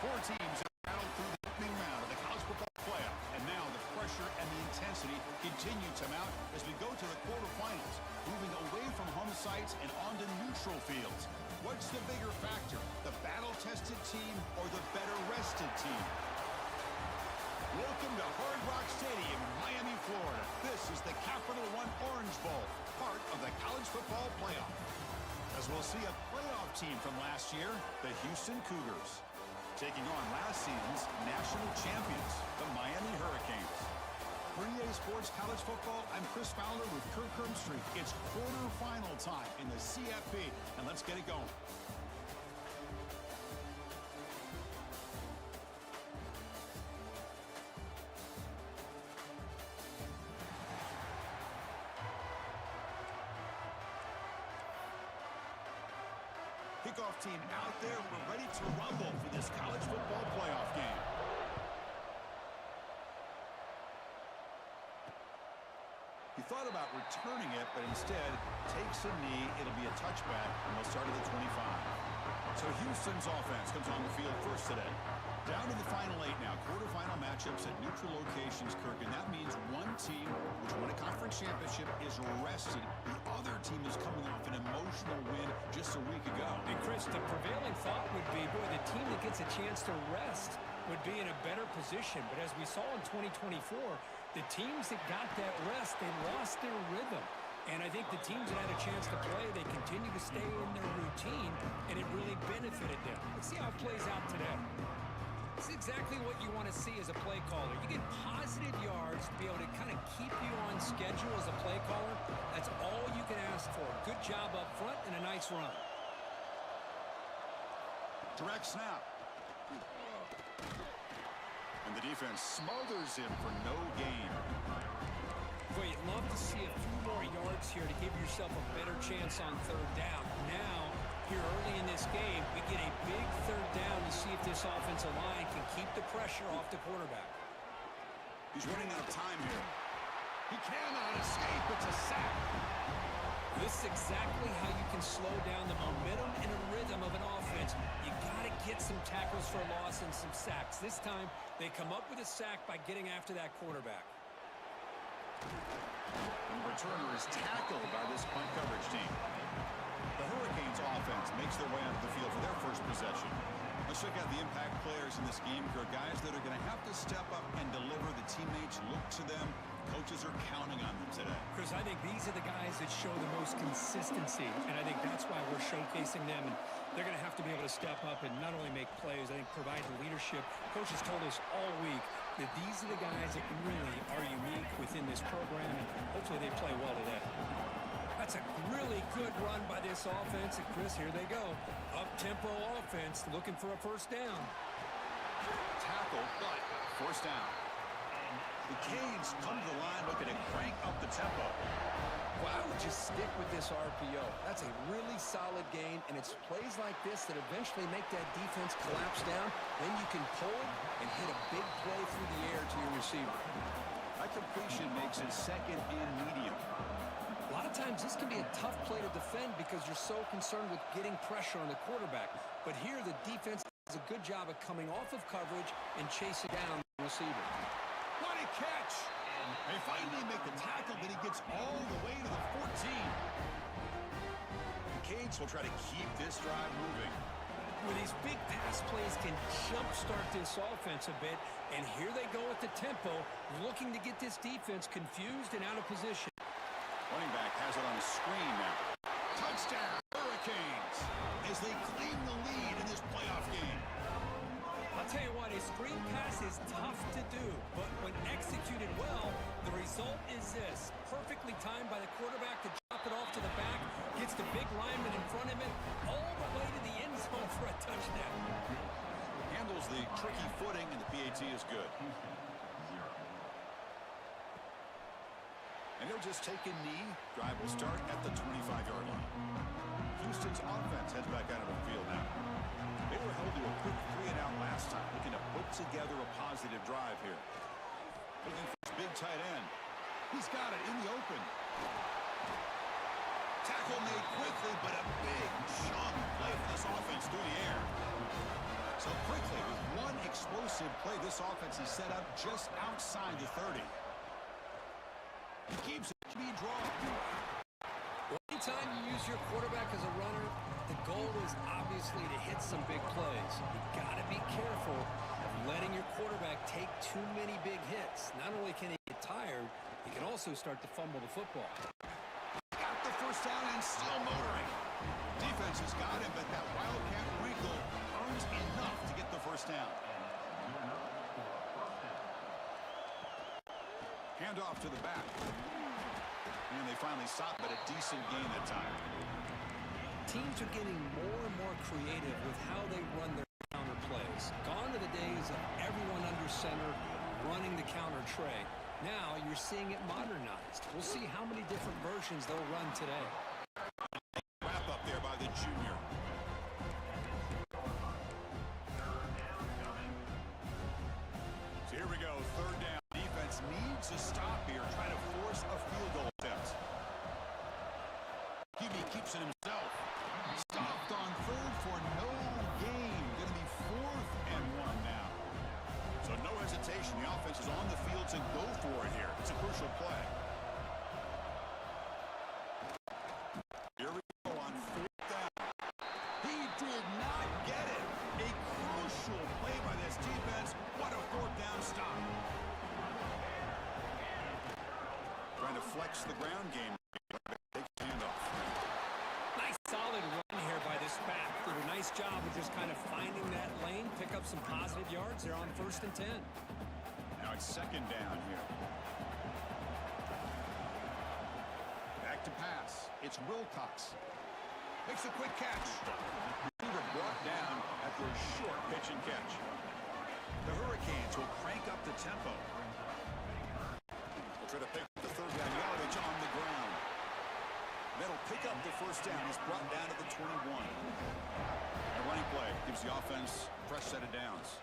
Four teams have battled through the opening round of the college football playoff, and now the pressure and the intensity continue to mount as we go to the quarterfinals, moving away from home sites and onto neutral fields. What's the bigger factor, the battle-tested team or the better-rested team? Welcome to Hard Rock Stadium in Miami, Florida. This is the Capital One Orange Bowl, part of the college football playoff. As we'll see a playoff team from last year, the Houston Cougars, taking on last season's national champions, the Miami Hurricanes. For EA Sports College Football, I'm Chris Fowler with Kirk Herbstreit. It's quarterfinal time in the CFP, and let's get it going. Kickoff team out there. We're ready to rumble for this college football playoff game. He thought about returning it, but instead takes a knee. It'll be a touchback, and they'll start at the 25. So Houston's offense comes on the field first today. Down to the final 8 now. Quarterfinal matchups at neutral locations, Kirk, and that means one team which won a conference championship is rested. The other team is coming off an emotional win just a week ago. And Chris, the prevailing thought would be, boy, the team that gets a chance to rest would be in a better position. But as we saw in 2024, the teams that got that rest, they lost their rhythm. And I think the teams that had a chance to play, they continue to stay in their routine, and it really benefited them. Let's see how it plays out today. It's exactly what you want to see as a play caller. You get positive yards to be able to kind of keep you on schedule as a play caller. That's all you can ask for. Good job up front and a nice run. Direct snap. And the defense smothers him for no gain. Boy, you'd love to see a few more yards here to give yourself a better chance on third down. Now, here early in this game, we get a big third down to see if this offensive line can keep the pressure off the quarterback. He's running out of time here. He cannot escape. It's a sack. This is exactly how you can slow down the momentum and a rhythm of an offense. You got to get some tackles for loss and some sacks. This time, they come up with a sack by getting after that quarterback. And the returner is tackled by this punt coverage team. The Hurricanes offense makes their way onto the field for their first possession. Let's check out the impact players in this game. There are guys that are going to have to step up and deliver. The teammates look to them. Coaches are counting on them today. Chris, I think these are the guys that show the most consistency, and I think that's why we're showcasing them. And they're going to have to be able to step up and not only make plays, I think provide the leadership. Coaches told us all week that these are the guys that really are unique within this program, and hopefully they play well today. That's a really good run by this offense. And Chris, here they go. Up-tempo offense looking for a first down. Tackle, but forced down. The Canes come to the line looking to crank up the tempo. Well, I would just stick with this RPO. That's a really solid gain, and it's plays like this that eventually make that defense collapse down. Then you can pull and hit a big play through the air to your receiver. That completion makes it second and medium. A lot of times this can be a tough play to defend because you're so concerned with getting pressure on the quarterback. But here the defense does a good job of coming off of coverage and chasing down the receiver. What a catch! They finally make the tackle, but he gets all the way to the 14. The Canes will try to keep this drive moving. Where these big pass plays can jumpstart this offense a bit, and here they go at the tempo, looking to get this defense confused and out of position. Running back has it on the screen now. Touchdown, Hurricanes, as they claim the lead in this playoff game. I'll tell you what, a screen pass is tough to do, but when executed well, the result is this. Perfectly timed by the quarterback to drop it off to the back, gets the big lineman in front of him, all the way to the end zone for a touchdown. Handles the tricky footing, and the PAT is good. And he'll just take a knee. Drive will start at the 25-yard line. Houston's offense heads back out of the field now. They were held to a quick 3-and-out last time, looking to put together a positive drive here. Looking for his big tight end. He's got it in the open. Tackle made quickly, but a big chunk play for this offense through the air. So quickly, with defensive play. This offense is set up just outside the 30. He keeps it to be drawn. Well, anytime you use your quarterback as a runner, the goal is obviously to hit some big plays. You've got to be careful of letting your quarterback take too many big hits. Not only can he get tired, he can also start to fumble the football. Got the first down and still motoring. Defense has got him, but that Wildcat wrinkle earns enough to get the first down. Hand off to the back. And they finally stop at a decent gain that time. Teams are getting more and more creative with how they run their counter plays. Gone are the days of everyone under center running the counter tray. Now you're seeing it modernized. We'll see how many different versions they'll run today. Wrap up there by the junior. So here we go, third down. Defense needs a stop here, trying to force a field goal attempt. QB keeps it himself. Stopped on third for no gain. Going to be 4th and 1 now. So no hesitation. The offense is on the field to go for it here. It's a crucial play. Here we go on 4th down. He did not get it. A crucial play by this defense. What a 4th down stop. Trying to flex the ground game. Takes handoff. Nice solid run here by this back. Did a nice job of just kind of finding that lane, pick up some positive yards. They're on 1st and 10. Now it's 2nd down here. Back to pass. It's Wilcox. Makes a quick catch. Receiver brought down after a short pitch and catch. The Hurricanes will crank up the tempo. They'll try to pick up the 3rd down yardage on the ground. That'll pick up the 1st down. He's brought down to the 21. A running play gives the offense a fresh set of downs.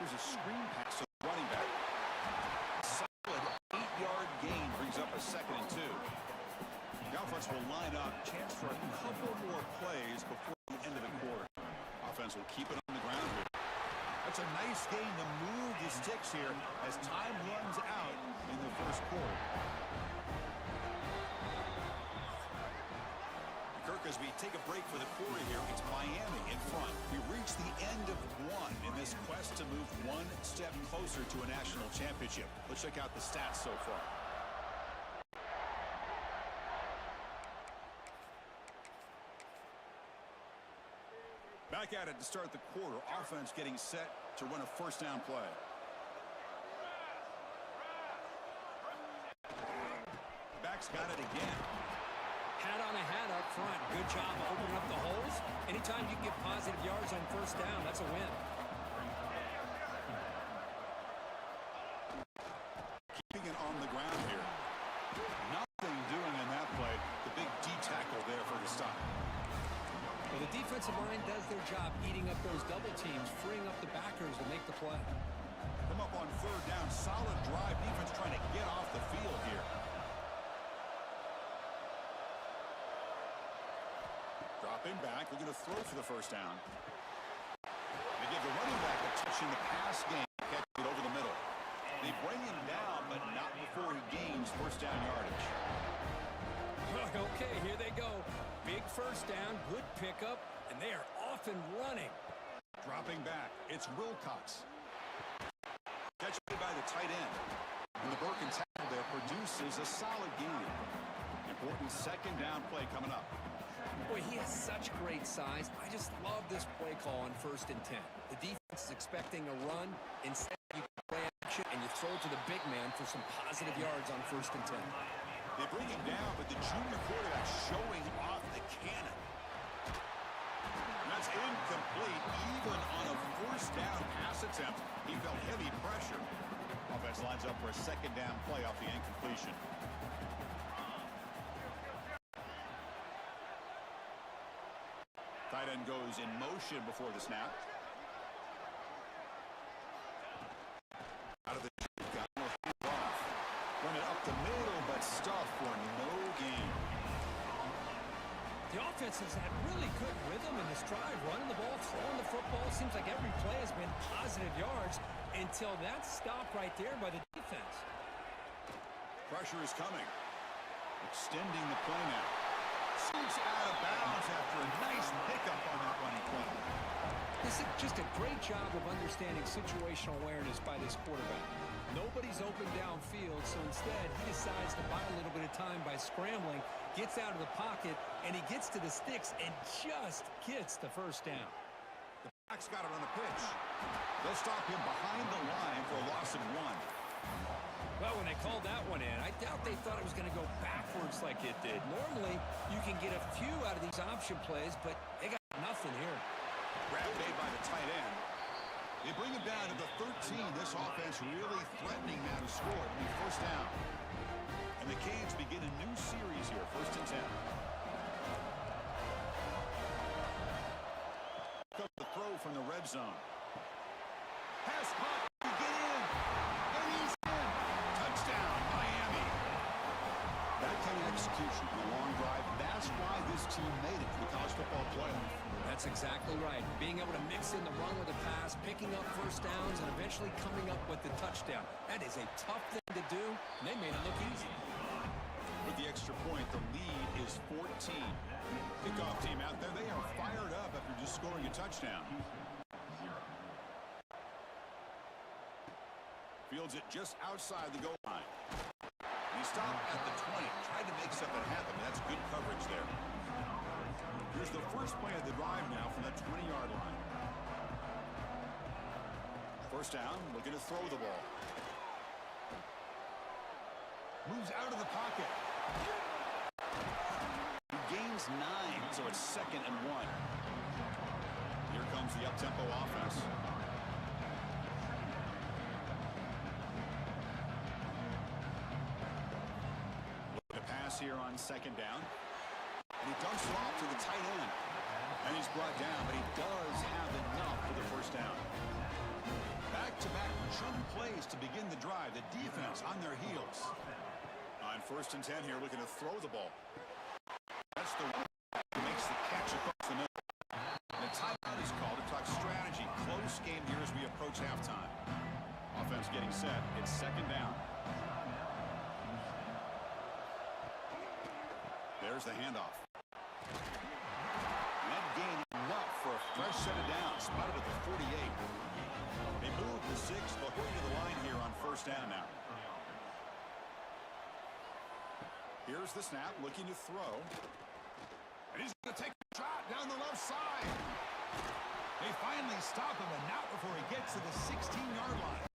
Here's a screen pass to the running back. Solid 8-yard gain brings up a 2nd and 2. The offense will line up. Chance for a couple more plays before the end of the quarter. Offense will keep it on the ground here. That's a nice gain to move the sticks here as time runs out in the 1st quarter. Kirk, as we take a break for the quarter here, it's Miami in front. We reach the end of 1 in this quest to move 1 step closer to a national championship. Let's check out the stats so far. Back at it to start the quarter. Offense getting set to run a 1st down play. Back's got it again. Hat on a hat up front. Good job of opening up the holes. Anytime you get positive yards on 1st down, that's a win. Keeping it on the ground here. Nothing doing in that play. The big D tackle there for the stop. Well, the defensive line does their job eating up those double teams, freeing up the backers to make the play. Come up on 3rd down. Solid drive. Defense trying to get off the field here. Dropping back. They're going to throw for the 1st down. They give the running back a touch in the pass game. Catch it over the middle. They bring him down, but not before he gains 1st down yardage. Okay, here they go. Big 1st down, good pickup, and they are off and running. Dropping back, it's Wilcox. Catch by the tight end. And the broken tackle there produces a solid gain. Important 2nd down play coming up. Boy, he has such great size. I just love this play call on 1st and 10. The defense is expecting a run. Instead, you play action and you throw to the big man for some positive yards on 1st and 10. They bring him down, but the junior quarterback showing off the cannon. And that's incomplete. Even on a 1st down pass attempt, he felt heavy pressure. Offense lines up for a 2nd down play off the incompletion. Tight end goes in motion before the snap. Out of the shotgun, will hand off. Run it up the middle, but stuffed for no gain. The offense has had really good rhythm in this drive, running the ball, throwing the football, seems like every play has been positive yards until that stop right there by the defense. Pressure is coming. Extending the play now. Shoots out of bounds after a nice pickup on that running play. This is just a great job of understanding situational awareness by this quarterback. Nobody's open downfield, so instead he decides to buy a little bit of time by scrambling, gets out of the pocket, and he gets to the sticks and just gets the first down. The back's got it on the pitch. They'll stop him behind the line for a loss of 1. Well, when they called that one in, I doubt they thought it was going to go backwards like it did. Normally, you can get a few out of these option plays, but they got nothing here. Grab made by the tight end. They bring him down to the 13. This offense really threatening now to score. It'll be first down. And the Canes begin a new series here, 1st and 10. The throw from the red zone. Pass caught. Get in. And he's in. Touchdown, Miami. That kind of execution on a long drive, that's why this team made it to the college football playoff. That's exactly right. Being able to mix in the run with the pass, picking up first downs, and eventually coming up with the touchdown. That is a tough thing to do, and they made it look easy. With the extra point, the lead is 14. Kickoff team out there, they are fired up after just scoring a touchdown. Fields it just outside the goal line. He stopped at the 20, tried to make something happen. That's good coverage there. Here's the first play of the drive now from the 20-yard line. First down, looking to throw the ball. Moves out of the pocket. He gains 9, so it's 2nd and 1. Here comes the up-tempo offense. Looking to pass here on 2nd down. And he dumps it off to the tight end. And he's brought down, but he does have enough for the first down. Back-to-back chunk plays to begin the drive. The defense on their heels. On 1st and 10 here, looking to throw the ball. That's the one that makes the catch across the middle. And the timeout is called to talk strategy. Close game here as we approach halftime. Offense getting set. It's 2nd down. There's the handoff. That gain enough for a fresh set of downs. Spotted at the 48. They move the 6. They'll hurry to the line here on 1st down now. Here's the snap, looking to throw. And he's going to take a shot down the left side. They finally stop him, and not before he gets to the 16-yard line.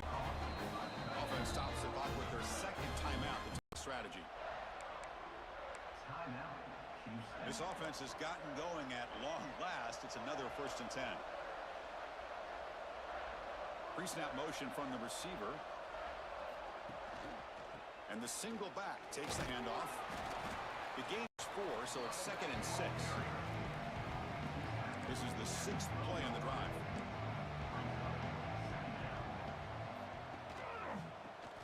Offense stops the clock with their 2nd timeout. The strategy. This offense has gotten going at long last. It's another 1st and 10. Pre-snap motion from the receiver. And the single back takes the handoff. The gain's 4, so it's 2nd and 6. This is the 6th play on the drive.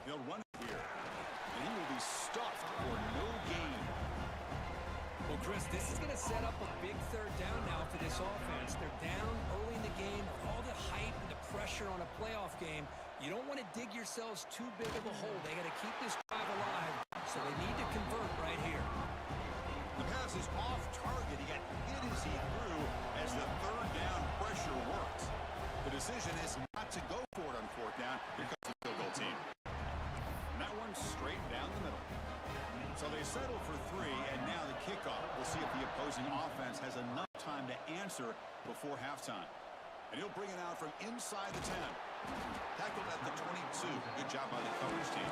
He'll run it here. And he will be stuffed for no gain. Well, Chris, this is going to set up a big 3rd down now for this offense. They're down early in the game. All the hype and the pressure on a playoff game. You don't want to dig yourselves too big of a hole. They got to keep this drive alive, so they need to convert right here. The pass is off target. He got hit as he threw as the 3rd down pressure worked. The decision is not to go for it on 4th down. Here comes the field goal team. And that one's straight down the middle. So they settle for 3, and now the kickoff. We'll see if the opposing offense has enough time to answer before halftime. And he'll bring it out from inside the 10. Tackled at the 22. Good job by the coverage team.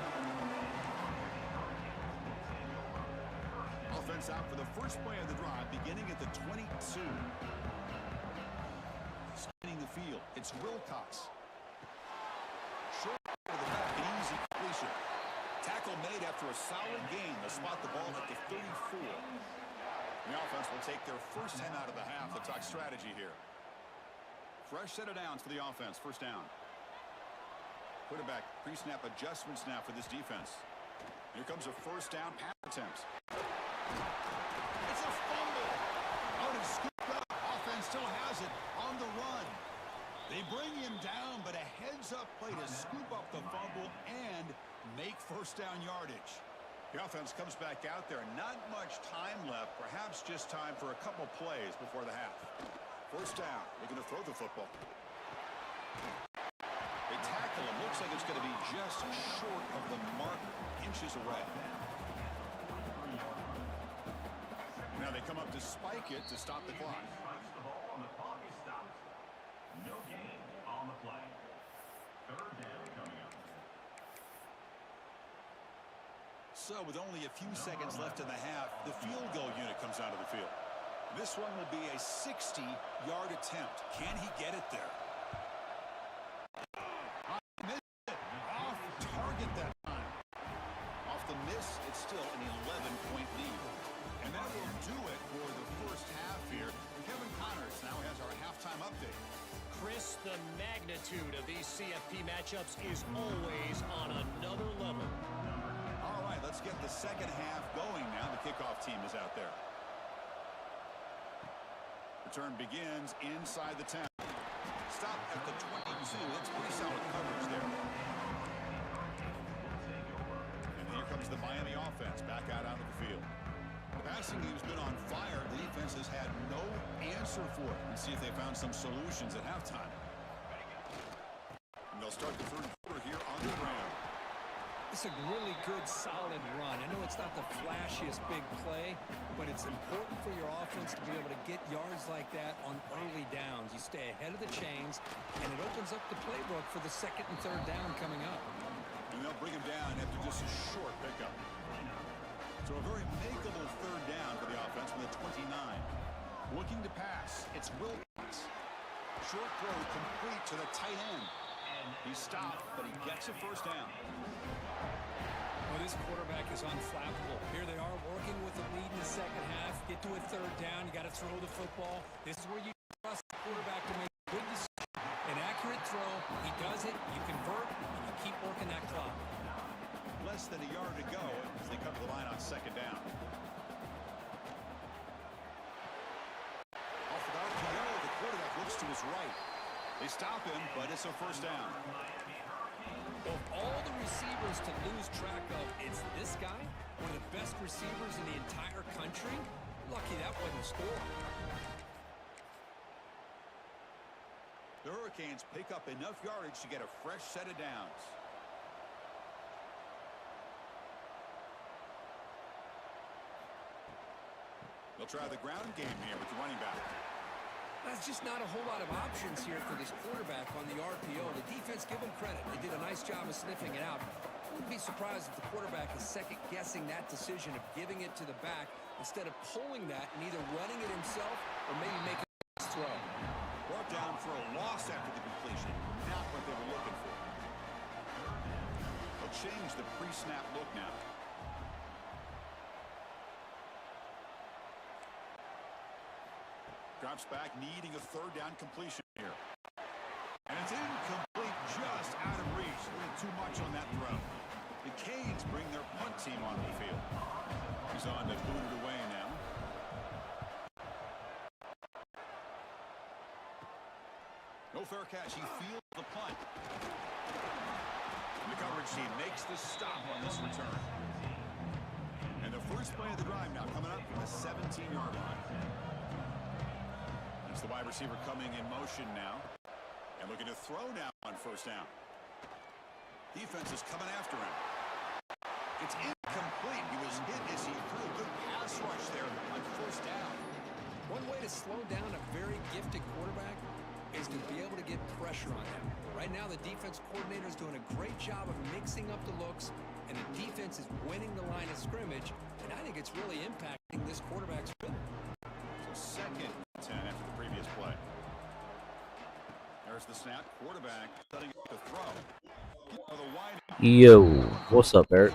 Offense out for the first play of the drive, beginning at the 22. Spinning the field. It's Wilcox. Short to the back, an easy completion. Tackle made after a solid gain. They'll spot the ball at the 34. The offense will take their first 10 out of the half. They'll talk strategy here. Fresh set of downs for the offense. First down. Quarterback pre-snap adjustments now for this defense. Here comes a first down pass attempt. It's a fumble. Out and scooped up. Offense still has it on the run. They bring him down, but a heads-up play to scoop up the fumble and make first down yardage. The offense comes back out there. Not much time left. Perhaps just time for a couple plays before the half. First down. Looking to throw the football. They tackle him. Looks like it's going to be just short of the marker. Inches away. Now they come up to spike it to stop the clock. No gain on the play. Third down coming up. So with only a few seconds left in the half, the field goal unit comes out of the field. This one will be a 60-yard attempt. Can he get it there? Off target that time. Off the miss, it's still an 11-point lead. And that will do it for the first half here. Kevin Connors now has our halftime update. Chris, the magnitude of these CFP matchups is always on another level. All right, let's get the second half going now. The kickoff team is out there. Return begins inside the 10. Stop at the 22. That's pretty solid coverage there. And here comes the Miami offense back out onto the field. The passing game's been on fire. The defense has had no answer for it. Let's see if they found some solutions at halftime. And they'll start the third quarter here on the ground. It's a really good, solid run. I know it's not the flashiest big play, but it's important for your offense to be able to get yards like that on early downs. You stay ahead of the chains, and it opens up the playbook for the second and third down coming up. And they'll bring him down after just a short pickup. So a very makeable third down for the offense with a 29. Looking to pass. It's Wilkins. Short throw complete to the tight end. He stopped, but he gets a first down. Well, this quarterback is unflappable. Here they are working with the lead in the second half. Get to a third down. You got to throw the football. This is where you trust the quarterback to make a good decision. An accurate throw. He does it. You convert, and you keep working that clock. Less than a yard to go as they come to the line on second down. Off the RPO, the quarterback looks to his right. They stop him, but it's a first down. Of all the receivers to lose track of, it's this guy, one of the best receivers in the entire country. Lucky that wasn't scored. The Hurricanes pick up enough yardage to get a fresh set of downs. They'll try the ground game here with the running back. That's just not a whole lot of options here for this quarterback on the RPO. The defense, give them credit. They did a nice job of sniffing it out. I wouldn't be surprised if the quarterback is second-guessing that decision of giving it to the back instead of pulling that and either running it himself or maybe making a throw. Brought down for a loss after the completion. Not what they were looking for. They'll change the pre-snap look now. Drops back, needing a third down completion here. And it's incomplete, just out of reach. A little too much on that throw. The Canes bring their punt team onto the field. He's on to boot it away now. No fair catch. He fields the punt. The coverage team makes the stop on this return. And the first play of the drive now coming up from the 17-yard line. It's the wide receiver coming in motion now. And looking to throw now on first down. Defense is coming after him. It's incomplete. He was hit as he threw a good pass rush there on first down. One way to slow down a very gifted quarterback is to be able to get pressure on him. Right now, the defense coordinator is doing a great job of mixing up the looks, and the defense is winning the line of scrimmage, and I think it's really impacting this quarterback's rhythm. So second 10 after the previous play. There's the snap. Quarterback setting up the throw. Yo, what's up, Eric?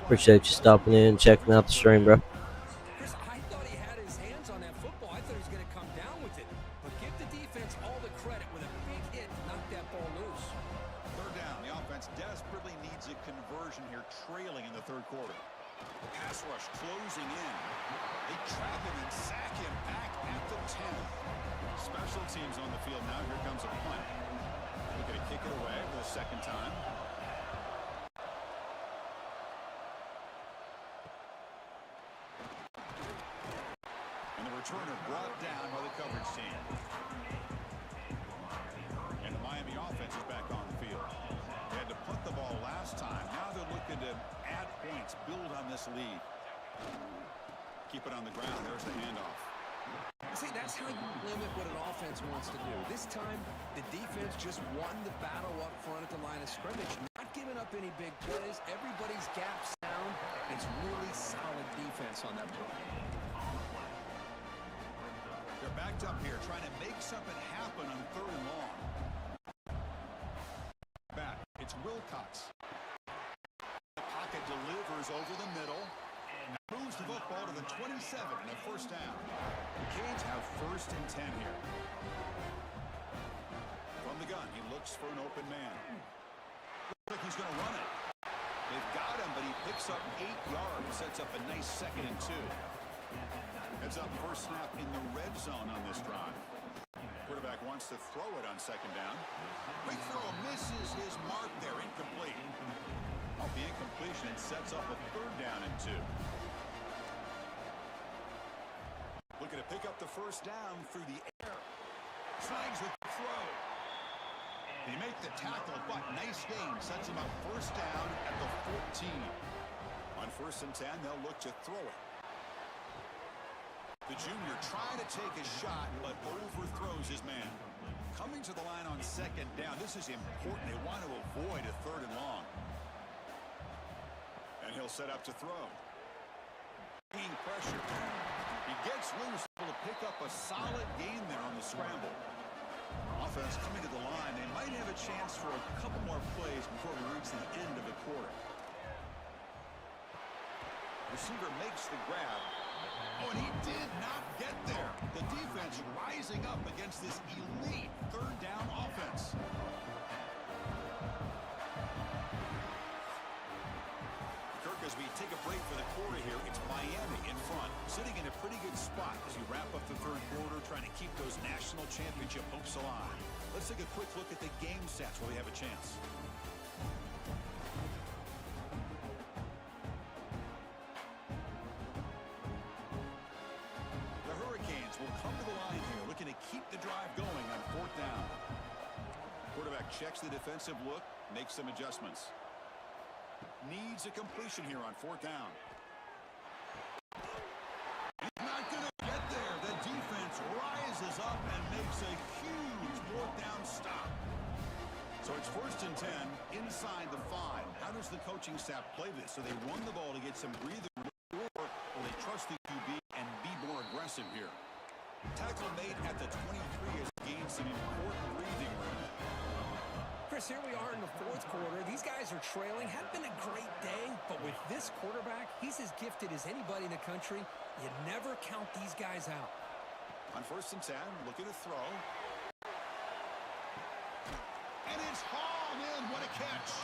Appreciate you stopping in, checking out the stream, bro. Chris, I thought he had his hands on that football. I thought he was going to come down with it. But give the defense all the credit with a big hit to knock that ball loose. Third down. The offense desperately needs a conversion here, trailing in the third quarter. Pass rush closing in. They trap him and sack him back at the 10. Special teams on the field now. Here comes a punt. second time. And the returner brought down by the coverage team. And the Miami offense is back on the field. They had to punt the ball last time. Now they're looking to add points, build on this lead. Keep it on the ground. There's the handoff. See, that's how you limit what an offense wants to do. This time, the defense just won the battle up front at the line of scrimmage. Not giving up any big plays. Everybody's gap sound. It's really solid defense on that play. They're backed up here, trying to make something happen on 3rd and long. Back, it's Wilcox. The pocket delivers over the middle. Moves the football to the 27 and a first down. The Canes have 1st and 10 here. From the gun, he looks for an open man. Looks like he's going to run it. They've got him, but he picks up 8 yards. Sets up a nice 2nd and 2. Heads up, first snap in the red zone on this drive. Quarterback wants to throw it on 2nd down. Quick throw misses his mark there, incomplete. Off the incompletion, sets up a 3rd down and 2. Looking to pick up the first down through the air. Snags with the throw. They make the tackle, but nice gain. Sets him up first down at the 14. On 1st and 10, they'll look to throw it. The junior trying to take a shot, but overthrows his man. Coming to the line on 2nd down. This is important. They want to avoid a 3rd and long. And he'll set up to throw. Being pressured. He gets loose, able to pick up a solid gain there on the scramble. Offense coming to the line. They might have a chance for a couple more plays before we reach the end of the quarter. Receiver makes the grab. Oh, and he did not get there. The defense rising up against this elite 3rd down offense. As we take a break for the quarter here, it's Miami in front, sitting in a pretty good spot as you wrap up the 3rd quarter, trying to keep those national championship hopes alive. Let's take a quick look at the game stats where we have a chance. The Hurricanes will come to the line here, looking to keep the drive going on 4th down. Quarterback checks the defensive look, makes some adjustments. Needs a completion here on 4th down. He's not going to get there. The defense rises up and makes a huge 4th down stop. So it's 1st and 10 inside the 5. How does the coaching staff play this? So they run the ball to get some breathing room, or will they trust the QB and be more aggressive here? Tackle made at the 23 has gained some important breathing room. Chris, here we are in the 4th quarter. These guys are trailing. Had been a great day, but with this quarterback, he's as gifted as anybody in the country. You never count these guys out. On 1st and 10, looking to throw. And it's hauled in. What a catch.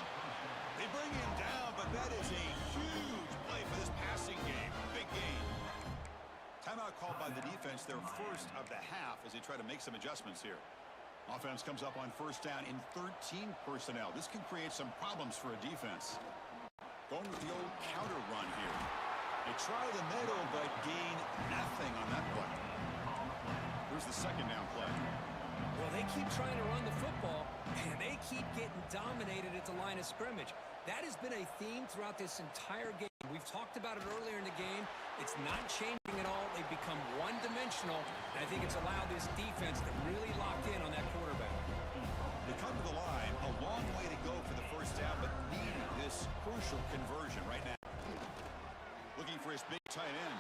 They bring him down, but that is a huge play for this passing game. Big game. Timeout called by the defense, their 1st of the half, as they try to make some adjustments here. Offense comes up on 1st down in 13 personnel. This can create some problems for a defense. Going with the old counter run here. They try the middle, but gain nothing on that play. Here's the 2nd down play. Well, they keep trying to run the football, and they keep getting dominated at the line of scrimmage. That has been a theme throughout this entire game. We've talked about it earlier in the game. It's not changing at all. They've become one-dimensional, and I think it's allowed this defense to really lock in on that quarterback. They come to the line, a long way to go for the 1st down, but needing this crucial conversion right now. Looking for his big tight end.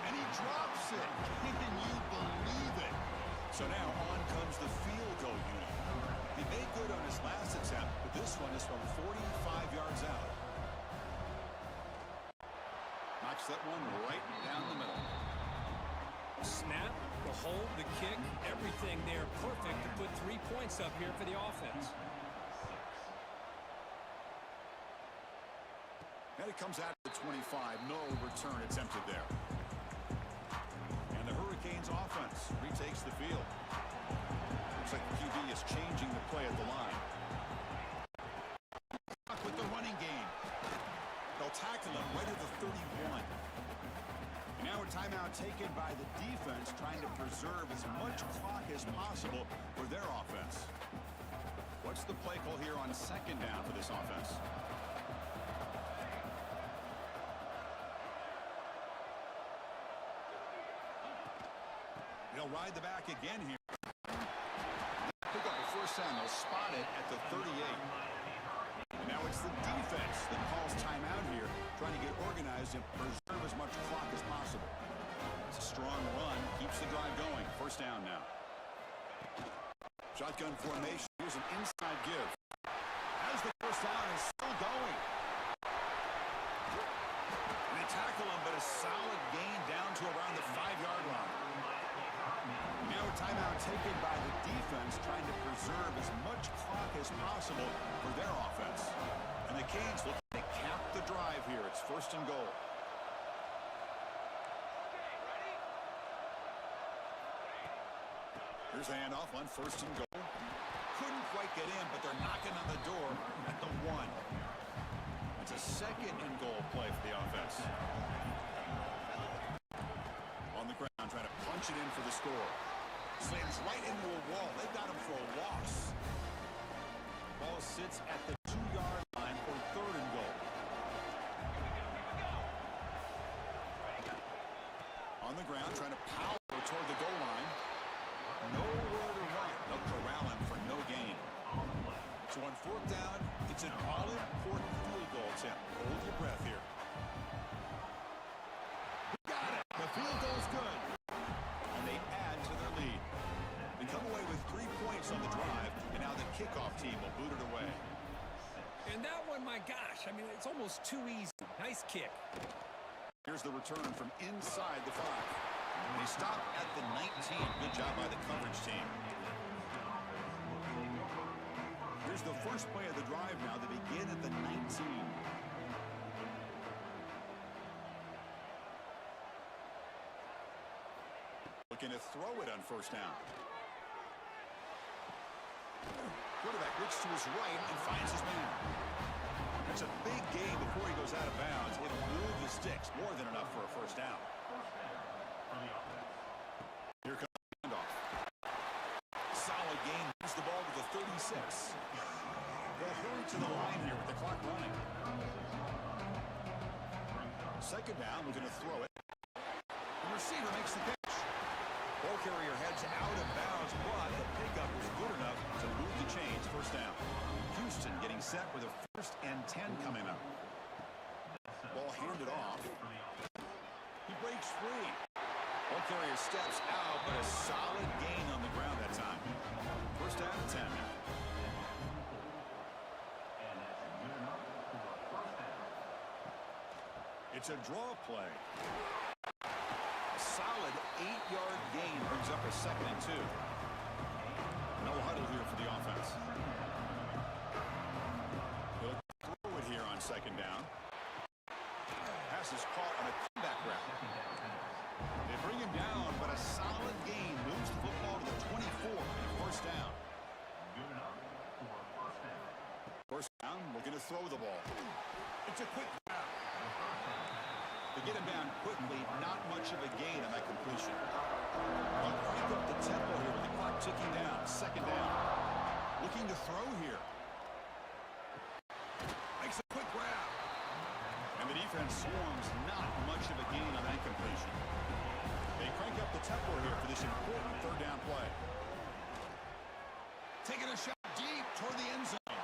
And he drops it. Can you believe it? So now on comes the field goal unit. He made good on his last attempt, but this one is from 45 yards out. Knocks that one right down the middle. Snap, the hold, the kick, everything there perfect to put 3 points up here for the offense. And it comes out to the 25. No return attempted there. And the Hurricanes offense retakes the field. Looks like the QB is changing the play at the line. tackle him right at the 31. And now a timeout taken by the defense, trying to preserve as much clock as possible for their offense. What's the play call here on second down for this offense? They'll ride the back again here. Pick up a first down. They'll spot it at the 38. And now it's the defense that calls timeout here, trying to get organized and preserve as much clock as possible. It's a strong run, keeps the drive going. First down now. Shotgun formation. Here's an inside give. As the first down is still going. And they tackle him, but a solid gain down to around the 5-yard line. Now a timeout taken by the defense, trying to preserve as much clock as possible for their offense. And the Canes looking to cap the drive here. It's first and goal. Here's a handoff on first and goal. Couldn't quite get in, but they're knocking on the door at the 1. It's a second and goal play for the offense. On the ground, trying to punch it in for the score. Slams right into a wall. They've got him for a loss. Ball sits at the 2-yard line for third and goal. On the ground, trying to power toward the goal line. Nowhere to run. They'll corral him for no gain. So on fourth down, it's an all-important field goal attempt. Hold your breath here. Got it. The field goal's good. And they add to their lead. They come away with 3 points on the drive, and now the kickoff team will boot it away. And that one, my gosh, I mean, it's almost too easy. Nice kick. Here's the return from inside the 5. They stop at the 19. Good job by the coverage team. Here's the first play of the drive now. They begin at the 19. Looking to throw it on first down. Quarterback looks to his right and finds his man. That's a big gain before he goes out of bounds. It'll move the sticks. More than enough for a first down. Here comes the handoff. Solid gain. Moves the ball to the 36. They'll hurry to the line here with the clock running. Second down. We're going to throw it. The receiver makes the pitch. Ball carrier heads out of bounds, but the pickup was good enough to move the chains. First down. Houston getting set with a 1st and 10 coming up. Ball handed off. He breaks free. Ball carrier steps out, but a solid gain on the ground that time. First down and 10 now. It's a draw play. A solid 8-yard gain brings up a 2nd and 2. No huddle here for the offense. They'll throw it here on second down. Pass is caught on a comeback route. They bring him down, but a solid gain moves the football to the 24 and a first down. First down, looking to throw the ball. It's a quick route. To get him down quickly, not much of a gain on that completion. They'll crank up the tempo here with the clock ticking down. Second down. Looking to throw here. Makes a quick grab. And the defense swarms, not much of a gain on that completion. They crank up the tempo here for this important third down play. Taking a shot deep toward the end zone.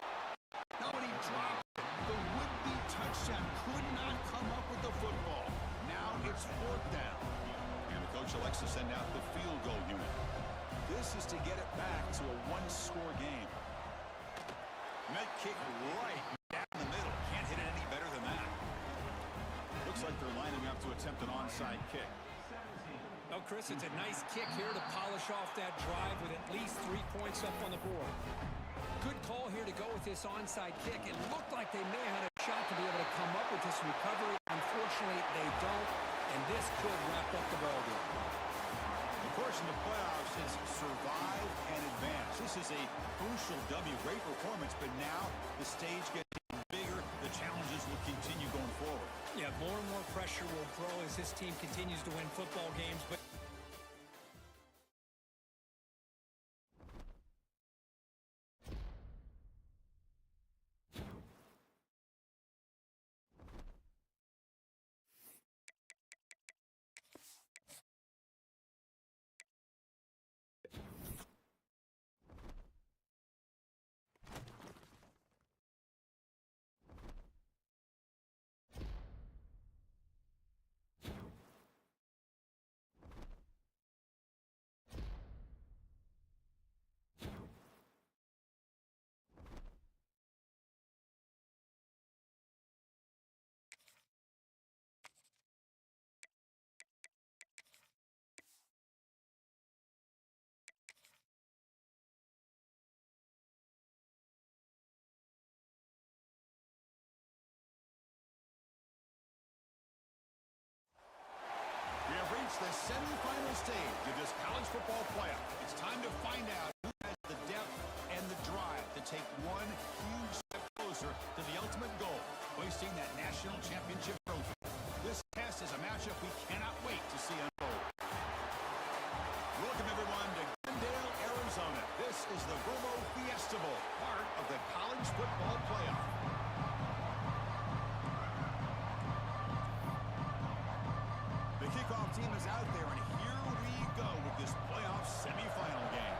Nobody dropped. The would-be touchdown could not come up with the football. Now it's fourth down. And the coach elects to send out the field goal unit. This is to get it back to a one-score game. And that kick right down the middle. Can't hit it any better than that. Looks like they're lining up to attempt an onside kick. Oh, Chris, it's a nice kick here to polish off that drive with at least 3 points up on the board. Good call here to go with this onside kick. It looked like they may have had a shot to be able to come up with this recovery. Unfortunately, they don't, and this could wrap up the ball game. Of course, in the playoffs, it's survive and advance. This is a crucial W. Great performance, but now the stage gets bigger. The challenges will continue going forward. Yeah, more and more pressure will grow as this team continues to win football games, but We have reached the semifinal stage of this college football playoff. It's time to find out who has the depth and the drive to take one huge step closer to the ultimate goal, hoisting that national championship trophy. This test is a matchup we cannot wait to see unfold. Welcome, everyone, to Glendale, Arizona. This is the Romo Fiesta Bowl, part of the college football playoff. The kickoff team is out there, and here we go with this playoff semifinal game.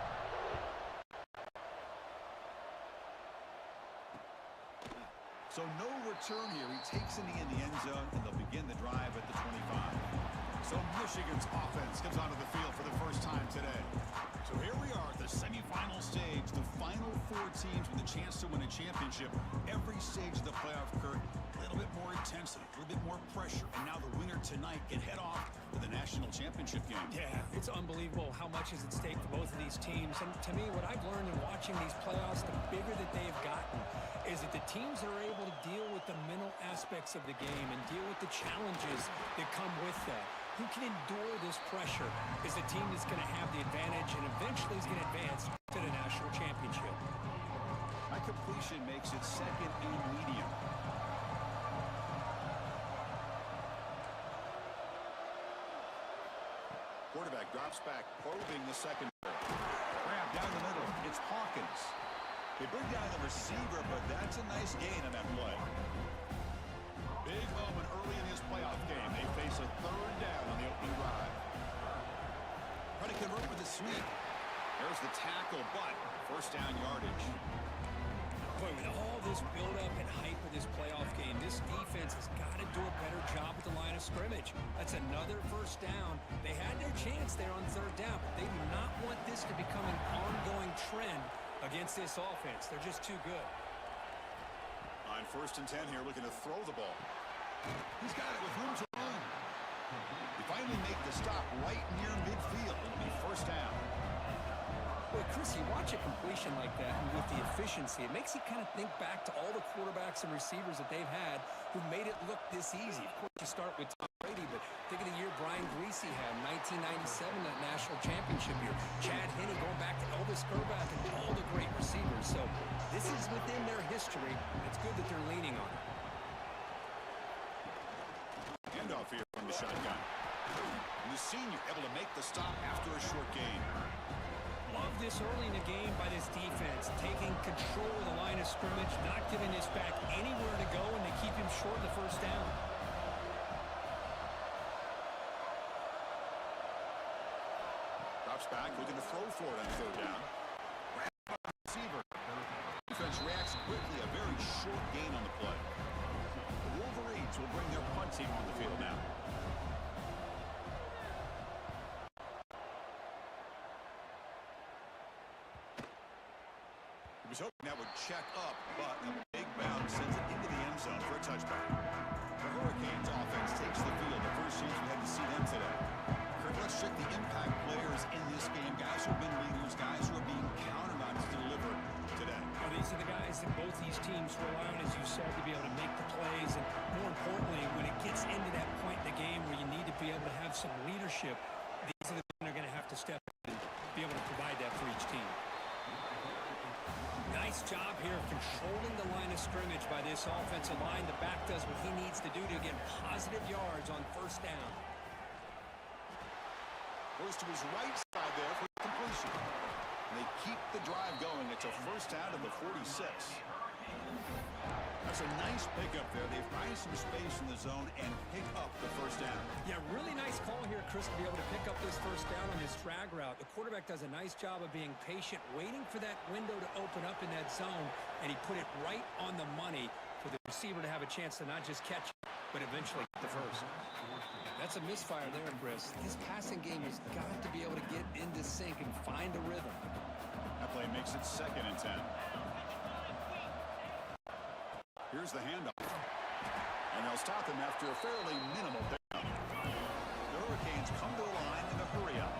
So no return here. He takes in the end zone, and they'll begin the drive at the 25. So Michigan's offense comes onto the field for the first time today. So here we are at the semifinal stage, the final four teams with a chance to win a championship. Every stage of the playoff, Kurt, a little bit more intensity, a little bit more pressure, and now the winner tonight can head off to the national championship game. yeah, it's unbelievable how much is at stake for both of these teams. And to me, what I've learned in watching these playoffs, the bigger that they have gotten, is that the teams that are able to deal with the mental aspects of the game and deal with the challenges that come with that, who can endure this pressure, is the team that's going to have the advantage and eventually is going to advance to the national championship. My completion makes it second and medium. Quarterback drops back, probing the secondary. Grab down the middle. It's Hawkins. They bring down the receiver, but that's a nice gain on that play. Big moment early in his playoff game. They face a third down on the opening drive. Try to convert with a sweep. There's the tackle, but first down yardage. Boy, with all this build-up and hype of this playoff game, this defense has got to do a better job at the line of scrimmage. That's another first down. They had their chance there on third down, but they do not want this to become an ongoing trend against this offense. They're just too good. On first and 10 here, looking to throw the ball. He's got it with room to run. They finally make the stop right near midfield. It'll be first down. Boy, Chris, you watch a completion like that, and with the efficiency, it makes you kind of think back to all the quarterbacks and receivers that they've had who made it look this easy. Of course, you start with Tom Brady, but think of the year Brian Greasy had, 1997, that national championship year. Chad Henne going back to Elvis Grbac and all the great receivers. So this is within their history. It's good that they're leaning on it. Handoff here from the shotgun. And the senior able to make the stop after a short gain. Love this early in the game by this defense, taking control of the line of scrimmage, not giving this back anywhere to go, and they keep him short of the first down. Drops back, looking to throw for it on third down. Receiver. Defense reacts quickly, a very short gain on the play. The Wolverines will bring their punt team on the field now. He was hoping that would check up, but a big bounce sends it into the end zone for a touchback. The Hurricanes offense takes the field. The first chance we had to see them today. Kurt, let's check the impact players in this game. Guys who have been leaders, guys who are being counted on to deliver today. Well, these are the guys that both these teams rely on, as you said, to be able to make the plays. And more importantly, when it gets into that point in the game where you need to be able to have some leadership, these are the men that are going to have to step in and be able to provide that for each team. Nice job here, controlling the line of scrimmage by this offensive line. The back does what he needs to do to get positive yards on first down. Goes to his right side there for completion. And they keep the drive going. It's a first down to the 46. That's a nice pickup there. They find some space in the zone and pick up the first down. Yeah, really nice call here, Chris, to be able to pick up this first down on his drag route. The quarterback does a nice job of being patient, waiting for that window to open up in that zone, and he put it right on the money for the receiver to have a chance to not just catch it, but eventually get the first. That's a misfire there, Chris. This passing game has got to be able to get into sync and find a rhythm. That play makes it 2nd and 10. Here's the handoff. And they'll stop him after a fairly minimal pickup. The Hurricanes come to the line in a hurry-up.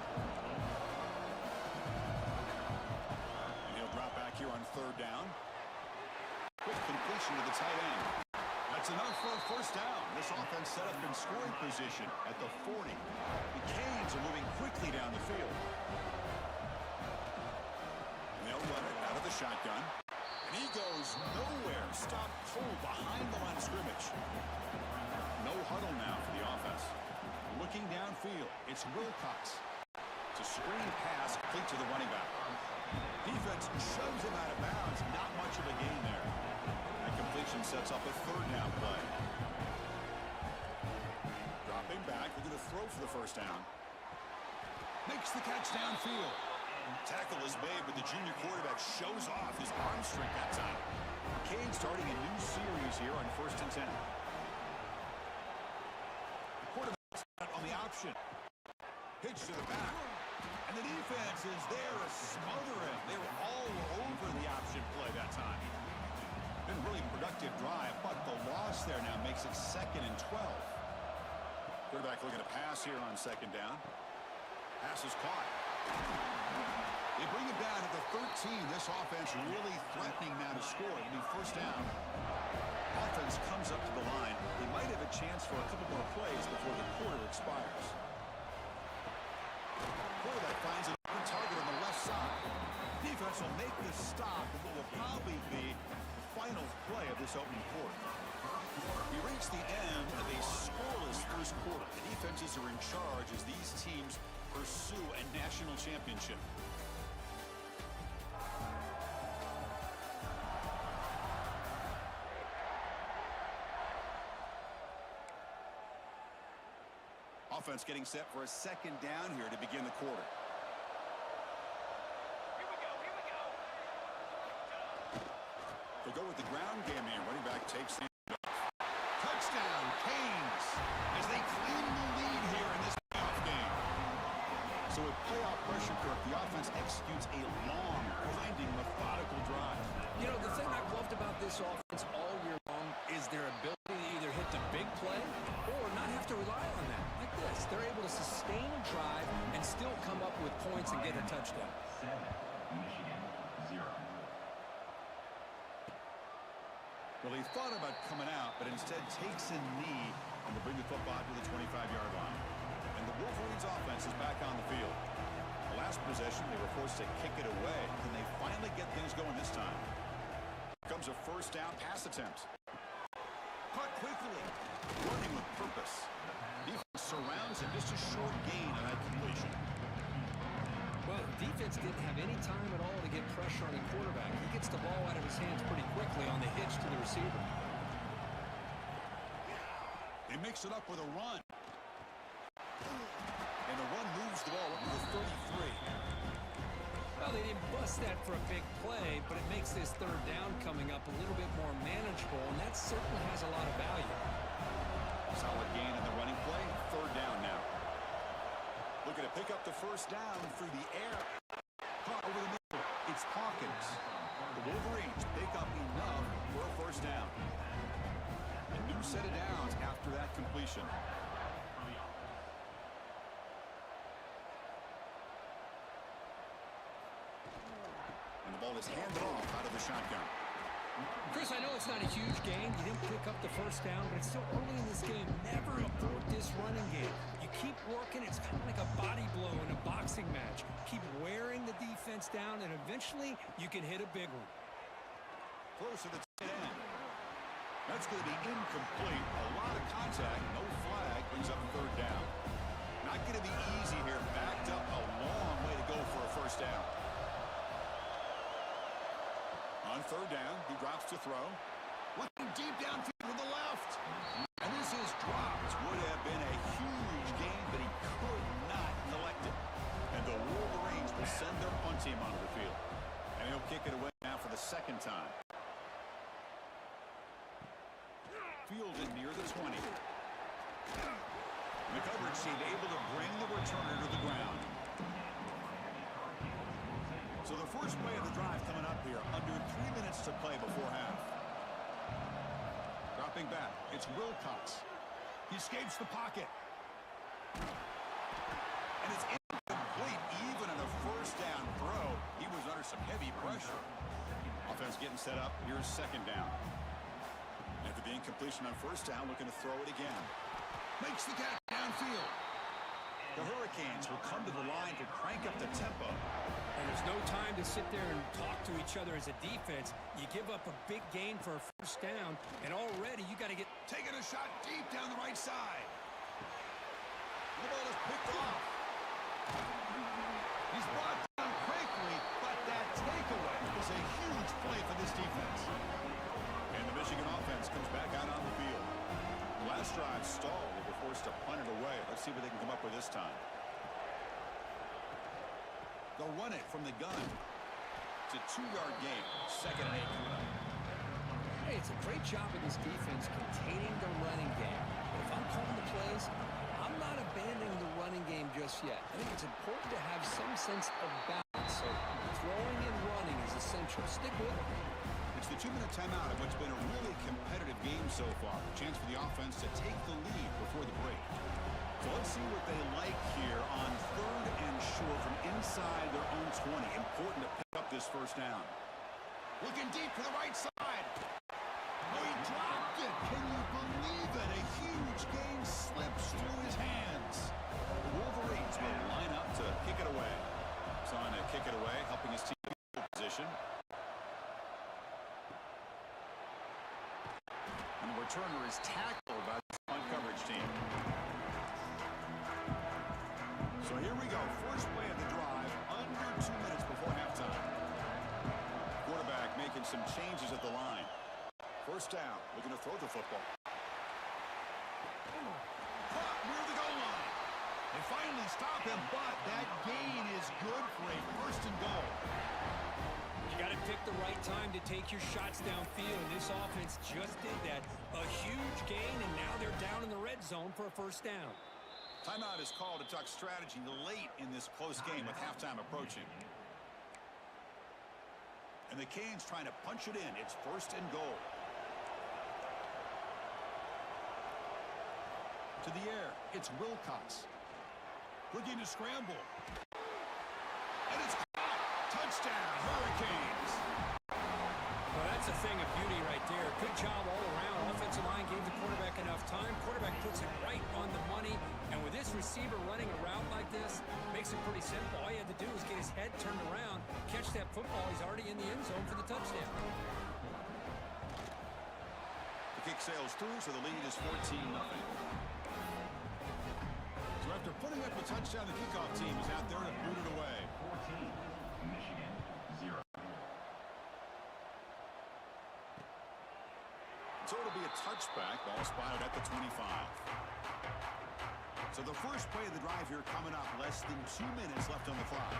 And he'll drop back here on 3rd down. Quick completion to the tight end. That's enough for a first down. This offense set up in scoring position at the 40. The Canes are moving quickly down the field. And they'll run it out of the shotgun. And he goes nowhere. Stopped cold behind the line of scrimmage. No huddle now for the offense. Looking downfield, it's Wilcox. It's a screen pass complete to the running back. Defense shoves him out of bounds. Not much of a gain there. That completion sets up a 3rd down play. Dropping back, looking to throw for the first down. Makes the catch downfield. Tackle is made, but the junior quarterback shows off his arm strength that time. Kane starting a new series here on 1st and 10. The quarterback's on the option. Pitch to the back. And the defense is there to smother him. They were all over the option play that time. Been really productive drive, but the loss there now makes it 2nd and 12. Quarterback looking to pass here on 2nd down. Pass is caught. They bring it down at the 13. This offense really threatening now to score. It'll be first down. Offense comes up to the line. They might have a chance for a couple more plays before the quarter expires. Quarterback finds an open target on the left side. Defense will make the stop in what will probably be the final play of this opening quarter. We reach the end of a scoreless first quarter. The defenses are in charge as these teams pursue a national championship. Offense getting set for a 2nd down here to begin the quarter. Here we go. They go with the ground game here. Running back takes the touchdown, Canes, as they claim the lead here in this playoff game. So with playoff pressure, Kirk, the offense executes a long, winding, methodical drive. You know, the thing I've loved about this offense all year long is their ability to either hit the big play or not have to rely on that. Like this, they're able to sustain a drive and still come up with points and get a touchdown. 7, Michigan 0. Well, he thought about coming out, but instead takes a knee and will bring the football to the 25-yard line. And the Wolverines offense is back on the field. The last possession, they were forced to kick it away. Can they finally get things going this time? Here comes a first down pass attempt. Caught quickly. Running with purpose. Defense surrounds him. Just a short gain on that completion. Well, defense didn't have any time at all to get pressure on the quarterback. He gets the ball out of his hands pretty quickly on the hitch to the receiver. They mix it up with a run. And the run moves the ball up to the 33. Well, they didn't bust that for a big play, but it makes this 3rd down coming up a little bit more manageable, and that certainly has a lot of value. Solid gain in the running play. 3rd down now. Looking to pick up the first down through the air. Caught over the middle. It's Hawkins. The Wolverines pick up enough for a first down. A new set of downs after that completion. And the ball is handed off out of the shotgun. Chris, I know it's not a huge gain. You didn't pick up the first down, but it's still early in this game. Never abort this running game. You keep working. It's kind of like a body blow in a boxing match. Keep wearing the defense down, and eventually you can hit a big one. Close to the tight end. That's going to be incomplete. A lot of contact. No flag. Brings up third down. Not going to be easy here. Backed up a long way to go for a first down. On third down, he drops to throw. Looking deep downfield to the left. And this is dropped. Would have been a huge gain, but he could not collect it. And the Wolverines will send their punt team onto the field. And he'll kick it away now for the second time. Fielded near the 20. The coverage team able to bring the returner to the ground. So the first play of the drive coming up here. Under 3 minutes to play before half. Dropping back. It's Wilcox. He escapes the pocket. And it's incomplete. Even in a first down throw, he was under some heavy pressure. Offense getting set up. Here's second down. After the incompletion on first down, looking to throw it again. Makes the catch downfield. The Hurricanes will come to the line to crank up the tempo. And there's no time to sit there and talk to each other as a defense. You give up a big gain for a first down, and already you got to get... Taking a shot deep down the right side. The ball is picked off. He's brought down quickly, but that takeaway is a huge play for this defense. And the Michigan offense comes back out on the field. The last drive stalled. They were forced to punt it away. Let's see what they can come up with this time. They'll run it from the gun. It's a 2-yard gain. Second and 8 coming up. Hey, it's a great job of this defense containing the running game. But if I'm calling the plays, I'm not abandoning the running game just yet. I think it's important to have some sense of balance. So throwing and running is essential. Stick with it. It's the 2-minute timeout of what's been a really competitive game so far. Chance for the offense to take the lead before the break. So let's see what they like here on third and short from inside their own 20. Important to pick up this first down. Looking deep to the right side. Oh, he dropped it. Can you believe it? A huge gain slips through his hands. The Wolverines will line up to kick it away. So on to kick it away, helping his team in position. And the returner is tackled by the punt coverage team. So here we go. First play of the drive. Under 2 minutes before halftime. Quarterback making some changes at the line. First down. Looking to throw the football. Caught near the goal line. They finally stop him, but that gain is good for a first and goal. You got to pick the right time to take your shots downfield. This offense just did that. A huge gain, and now they're down in the red zone for a first down. Timeout is called to talk strategy late in this close game with halftime approaching. And the Canes trying to punch it in. It's first and goal. To the air. It's Wilcox. Looking to scramble. And it's caught. Touchdown, Hurricanes. Well, that's a thing of beauty right there. Good job all around. Offensive line gave the quarterback enough time. Quarterback puts it right on the money. And with this receiver running a route like this, makes it pretty simple. All you had to do is get his head turned around, catch that football. He's already in the end zone for the touchdown. The kick sails through, so the lead is 14-0. So after putting up a touchdown, the kickoff team is out there to boot it away. 14, Michigan, 0. So it'll be a touchback. Ball spotted at the 25. So the first play of the drive here coming up. Less than 2 minutes left on the clock.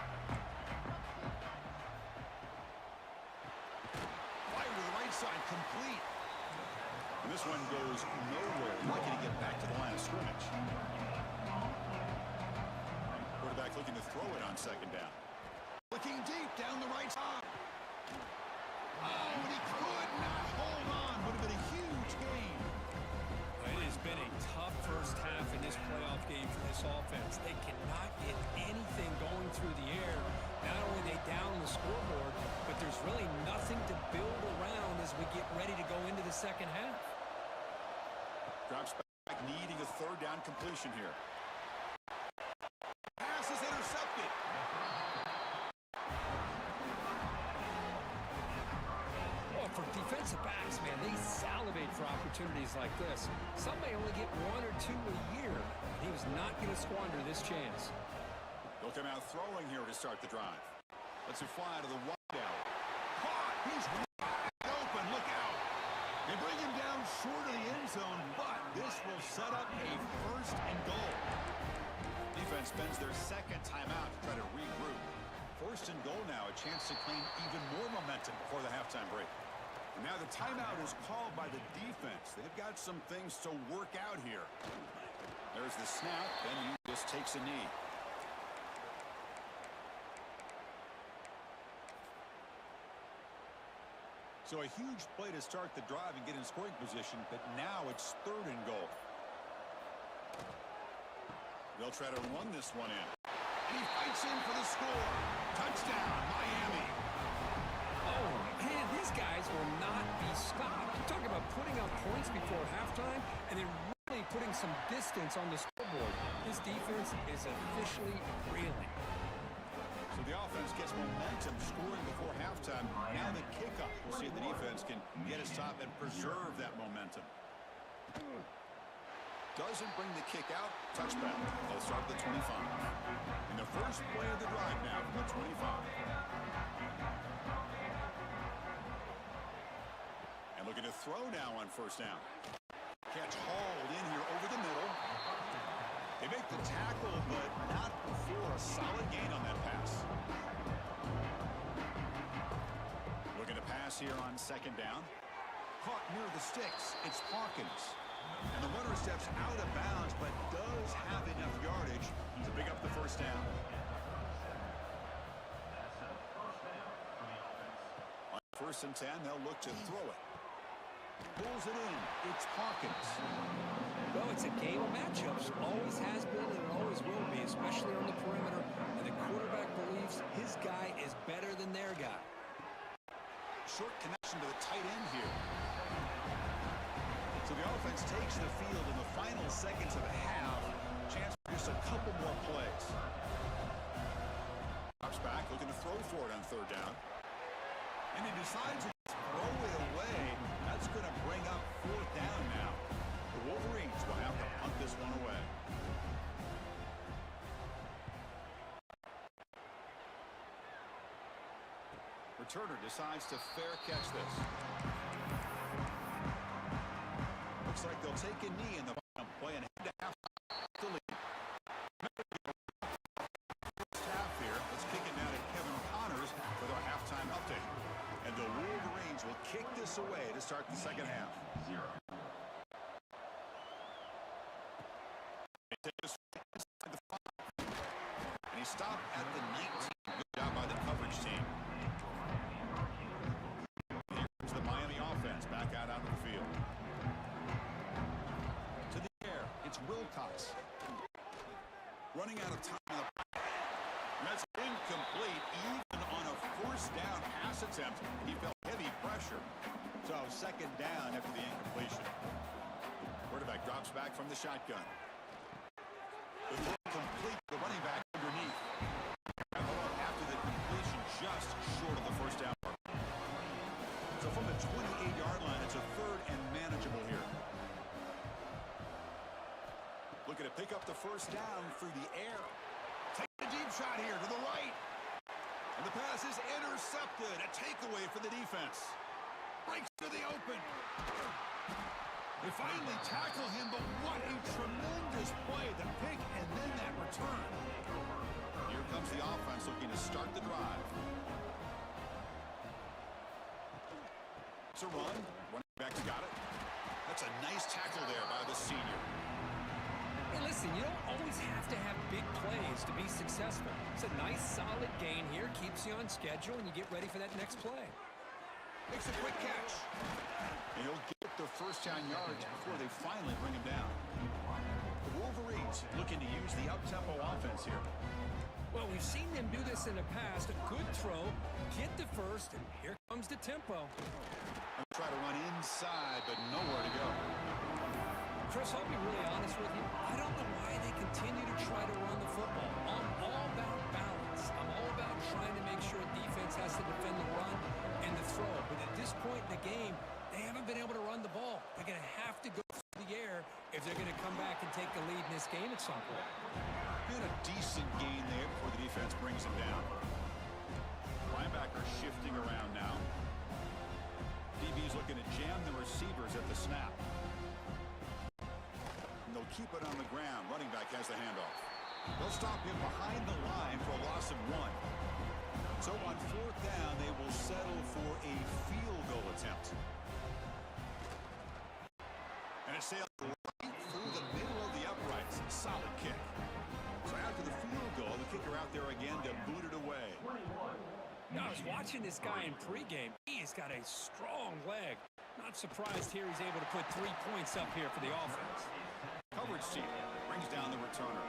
Fire to the right side, complete. And this one goes nowhere. Lucky to get back to the line of scrimmage. Quarterback looking to throw it on second down. Looking deep down the right side. Oh, and he could not hold on. Would have been a huge gain. It has been a tough first half in this playoff game for this offense. They cannot get anything going through the air. Not only are they down the scoreboard, but there's really nothing to build around as we get ready to go into the second half. Drops back, needing a third down completion here. Pass is intercepted. Well, for Defensive backs, man, they salivate for opportunities like this. Some may only get 1 or 2 a year. He was not going to squander this chance. They'll come out throwing here to start the drive. Let's it fly to the wide out. Caught! He's wide open. Look out! They bring him down short of the end zone, but this will set up a first and goal. Defense spends their second timeout to try to regroup. First and goal now, a chance to claim even more momentum before the halftime break. And now the timeout is called by the defense. They've got some things to work out here. There's the snap, then he just takes a knee. So a huge play to start the drive and get in scoring position, but now it's third and goal. They'll try to run this one in. And he fights in for the score. Touchdown, Miami. Oh, man, these guys will not be stopped. You're talking about putting up points before halftime and then really putting some distance on the scoreboard. This defense is officially reeling. So the offense gets momentum scoring before halftime. Now the kickoff. We'll see if the defense can get a stop and preserve that momentum. Doesn't bring the kick out. Touchback. They'll start at the 25. In the first play of the drive now from the 25. And looking to throw now on first down. Catch hauled in here over the middle. They make the tackle, but not before a solid gain on that pass. Looking to pass here on second down. Caught near the sticks. It's Hawkins. And the runner steps out of bounds, but does have enough yardage to pick up the first down. On first and 10, they'll look to throw it. Pulls it in. It's Hawkins. Well, it's a game of matchups. Always has been and always will be, especially on the perimeter. And the quarterback believes his guy is better than their guy. Short connection to the tight end here. So the offense takes the field in the final seconds of the half. Chance for just a couple more plays. Drops back, looking to throw for it on third down. And he decides to throw it away. That's going to bring up fourth down now. The Wolverines will have to punt this one away. Returner decides to fair catch this. Looks like they'll take a knee in the final play and head to half to lead. First half here. Let's kick it now to Kevin Connors with our halftime update. And the Wolverines will kick this away to start the second half. 0. They take this inside the 5. And he stopped at the 19. Good job by the coverage team. Here's the Miami offense back out onto the field. To the air, it's Wilcox. Running out of time. That's incomplete. Even on a first down pass attempt, he felt heavy pressure. So second down after the incompletion. Quarterback drops back from the shotgun. The throw complete. The running back underneath. After the completion, just short of the first down mark. So from the 28-yard line, it's a third and manageable here. Looking to pick up the first down through the air. Take a deep shot here to the right. And the pass is intercepted. A takeaway for the defense. Breaks to the open. They finally tackle him, but what a tremendous play. The pick and then that return. Here comes the offense looking to start the drive. It's a run. Running back's got it. That's a nice tackle there by the senior. Hey, listen, you don't always have to have big plays to be successful. It's a nice, solid gain here. Keeps you on schedule, and you get ready for that next play. Makes a quick catch. And he'll get the first down yards before they finally bring him down. The Wolverines looking to use the up-tempo offense here. Well, we've seen them do this in the past. A good throw, get the first, and here comes the tempo. Try to run inside, but nowhere to go. Chris, I'll be really honest with you. I don't know why they continue to try to run the football. I'm all about balance. I'm all about trying to make sure defense has to defend the run and the throw. But at this point point in the game, they haven't been able to run the ball. They're going to have to go through the air if they're going to come back and take the lead in this game at some point. Been a decent gain there before the defense brings him down. Linebacker shifting around now. DB's looking to jam the receivers at the snap. And they'll keep it on the ground. Running back has the handoff. They'll stop him behind the line for a loss of 1. So on 4th down, they will settle for a field goal attempt. And it sails right through the middle of the uprights. Solid kick. So after the field goal, the kicker out there again to boot it away. Now, I was watching this guy in pregame. He's got a strong leg. Not surprised here he's able to put 3 points up here for the offense. Coverage team brings down the returner.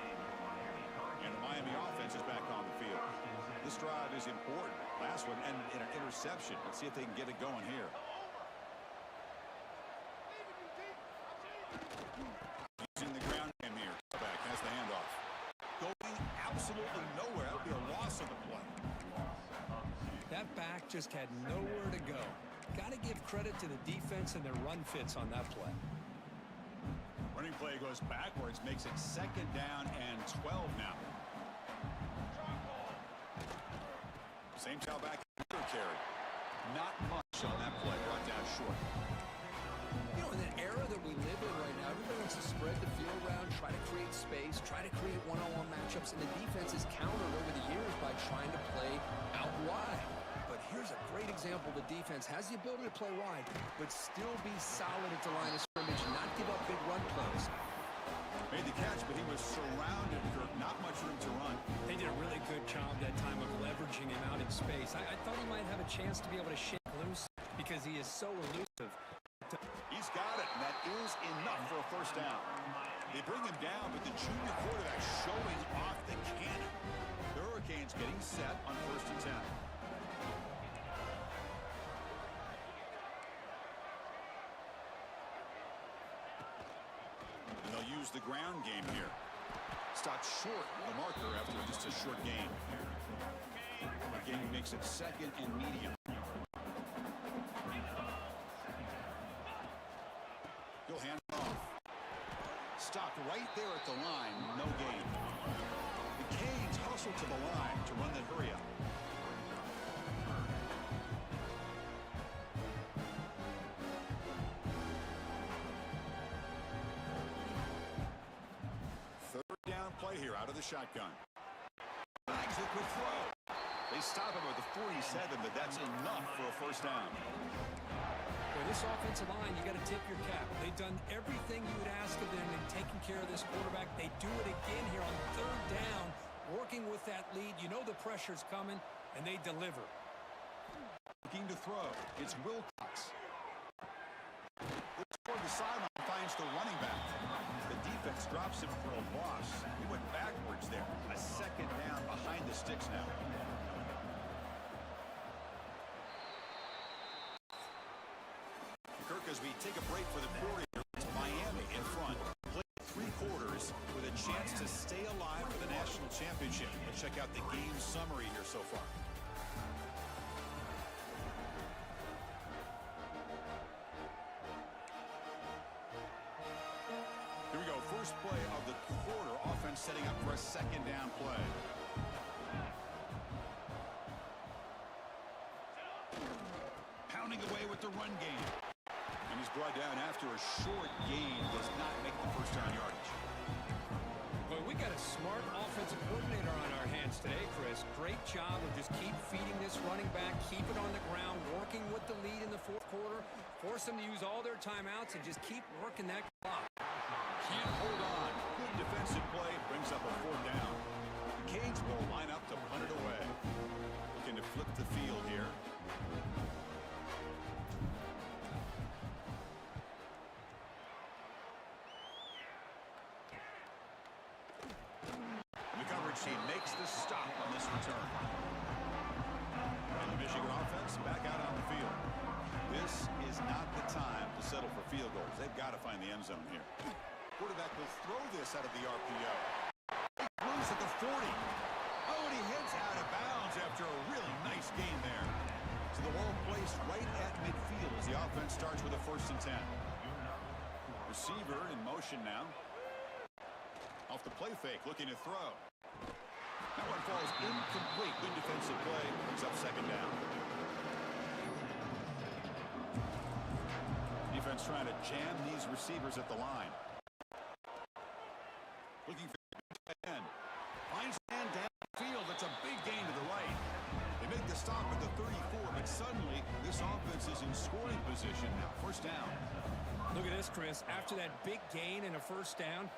And the Miami offense is back on the field. This drive is important. Last one ended in an interception. Let's see if they can get it going here. Using the ground game here. Back has the handoff. Going absolutely nowhere. That would be a loss of the play. That back just had nowhere to go. Got to give credit to the defense and their run fits on that play. Running play goes backwards, makes it 2nd down and 12 now. Same tailback carry. Not much on that play, brought down short. You know, in the era that we live in right now, everybody wants to spread the field around, try to create space, try to create one-on-one matchups, and the defense is countered over the years by trying to play out wide. But here's a great example. The defense has the ability to play wide, but still be solid at the line of scrimmage and not give up big run plays. Made the catch, but he was surrounded, Kirk. Not much room to run. They did a really good job that time of leveraging him out in space. I thought he might have a chance to be able to shake loose because he is so elusive. He's got it, and that is enough for a 1st down. They bring him down, but the junior quarterback showing off the cannon. The Hurricanes getting set on 1st and 10. And they'll use the ground game here. Stopped short of the marker after just a short gain. The game makes it 2nd and medium. He'll hand it off. Stopped right there at the line. No gain. The Canes hustle to the line to run the hurry up. Play here out of the shotgun. Bags it with throw. They stop him at the 47, but that's enough for a 1st down. For this offensive line, you got to tip your cap. They've done everything you would ask of them in taking care of this quarterback. They do it again here on 3rd down, working with that lead. You know the pressure's coming, and they deliver. Looking to throw. It's Wilcox. Toward the sideline finds the running back. The defense drops him for a loss. He went backwards there. A 2nd down behind the sticks now. Kirk, as we take a break for the quarter, it's Miami in front. Played 3 quarters with a chance to stay alive for the national championship. Let's check out the game summary here so far. Here we go. First play of the quarter. Offense setting up for a 2nd down play. Pounding away with the run game. And he's brought down after a short gain. Does not make the 1st down yardage. Well, we got a smart offensive coordinator on our hands today, Chris. Great job of just keep feeding this running back, keep it on the ground, working with the lead in the 4th quarter, force them to use all their timeouts, and just keep working that clock. Can't hold on. Good defensive play. Brings up a 4th down. The Canes will line up to punt it away. Looking to flip the field here. The coverage team makes the stop on this return. And the Michigan offense back out on the field. This is not the time to settle for field goals. They've got to find the end zone here. Quarterback will throw this out of the RPO. He throws at the 40. Oh, and he heads out of bounds after a really nice game there. So the ball placed right at midfield as the offense starts with a 1st and 10. Receiver in motion now. Off the play fake, looking to throw. That one falls incomplete. Good defensive play. Brings up 2nd down. Defense trying to jam these receivers at the line. Looking for the tight end. Finds man downfield. That's a big gain to the right. They make the stop at the 34, but suddenly this offense is in scoring position now. 1st down. Look at this, Chris. After that big gain and a 1st down,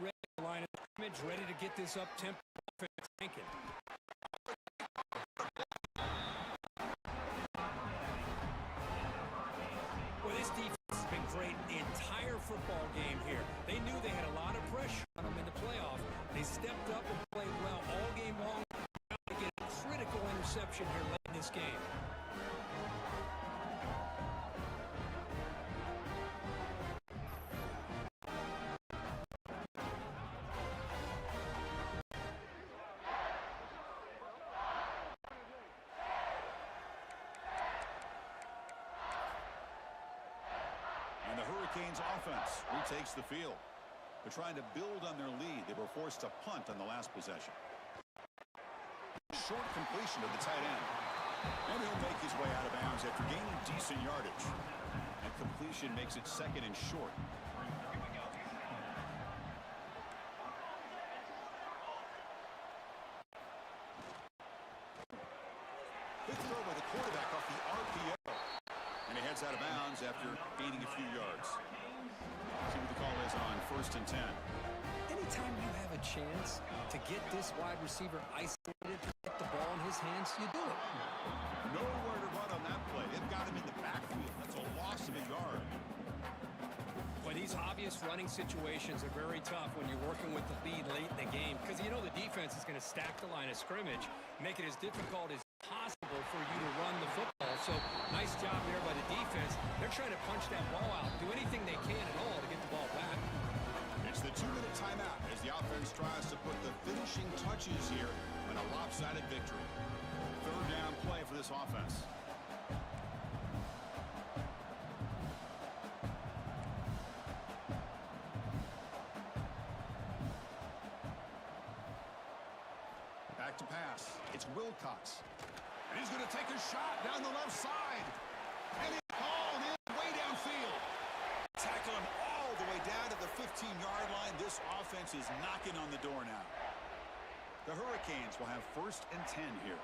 ready to line of scrimmage, ready to get this up tempo offense thinking. Well, this defense has been great the entire football game here. They knew they had a lot of pressure on them in the playoff. They stepped up and played well all game long. To get a critical interception here late in this game. And the Hurricanes offense retakes the field. They're trying to build on their lead. They were forced to punt on the last possession. Short completion to the tight end. And he'll make his way out of bounds after gaining decent yardage. And completion makes it 2nd and short. Good throw by the quarterback off the RPO. And he heads out of bounds after gaining a few yards. See what the call is on 1st and 10. Anytime you have a chance to get this wide receiver isolated, get the ball in his hands, you do it. Nowhere to run on that play. They've got him in the backfield. That's a loss of a yard. Well, these obvious running situations are very tough when you're working with the lead late in the game because you know the defense is going to stack the line of scrimmage, make it as difficult as possible for you to run the football. So nice job there by the defense. They're trying to punch that ball out, do anything they can at all to get the ball back. It's the 2-minute timeout as the offense tries to put the finishing touches here on a lopsided victory. 3rd down play for this offense. Back to pass. It's Wilcox. And he's going to take a shot down the left side. And he's hauled in way downfield. Tackle him all the way down to the 15-yard line. This offense is knocking on the door now. The Hurricanes will have 1st and 10 here.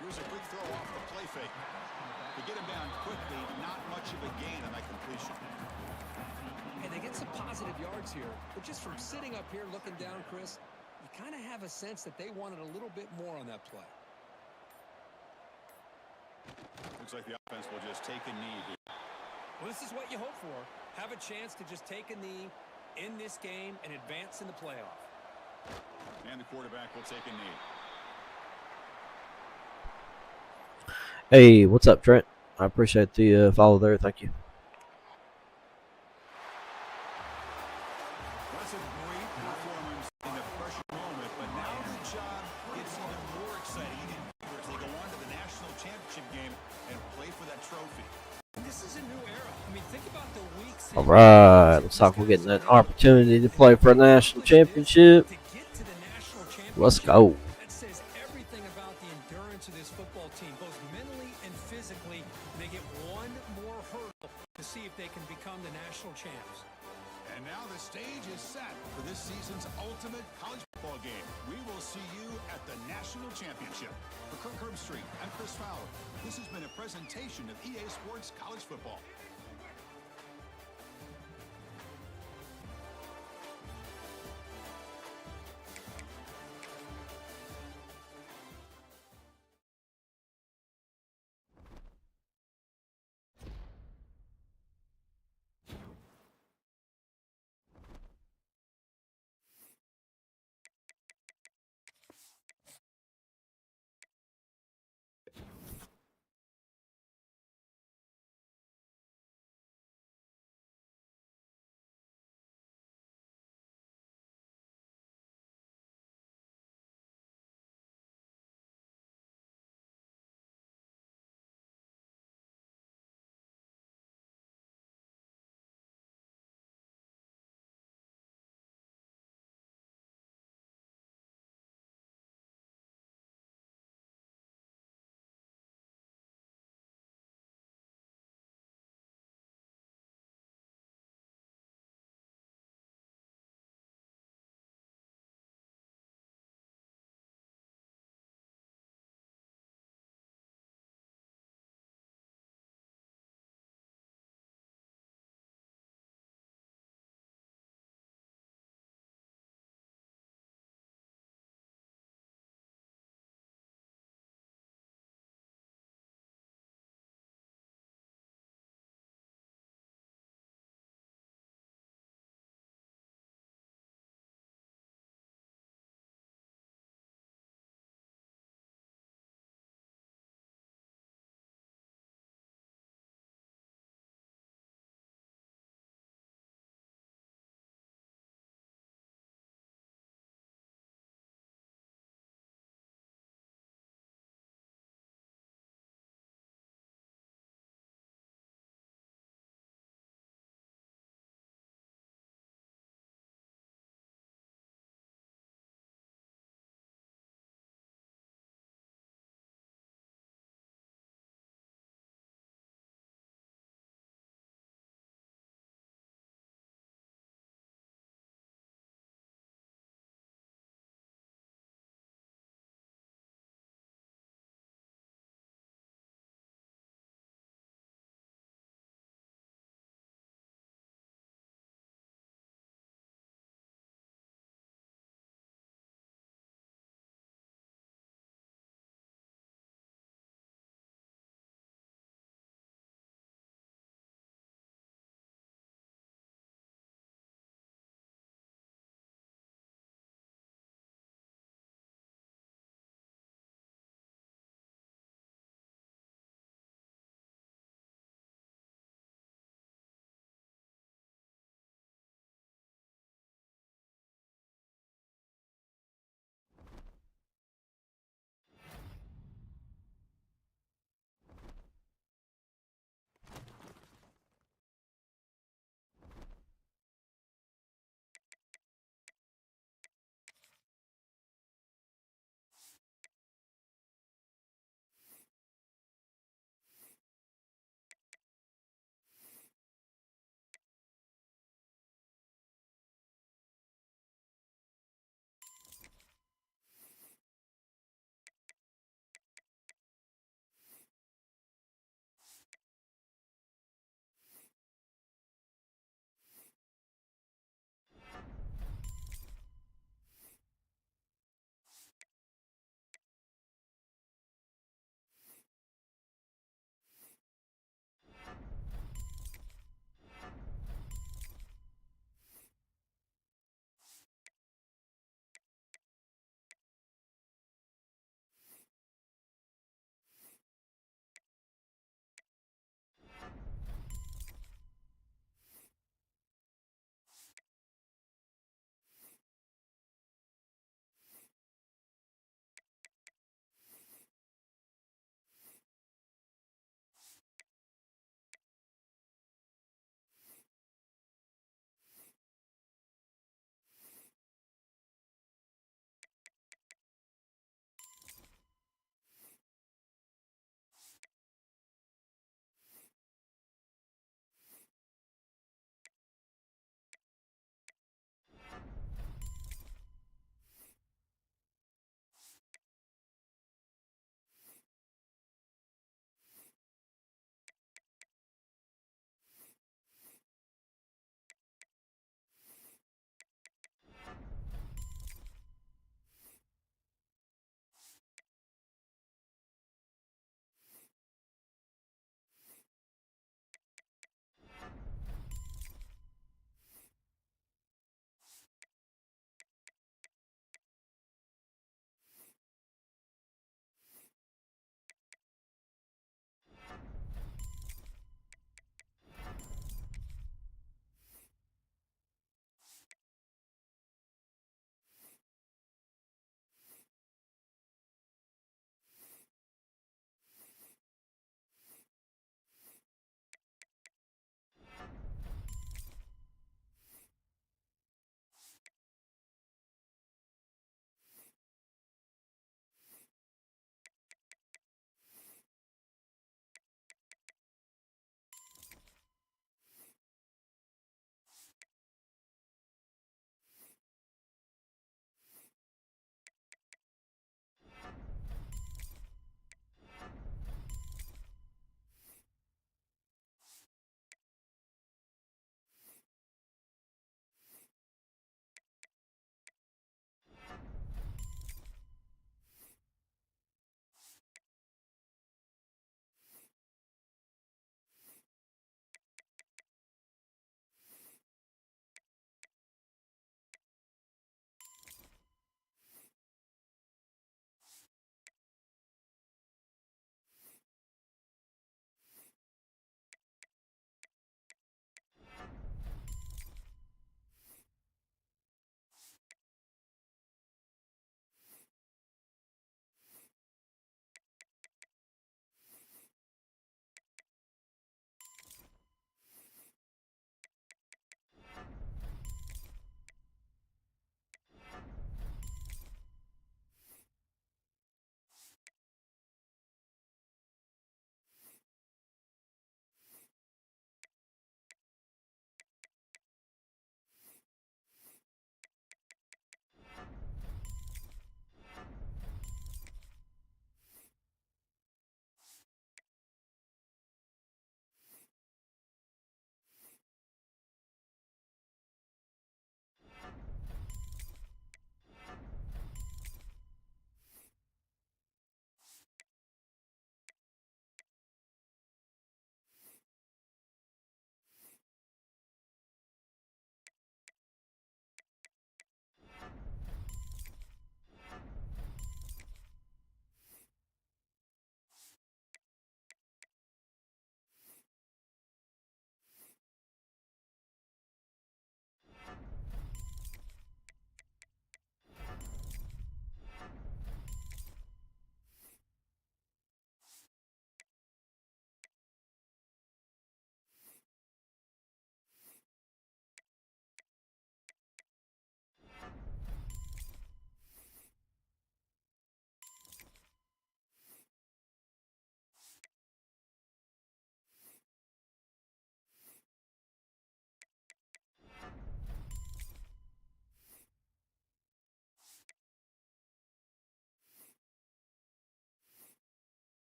Here's a quick throw off the play fake. To get him down quickly, not much of a gain on that completion. And they get some positive yards here, but just from sitting up here looking down, Chris, you kind of have a sense that they wanted a little bit more on that play. Looks like the offense will just take a knee here. Well, this is what you hope for. Have a chance to just take a knee in this game and advance in the playoff. And the quarterback will take a knee. Hey, what's up, Trent? I appreciate the follow there. Thank you. That's a great performance in the pressure moment, but now the job gets even more exciting as they go on to the national championship game and play for that trophy. This is a new era. I mean, think about the weeks. All right, looks like we're getting an opportunity to play for a national championship. To get to the national championship. Let's go. That says everything about the endurance of this football team, both mentally and physically. They get one more hurdle to see if they can become the national champs. And now the stage is set for this season's ultimate college football game. We will see you at the national championship. For Kirk Herbstreit, I'm Chris Fowler. This has been a presentation of EA Sports College Football.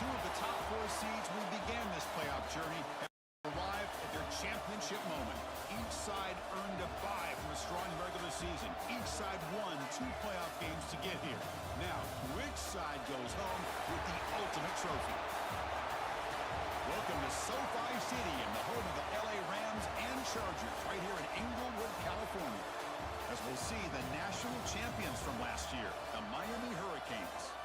two of the top four seeds we began this playoff journey have arrived at their championship moment. Each side earned a bye from a strong regular season. Each side won 2 playoff games to get here. Now, which side goes home with the ultimate trophy? Welcome to SoFi Stadium, the home of the LA Rams and Chargers, right here in Inglewood, California. As we'll see the national champions from last year, the Miami Hurricanes,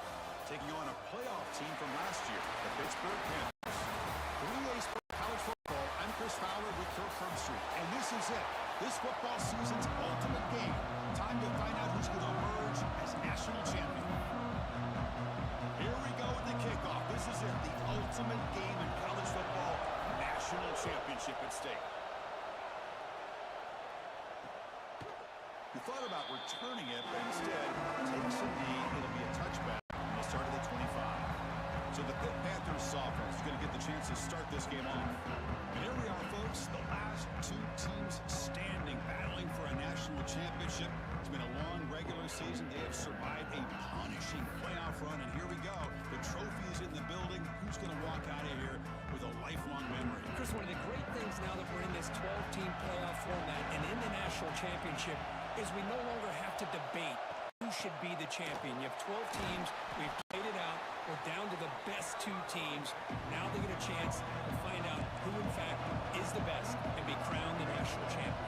taking on a playoff team from last year, the Pittsburgh Panthers. 3A Sport College Football, I'm Chris Fowler with Kirk Herbstreit, and this is it. This football season's ultimate game. Time to find out who's going to emerge as national champion. Here we go with the kickoff. This is it, the ultimate game in college football, national championship at stake. We thought about returning it, but instead, takes a knee. It'll be a touchback. We'll start at the 25. So the Pitt Panthers offense is going to get the chance to start this game off. And here we are, folks, the last 2 teams standing, battling for a national championship. It's been a long regular season. They have survived a punishing playoff run, and here we go. The trophy is in the building. Who's going to walk out of here with a lifelong memory? Chris, one of the great things now that we're in this 12-team playoff format and in the national championship is we no longer have to debate who should be the champion. You have 12 teams. We've played it out. We're down to the best 2 teams. Now they get a chance to find out who, in fact, is the best and be crowned the national champion.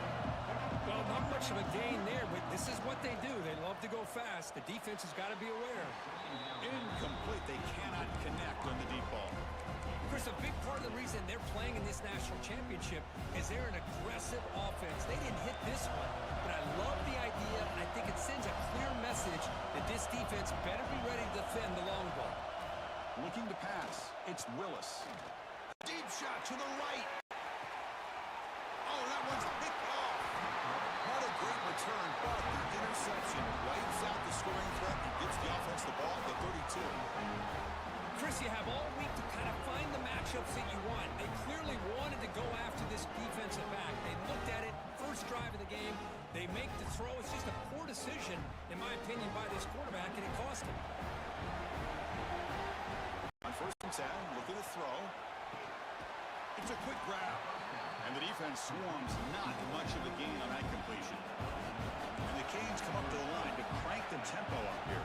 Well, not much of a gain there, but this is what they do. They love to go fast. The defense has got to be aware. Incomplete. They cannot connect on the deep ball. Chris, a big part of the reason they're playing in this national championship is they're an aggressive offense. They didn't hit this one, but I love the idea, and I think it sends a clear message that this defense better be ready to defend the long ball. Looking to pass. It's Willis. Deep shot to the right. Oh, that one's picked off. Not a great return, but the interception wipes out the scoring threat and gives the offense the ball at the 32. Chris, you have all week to kind of find the matchups that you want. They clearly wanted to go after this defensive back. They looked at it, first drive of the game. They make the throw. It's just a poor decision, in my opinion, by this quarterback, and it cost him. On 1st and 10, looking to throw. It's a quick grab. And the defense swarms, not much of a gain on that completion. And the Canes come up to the line to crank the tempo up here.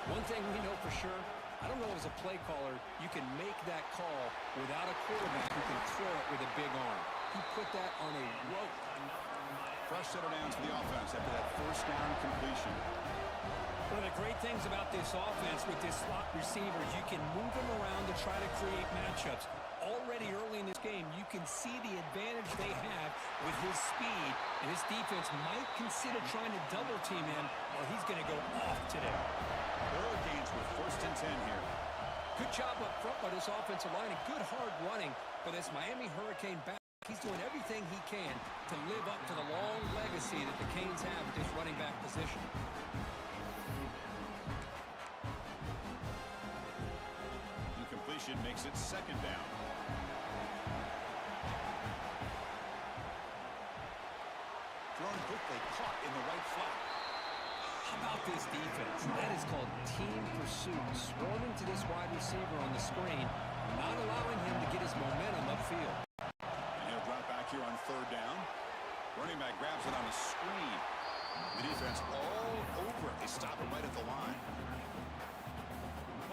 One thing we know for sure, I don't know as a play caller, you can make that call without a quarterback who can throw it with a big arm. He put that on a rope. Fresh set of downs for the offense after that 1st down completion. One of the great things about this offense with this slot receiver is you can move him around to try to create matchups. Already early in this game, you can see the advantage they have with his speed, and his defense might consider trying to double team him, or he's going to go off today. Hurricanes with 1st and 10 here. Good job up front by this offensive line, and good hard running for this Miami Hurricane back. He's doing everything he can to live up to the long legacy that the Canes have at this running back position. Incompletion makes it 2nd down. Thrown quickly, caught in the right flat. How about this defense? That is called team pursuit. Swarming to this wide receiver on the screen, not allowing him to get his momentum upfield. And he'll drop back here on 3rd down. Running back grabs it on a screen. The defense all over it. They stop it right at the line.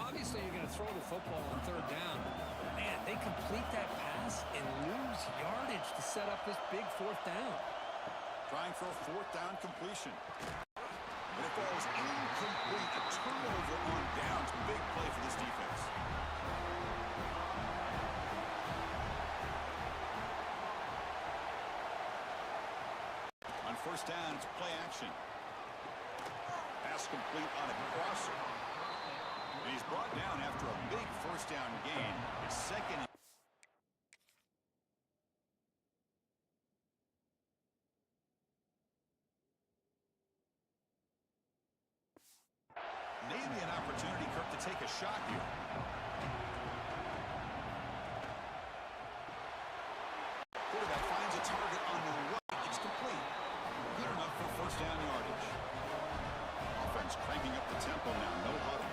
Obviously, you're going to throw the football on 3rd down. Man, they complete that pass and lose yardage to set up this big 4th down. Trying for a 4th down completion. And it falls incomplete. A turnover on downs. Big play for this defense. On 1st down, it's play action. Pass complete on a crosser. And he's brought down after a big 1st down gain. It's 2nd. Maybe an opportunity, Kirk, to take a shot here. Quarterback finds a target on the right. It's complete. Good enough for 1st down yardage. Offense cranking up the tempo now. No huddle.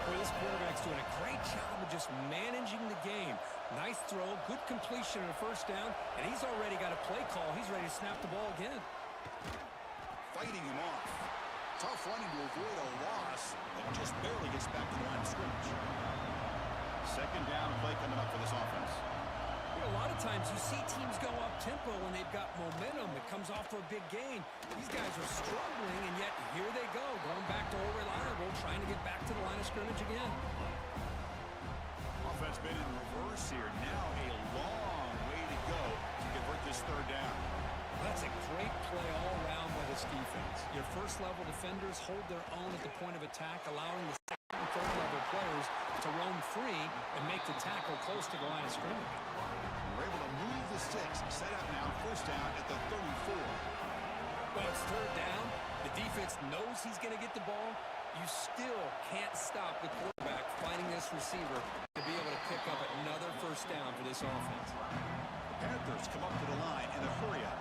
Well, this quarterback defense doing a great job of just managing the game. Nice throw, good completion and a first down, and he's already got a play call. He's ready to snap the ball again. Fighting him off. Tough running to avoid a loss, and just barely gets back to the line of scrimmage. Second down play coming up for this offense. A lot of times you see teams go up-tempo when they've got momentum. It comes off for a big gain. These guys are struggling, and yet here they go, going back to old reliable, trying to get back to the line of scrimmage again. Offense been in reverse here. Now a long way to go to convert this third down. That's a great play all around by this defense. Your first-level defenders hold their own at the point of attack, allowing the second and third-level players to roam free and make the tackle close to the line of scrimmage. We're able to move the sticks. Set up now, first down at the 34. Well, it's third down. The defense knows he's going to get the ball. You still can't stop the quarterback finding this receiver to be able to pick up another first down for this offense. The Panthers come up to the line in a hurry-up.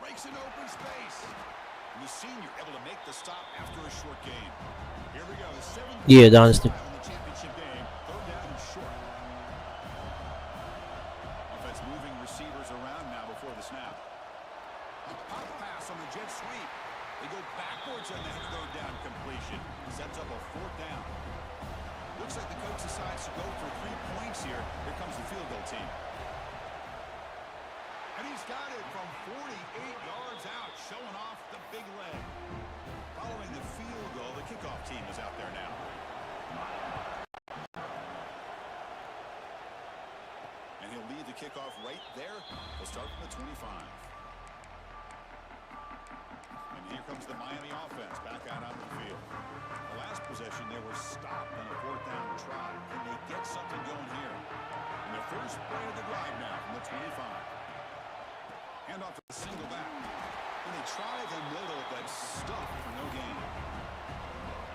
Breaks an open space. And the senior able to make the stop after a short gain. Here we go. The seventh Dynasty. in the championship game. Third down and short. Offense moving receivers around now before the snap. A pop pass on the jet sweep. They go backwards on that third down completion. Sets up a fourth down. Looks like the coach decides to go for 3 points here. Here comes the field goal team. And he's got it from 48 yards out, showing off the big leg. Following the field goal, the kickoff team is out there now. And he'll lead the kickoff right there. We'll start from the 25. And here comes the Miami offense back out on the field. The last possession, they were stopped on a fourth down try. Can they get something going here? And the first play of the drive now from the 25. Hand off to the single back. And they try the middle, but stuffed for no gain.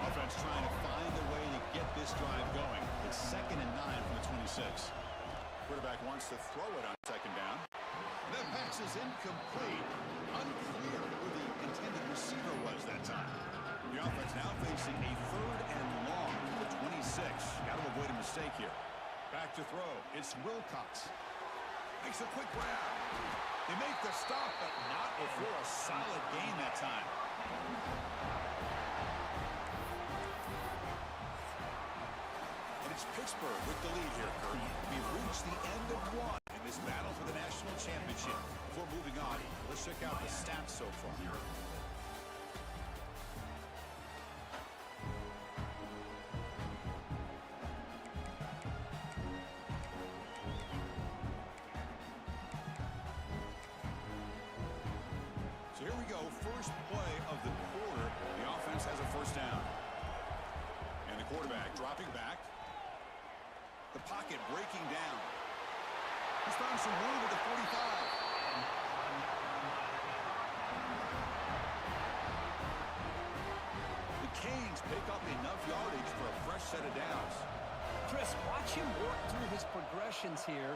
Offense trying to find a way to get this drive going. It's 2nd and 9 from the 26. Quarterback wants to throw it on second down. The pass is incomplete. Unclear who the intended receiver was that time. The offense now facing a 3rd and long from the 26. Got to avoid a mistake here. Back to throw. It's Wilcox. Makes a quick grab. They make the stop, but not before a solid gain that time. And it's Pittsburgh with the lead here, Kurt. We've reached the end of one in this battle for the national championship. Before moving on, let's check out the stats so far. So here we go, first play of the quarter. The offense has a first down. And the quarterback dropping back. The pocket breaking down. He's found some room at the 45. The Canes pick up enough yardage for a fresh set of downs. Chris, watch him work through his progressions here.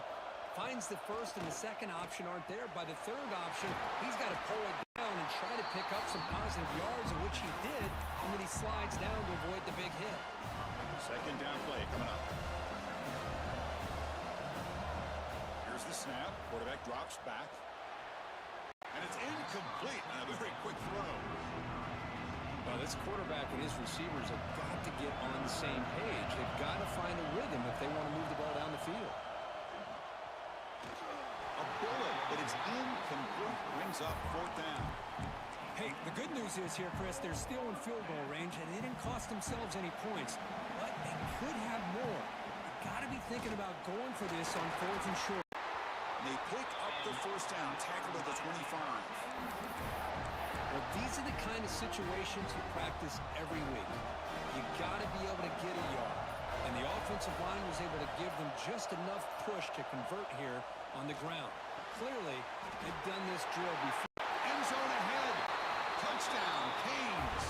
Finds the first and the second option aren't there. By the third option, he's got to pull it down and try to pick up some positive yards, of which he did, and then he slides down to avoid the big hit. Second down play coming up. Here's the snap. Quarterback drops back. And it's incomplete on a very quick throw. Well, this quarterback and his receivers have got to get on the same page. They've got to find a rhythm if they want to move the ball down the field. A bullet, but it's incomplete. Brings up fourth down. Hey, the good news is here, Chris, they're still in field goal range, and they didn't cost themselves any points. But they could have more. You've got to be thinking about going for this on 4th and short. They pick up the first down, tackled at the 25. Well, these are the kind of situations you practice every week. You got to be able to get a yard. And the offensive line was able to give them just enough push to convert here on the ground. Clearly, they've done this drill before. End zone ahead. Touchdown, Canes.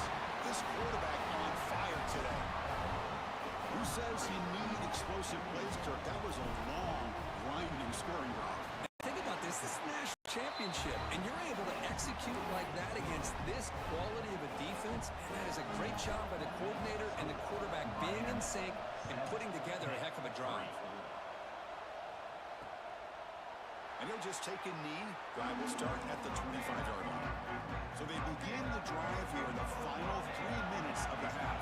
This quarterback on fire today. Who says he needed explosive plays, Kirk? That was a long, grinding scoring drive. Think about this. This is national championship, and you're able to execute like that against this quality of a defense, and that is a great job by the coordinator and the quarterback being in sync and putting together a heck of a drive. And he'll just take a knee. Drive will start at the 25-yard line. So they begin the drive here in the final 3 minutes of the half.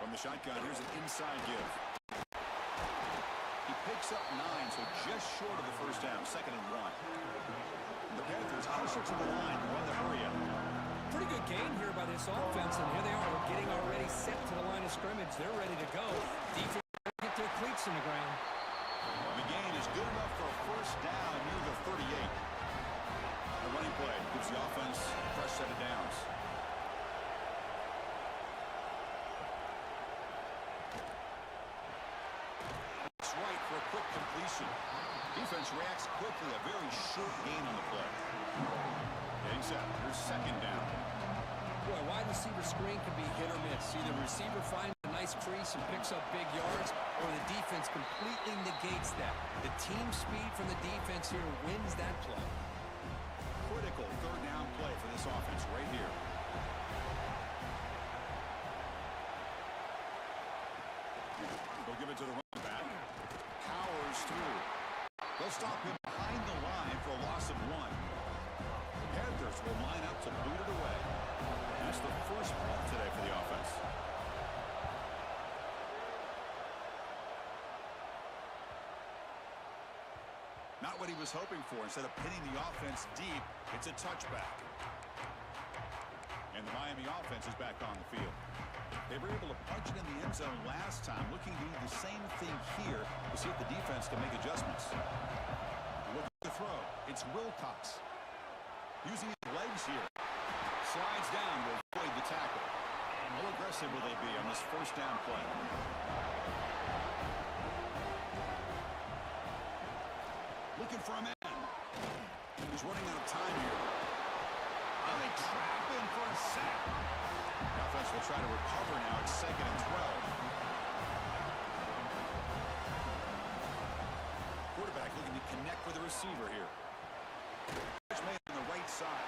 From the shotgun, here's an inside give. He picks up 9, so just short of the first down, 2nd and 1. And the Panthers closer to the line, run the hurry up. Pretty good game here by this offense, and here they are getting already set to the line of scrimmage. They're ready to go. Defense get their cleats in the ground. And the gain is good enough for a first down near the 38. The running play gives the offense a fresh set of downs. Right for a quick completion. Defense reacts quickly. A very short gain on the play. Getting set. Here's 2nd down. Boy, wide receiver screen can be hit or miss. Either the receiver finds a nice crease and picks up big yards, or the defense completely negates that. The team speed from the defense here wins that play. Critical 3rd down play for this offense right here. They'll give it to the running back. Powers through. They'll stop him behind the line for a loss of 1. The Panthers will line up to boot it away. That's the first punt today for the offense. Not what he was hoping for. Instead of pinning the offense deep, it's a touchback. And the Miami offense is back on the field. They were able to punch it in the end zone last time, looking to do the same thing here to see if the defense can make adjustments. Look at the throw. It's Wilcox. Using his legs here. Slides down to avoid the tackle. How aggressive will they be on this first down play? Looking for a man. He's running out of time here. Oh, they trap him for a sack. The offense will try to recover now. It's 2nd and 12. Quarterback looking to connect with the receiver here. Catch made on the right side.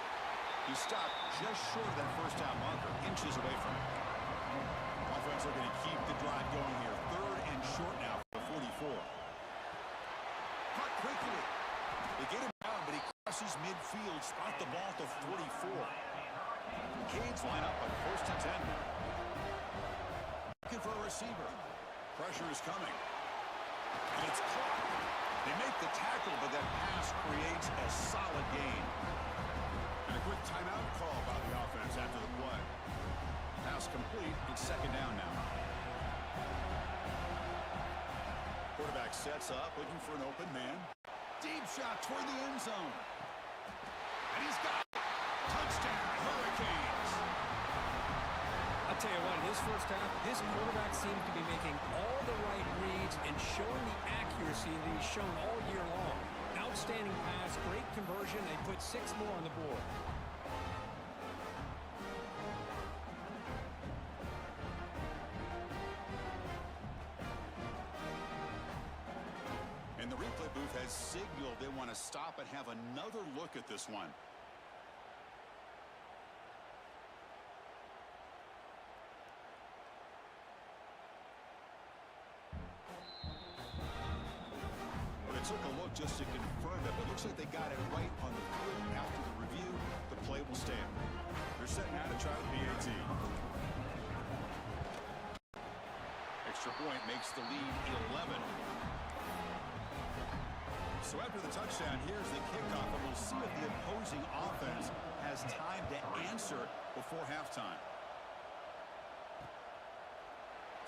He stopped just short of that first down marker, inches away from it. Offense looking to keep the drive going here. 3rd and short now for the 44. Caught quickly. They get him down, but he crosses midfield. Spot the ball to 44. Canes line up on 1st and 10 now. Looking for a receiver. Pressure is coming. And it's caught. They make the tackle, but that pass creates a solid gain. And a quick timeout call by the offense after the play. Pass complete. It's 2nd down now. Quarterback sets up, looking for an open man. Deep shot toward the end zone. And he's got it. Touchdown, Hurricanes. I'll tell you what, in this first half, this quarterback seems to be making all the right reads and showing the accuracy that he's shown all year long. Outstanding pass, great conversion. They put 6 more on the board. And the replay booth has signaled they want to stop and have another look at this one. Took a look just to confirm that, but it looks like they got it right on the field. After the review, the play will stand. They're set now to try the PAT. Extra point makes the lead 11. So after the touchdown, here's the kickoff, and we'll see if the opposing offense has time to answer before halftime.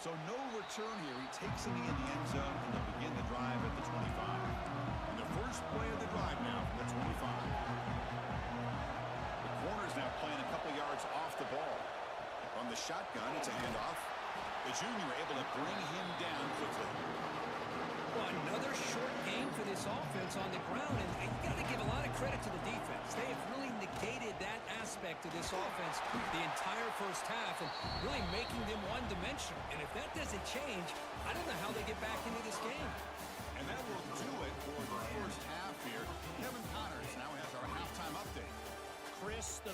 So no return here. He takes it in the end zone, and they'll begin the drive at the 25. And the first play of the drive now from the 25. The corner's now playing a couple yards off the ball. From the shotgun, it's a handoff. The junior able to bring him down quickly. Well, another short game for this offense on the ground, and you got to give a lot of credit to the defense. They have really negated that aspect of this offense the entire first half and really making them one-dimensional. And if that doesn't change, I don't know how they get back into this game.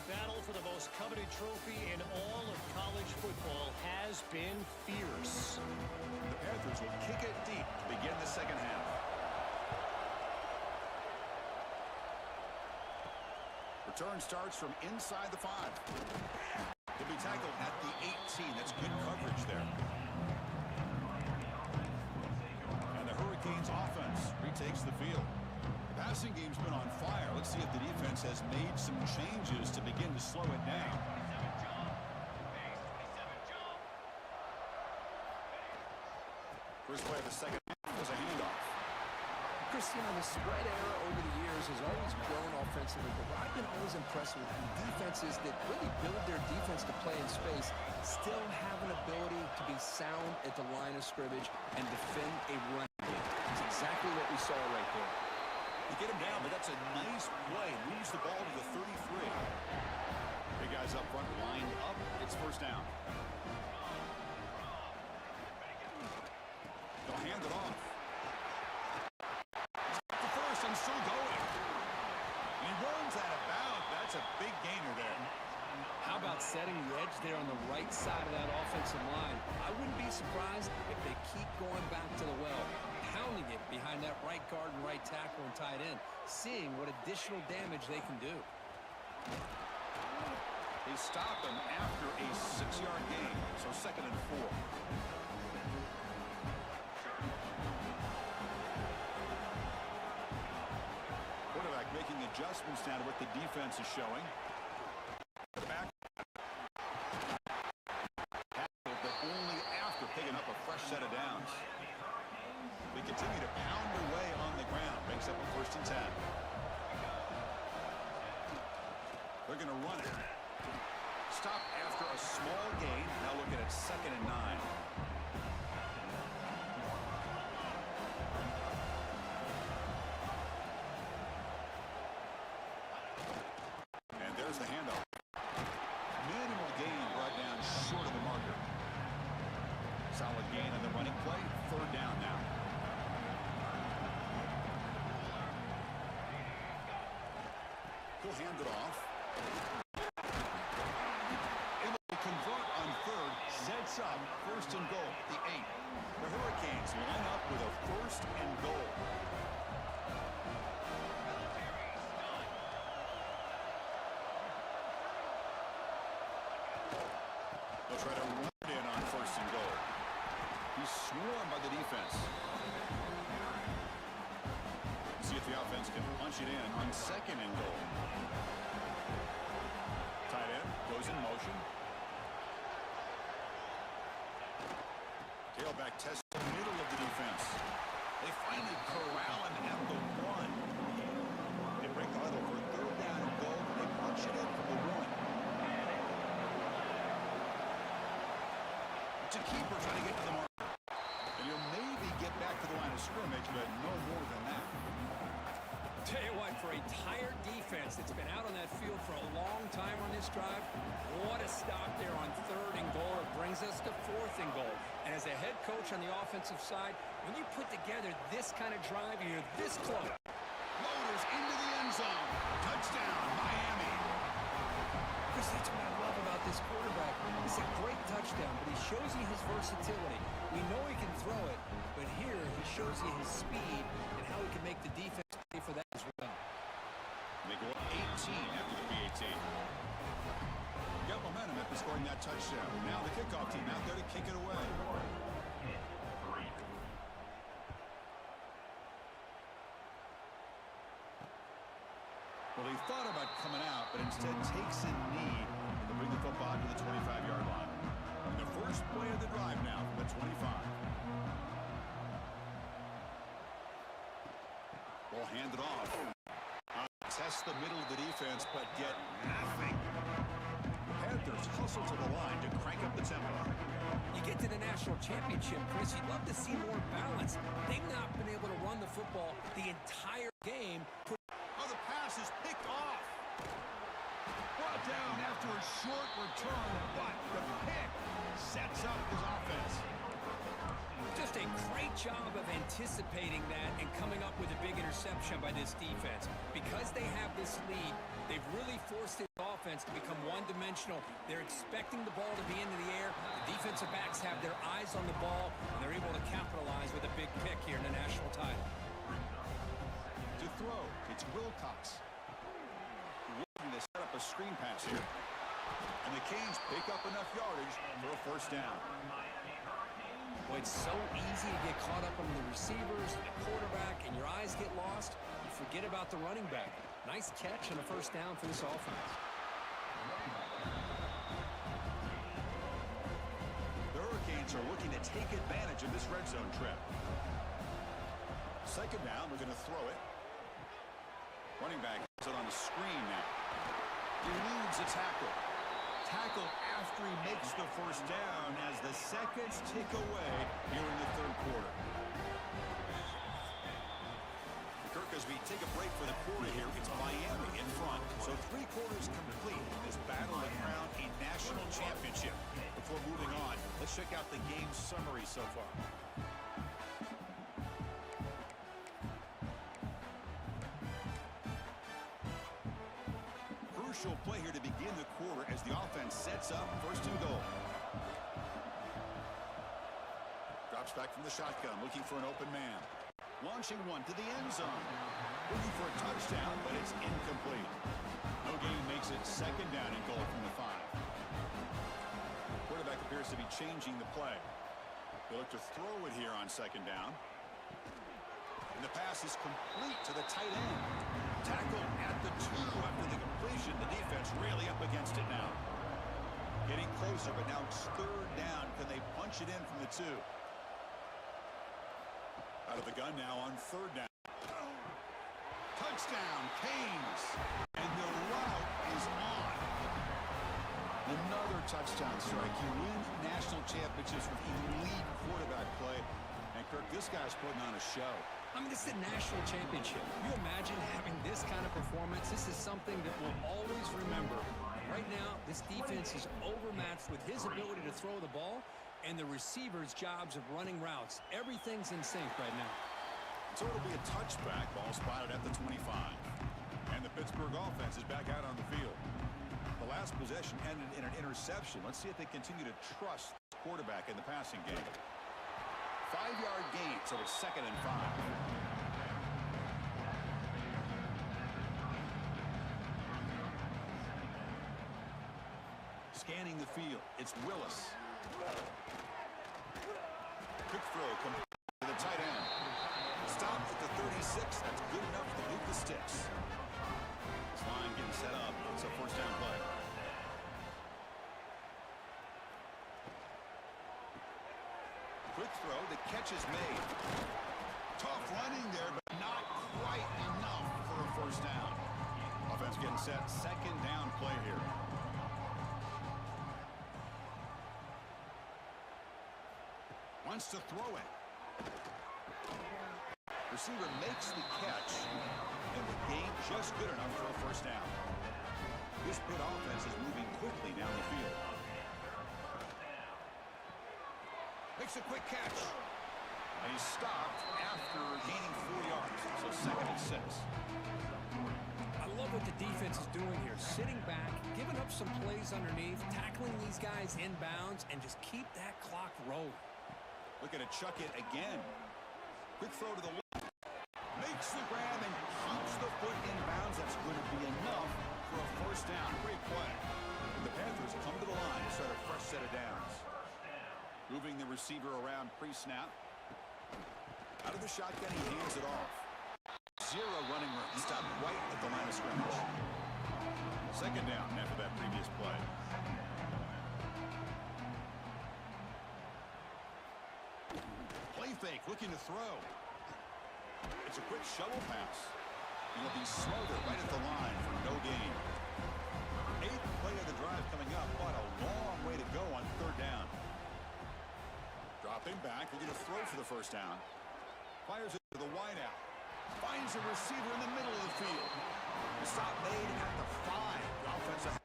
battle for the most coveted trophy in all of college football has been fierce. The Panthers will kick it deep to begin the second half. Return starts from inside the 5. He'll be tackled at the 18. That's good coverage there. And the Hurricanes offense retakes the field. The passing game's been on fire. Let's see if the defense has made some changes to begin to slow it down. First play of the second half was a handoff. Christian, the spread era over the years has always grown offensively, but what I've been always impressed with defenses that really build their defense to play in space still have an ability to be sound at the line of scrimmage and defend a run game. That's exactly what we saw right there. You get him down, but that's a nice play. Moves the ball to the 33. Big guys up front lined up. It's first down. They'll hand it off. The first and still going. And he runs out of bounds. That's a big gainer there. How about setting the edge there on the right side of that offensive line? I wouldn't be surprised if they keep going back to the well, pounding it behind that right guard and right tackle and tight end, seeing what additional damage they can do. They stop him after a 6-yard gain, so 2nd and 4. Quarterback making adjustments now to what the defense is showing. Back. But only after picking up a fresh set of downs. They continue to pound away on the ground. Makes up a 1st and 10. They're going to run it. Stop after a small gain. Now looking at 2nd and 9. And there's the handoff. Minimal gain brought down short of the marker. Solid gain on the running play. 3rd down now. He'll hand it off. Convert on 3rd, sets up 1st and goal, the 8. The Hurricanes line up with a 1st and goal. They'll try to run it in on 1st and goal. He's swarmed by the defense. See if the offense can punch it in on 2nd and goal. Tight end goes in motion. Tailback tests the middle of the defense. They finally corral him at the 1. They break the huddle for 3rd down and goal. They punch it in for the 1. It's a keeper trying to get to the mark. And he'll maybe get back to the line of scrimmage, but no more than that. Tell you what, for a tired defense that's been out on that field for a long time on this drive, what a stop there on 3rd and goal. It brings us to 4th and goal. And as a head coach on the offensive side, when you put together this kind of drive, you're this close. Loaders into the end zone. Touchdown, Miami. Chris, that's what I love about this quarterback. It's a great touchdown, but he shows you his versatility. We know he can throw it, but here he shows you his speed and how he can make the defense pay for that as well. They go up 18 after the PAT. Got momentum after scoring that touchdown. Now the kickoff team out there to kick it away. Well, they thought about coming out, but instead takes a knee to bring the football to the 25-yard line. And the first play of the drive now from the 25. Ball handed off. Test the middle of the defense, but get nothing. Panthers hustle to the line to crank up the tempo. You get to the national championship, Chris, you'd love to see more balance. They've not been able to run the football the entire game. Oh, the pass is picked off. Brought down after a short return, but the pick sets up his offense. Just a great job of anticipating that and coming up with a big interception by this defense. Because they have this lead, they've really forced this offense offense to become one-dimensional. They're expecting the ball to be into the air. The defensive backs have their eyes on the ball, and they're able to capitalize with a big pick here in the national title. To throw, it's Wilcox. Looking to set up a screen pass here. And the Canes pick up enough yardage for a first down. Well, it's so easy to get caught up on the receivers, the quarterback, and your eyes get lost. You forget about the running back. Nice catch and a first down for this offense. The Hurricanes are looking to take advantage of this red zone trip. Second down, we're going to throw it. Running back has it on the screen now. Eludes a tackle. Tackle after he makes the first down as the seconds tick away here in the third quarter. Kirk, as we take a break for the quarter here, it's Miami in front. So 3 quarters complete in this battle to crown a national championship. Before moving on, let's check out the game summary so far. Crucial play here to begin the quarter as the offense sets up first and goal. Drops back from the shotgun, looking for an open man. Launching one to the end zone. Looking for a touchdown, but it's incomplete. No gain makes it second down and goal from the 5. Quarterback appears to be changing the play. They look to throw it here on second down. And the pass is complete to the tight end. Tackled at the 2 after the completion. The defense really up against it now. Getting closer, but now it's third down. Can they punch it in from the 2? Out of the gun now on third down. Touchdown, Canes. And the route is on. Another touchdown strike. You win national championships with elite quarterback play. And Kirk, this guy's putting on a show. I mean, this is a national championship. Can you imagine having this kind of performance? This is something that we'll always remember. Right now, this defense is overmatched with his ability to throw the ball and the receivers' jobs of running routes. Everything's in sync right now. So it'll be a touchback. Ball spotted at the 25. And the Pittsburgh offense is back out on the field. The last possession ended in an interception. Let's see if they continue to trust the quarterback in the passing game. 5-yard gain, so it's second and 5. Scanning the field, it's Willis. Quick throw comes to the tight end. Stopped at the 36. That's good enough to move the sticks. This line getting set up. It's a first down play. Quick throw, the catch is made. Tough running there, but not quite enough for a first down. Offense getting set, second down play here. Wants to throw it. Receiver makes the catch, and the gain just good enough for a first down. This Pitt offense is moving quickly down the field. Makes a quick catch. And he's stopped after gaining 4 yards. So second and 6. I love what the defense is doing here. Sitting back, giving up some plays underneath, tackling these guys inbounds, and just keep that clock rolling. Looking to chuck it again. Quick throw to the left. Makes the grab and keeps the foot in bounds. That's going to be enough for a first down. Great play. And the Panthers come to the line to start a fresh set of downs. Moving the receiver around pre-snap. Out of the shotgun, he hands it off. 0 running room. He stopped right at the line of scrimmage. Second down after that previous play. Play fake, looking to throw. It's a quick shovel pass. He'll be smothered right at the line for no gain. 8th play of the drive coming up, but a long way to go on third down. Dropping back, looking to throw for the first down. Fires it to the wideout. Finds a receiver in the middle of the field. The stop made at the 5. The offensive.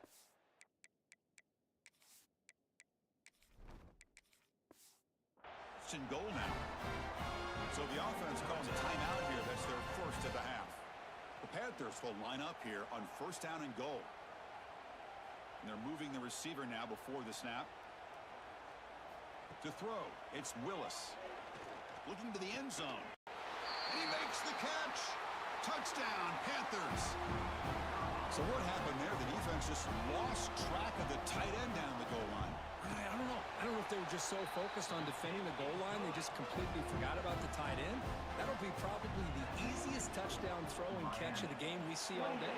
It's in goal now. So the offense calls a timeout here. That's their first of the half. The Panthers will line up here on first down and goal. And they're moving the receiver now before the snap. To throw, it's Willis. Looking to the end zone. And he makes the catch. Touchdown, Panthers. So what happened there? The defense just lost track of the tight end down the goal line. I don't know. I don't know if they were just so focused on defending the goal line, they just completely forgot about the tight end. That'll be probably the easiest touchdown throw and catch of the game we see all day.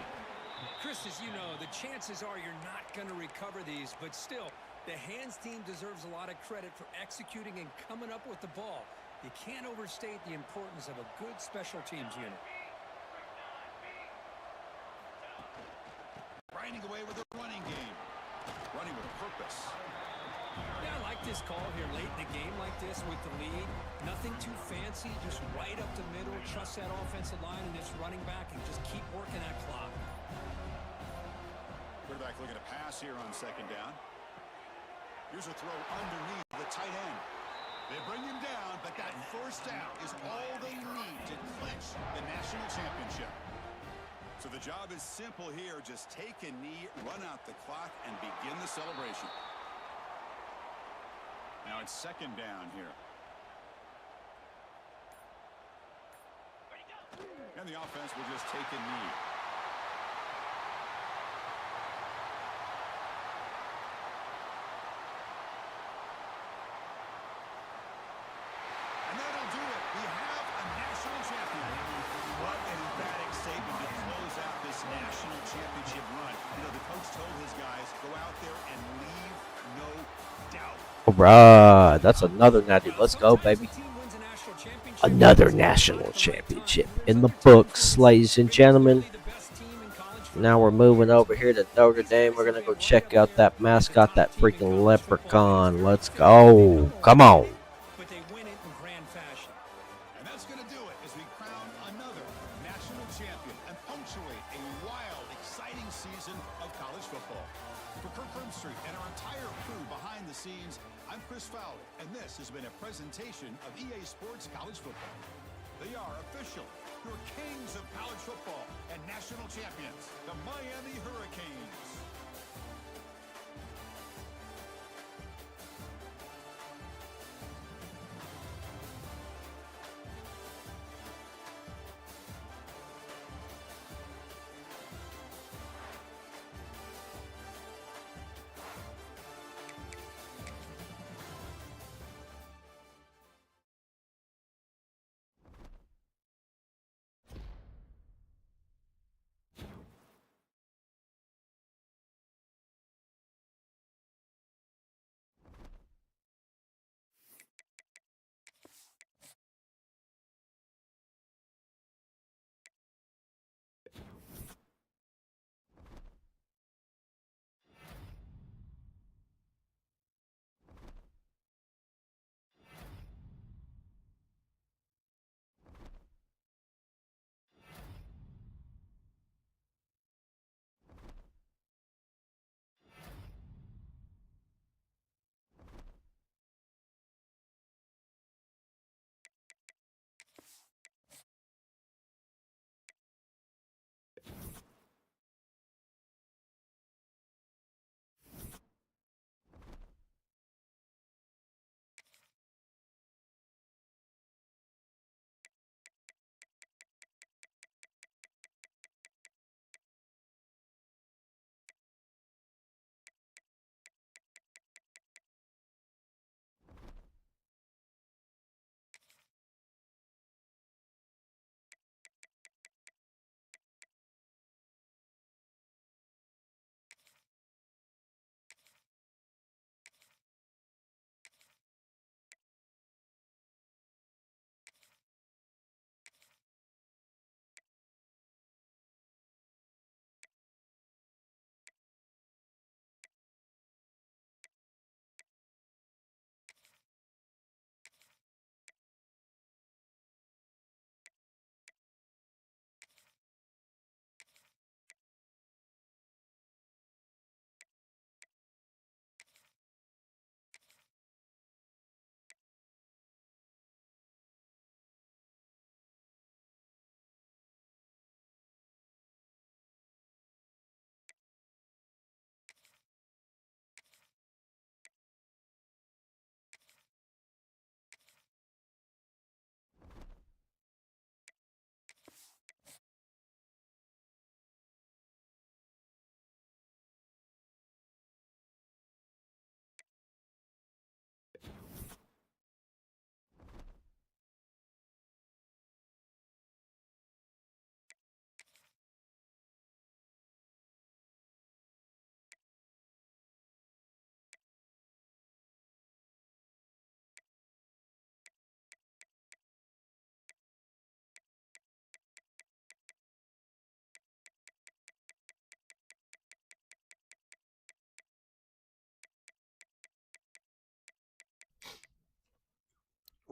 Chris, as you know, the chances are you're not going to recover these, but still, the hands team deserves a lot of credit for executing and coming up with the ball. You can't overstate the importance of a good special teams unit. Grinding away with a running game. Running with purpose. Yeah, I like this call here late in the game like this with the lead. Nothing too fancy, just right up the middle. Trust that offensive line and this running back and just keep working that clock. Quarterback looking to pass here on second down. Here's a throw underneath the tight end. They bring him down, but that first down is all they need to clinch the national championship. So the job is simple here. Just take a knee, run out the clock, and begin the celebration. Now it's second down here. And the offense will just take a knee. And that'll do it. We have a national champion. What an emphatic statement to close out this national championship run. You know, the coach told his guys, go out there and leave no doubt. All right, that's another Natty. Let's go, baby. Another national championship in the books, ladies and gentlemen. Now we're moving over here to Notre Dame. We're going to go check out that mascot, that freaking leprechaun. Let's go. Come on. But they win it in grand fashion. And that's going to do it as we crown another national champion and punctuate a wild, exciting season of college football. For Kirk Street and our entire crew behind the scenes, I'm Chris Fowler, and this has been a presentation of EA Sports College Football. They are official, your kings of college football and national champions, the Miami Hurricanes.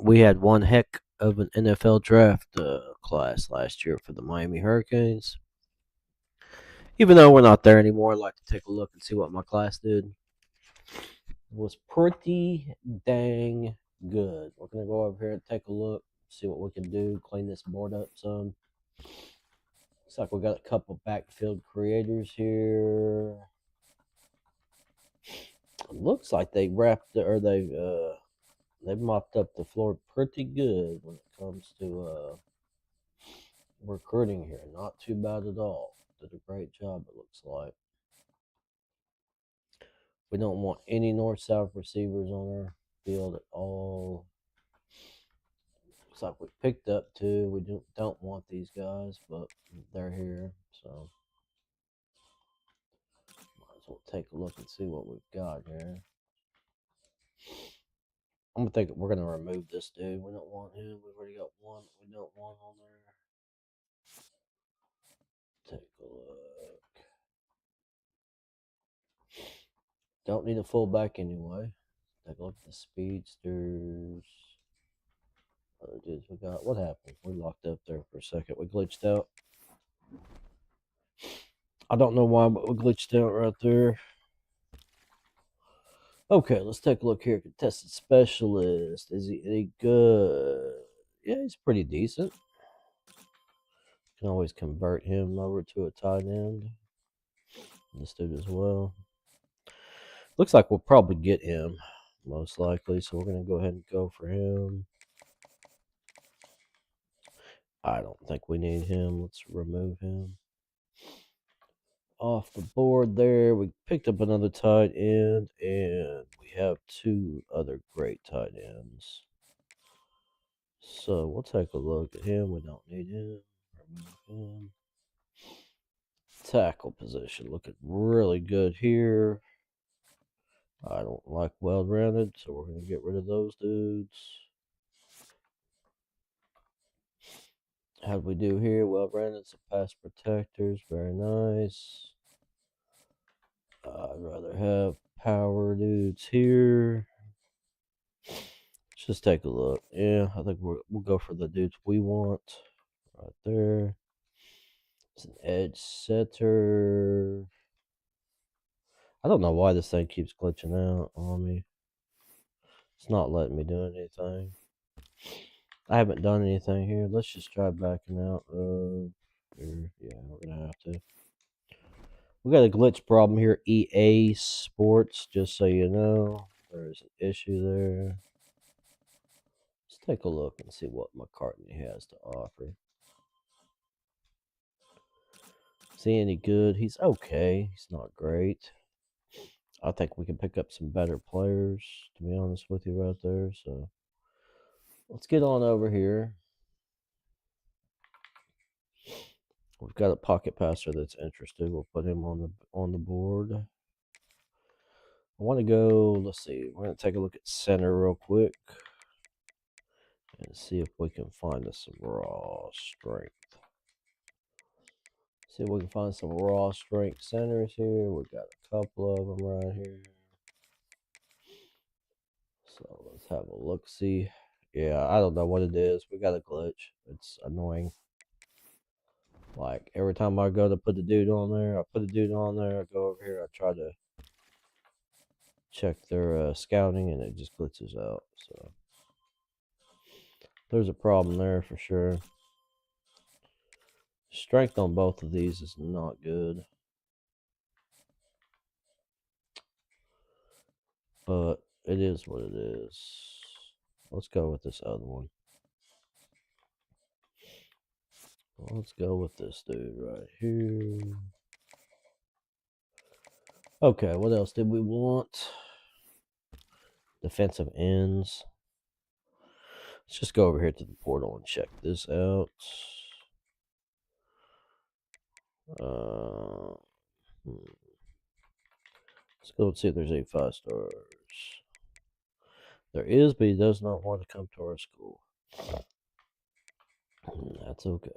we had one heck of an NFL draft class last year for the Miami Hurricanes. Even though we're not there anymore, I'd like to take a look and see what my class did. It was pretty dang good. We're going to go over here and take a look, see what we can do, clean this board up some. Looks like we got a couple backfield creators here. It looks like they wrapped or they mopped up the floor pretty good when it comes to recruiting here. Not too bad at all. Did a great job, it looks like. We don't want any north-south receivers on our field at all. Looks like we picked up two. We don't want these guys, but they're here, so might as well take a look and see what we've got here. I'm gonna think we're gonna remove this dude. We don't want him. We've already got one that we don't want on there. Take a look. Don't need a fullback anyway. Take a look at the speedsters. Other dudes we got. What happened? We locked up there for a second. We glitched out. I don't know why, but we glitched out right there. Okay, let's take a look here. Contested specialist. Is he any good? Yeah, he's pretty decent. Can always convert him over to a tight end. This dude as well. Looks like we'll probably get him, most likely. So we're going to go ahead and go for him. I don't think we need him. Let's remove him. Off the board there, we picked up another tight end, and we have two other great tight ends. So we'll take a look at him. We don't need him. Remove him. Tackle position looking really good here. I don't like well-rounded, so we're going to get rid of those dudes. How'd we do here? Well-rounded, some pass protectors. Very nice. I'd rather have power dudes here. Let's just take a look. Yeah, I think we'll go for the dudes we want. Right there. It's an edge setter. I don't know why this thing keeps glitching out on me. It's not letting me do anything. I haven't done anything here. Let's just try backing out of here. Yeah, we're going to have to. We got a glitch problem here. EA Sports, just so you know. There's an issue there. Let's take a look and see what McCartney has to offer. Is he any good? He's okay. He's not great. I think we can pick up some better players, to be honest with you, right there. So let's get on over here. We've got a pocket passer that's interested. We'll put him on the board. I want to go, let's see, we're going to take a look at center real quick and see if we can find us some raw strength. See if we can find some raw strength centers here. We've got a couple of them right here. So let's have a look. See, yeah, I don't know what it is. We got a glitch. It's annoying. Like every time I go to put the dude on there, I put the dude on there. I go over here. I try to check their scouting, and it just glitches out. So there's a problem there for sure. Strength on both of these is not good. But it is what it is. Let's go with this other one. Let's go with this dude right here. Okay, what else did we want? Defensive ends. Let's just go over here to the portal and check this out. Let's go and see if there's any 5 stars. There is, but he does not want to come to our school. That's okay.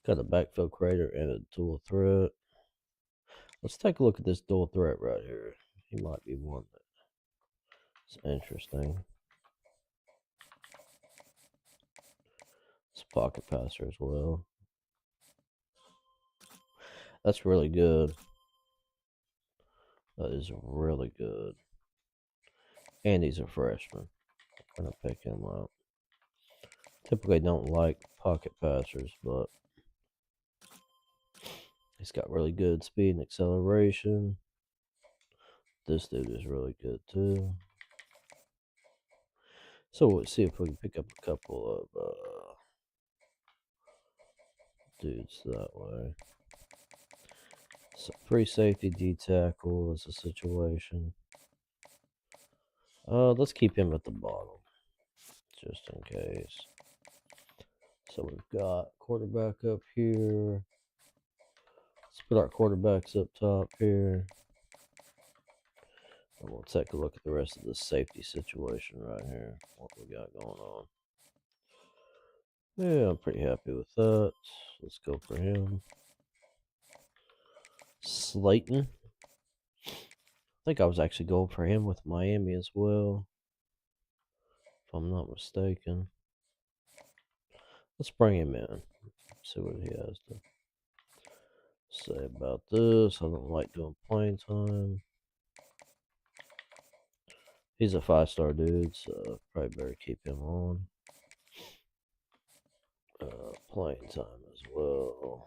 Got a backfield creator and a dual threat. Let's take a look at this dual threat right here. He might be one that's interesting. pocket passer as well. That's really good. That is really good. And he's a freshman. I'm going to pick him up. Typically don't like pocket passers, but he's got really good speed and acceleration. This dude is really good too. So we'll see if we can pick up a couple of dudes that way. So free safety, D tackle is a situation. Let's keep him at the bottom, just in case. So we've got quarterback up here. Let's put our quarterbacks up top here. And we'll take a look at the rest of the safety situation right here. What we got going on. Yeah, I'm pretty happy with that. Let's go for him. Slayton. I think I was actually going for him with Miami as well, if I'm not mistaken. Let's bring him in. See what he has to say about this. I don't like doing playing time. He's a 5-star dude, so probably better keep him on. Playing time as well.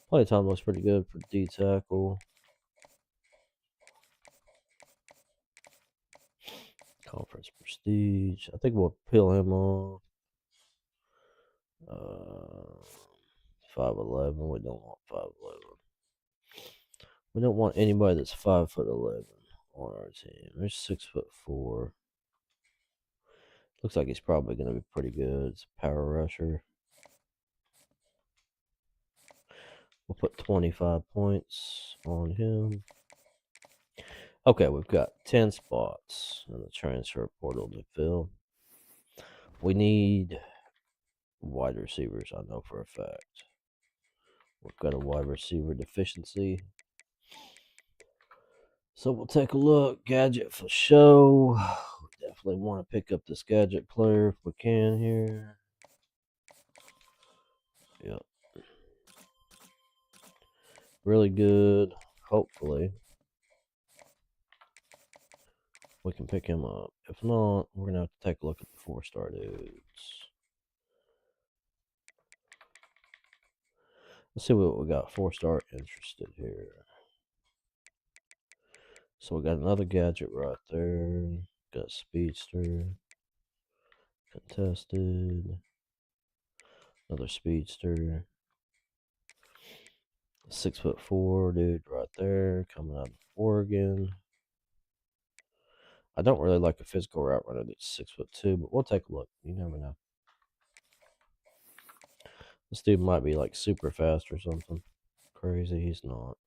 Playing time looks pretty good for D tackle. Conference prestige. I think we'll peel him off. 5'11". We don't want 5'11". We don't want anybody that's 5'11" on our team. There's 6'4". Looks like he's probably going to be pretty good. It's a power rusher. We'll put 25 points on him. Okay, we've got 10 spots in the transfer portal to fill. We need wide receivers, I know for a fact. We've got a wide receiver deficiency. So we'll take a look. Gadget for show. We definitely want to pick up this gadget player if we can here. Yep. Really good. Hopefully we can pick him up. If not, we're going to have to take a look at the 4-star dudes. Let's see what we got. 4-star interested here. So we got another gadget right there. Got speedster. Contested. Another speedster. 6'4" dude right there. Coming out of Oregon. I don't really like a physical route runner that's 6'2", but we'll take a look. You never know. This dude might be like super fast or something crazy. He's not.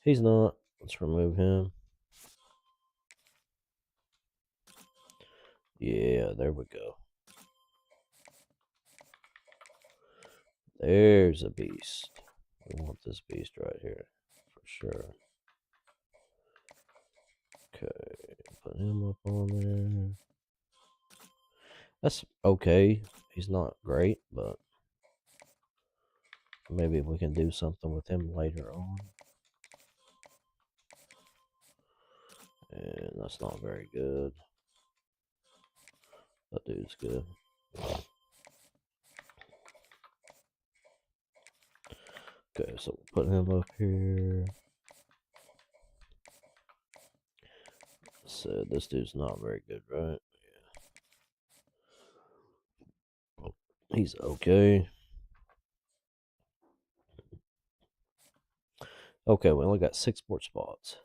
He's not. Let's remove him. Yeah, there we go. There's a beast. We want this beast right here for sure. Okay, put him up on there. That's okay. He's not great, but maybe we can do something with him later on. And that's not very good. That dude's good. Okay, so we'll put him up here. So this dude's not very good, right? Yeah. He's okay. Okay, we only got 6 more spots.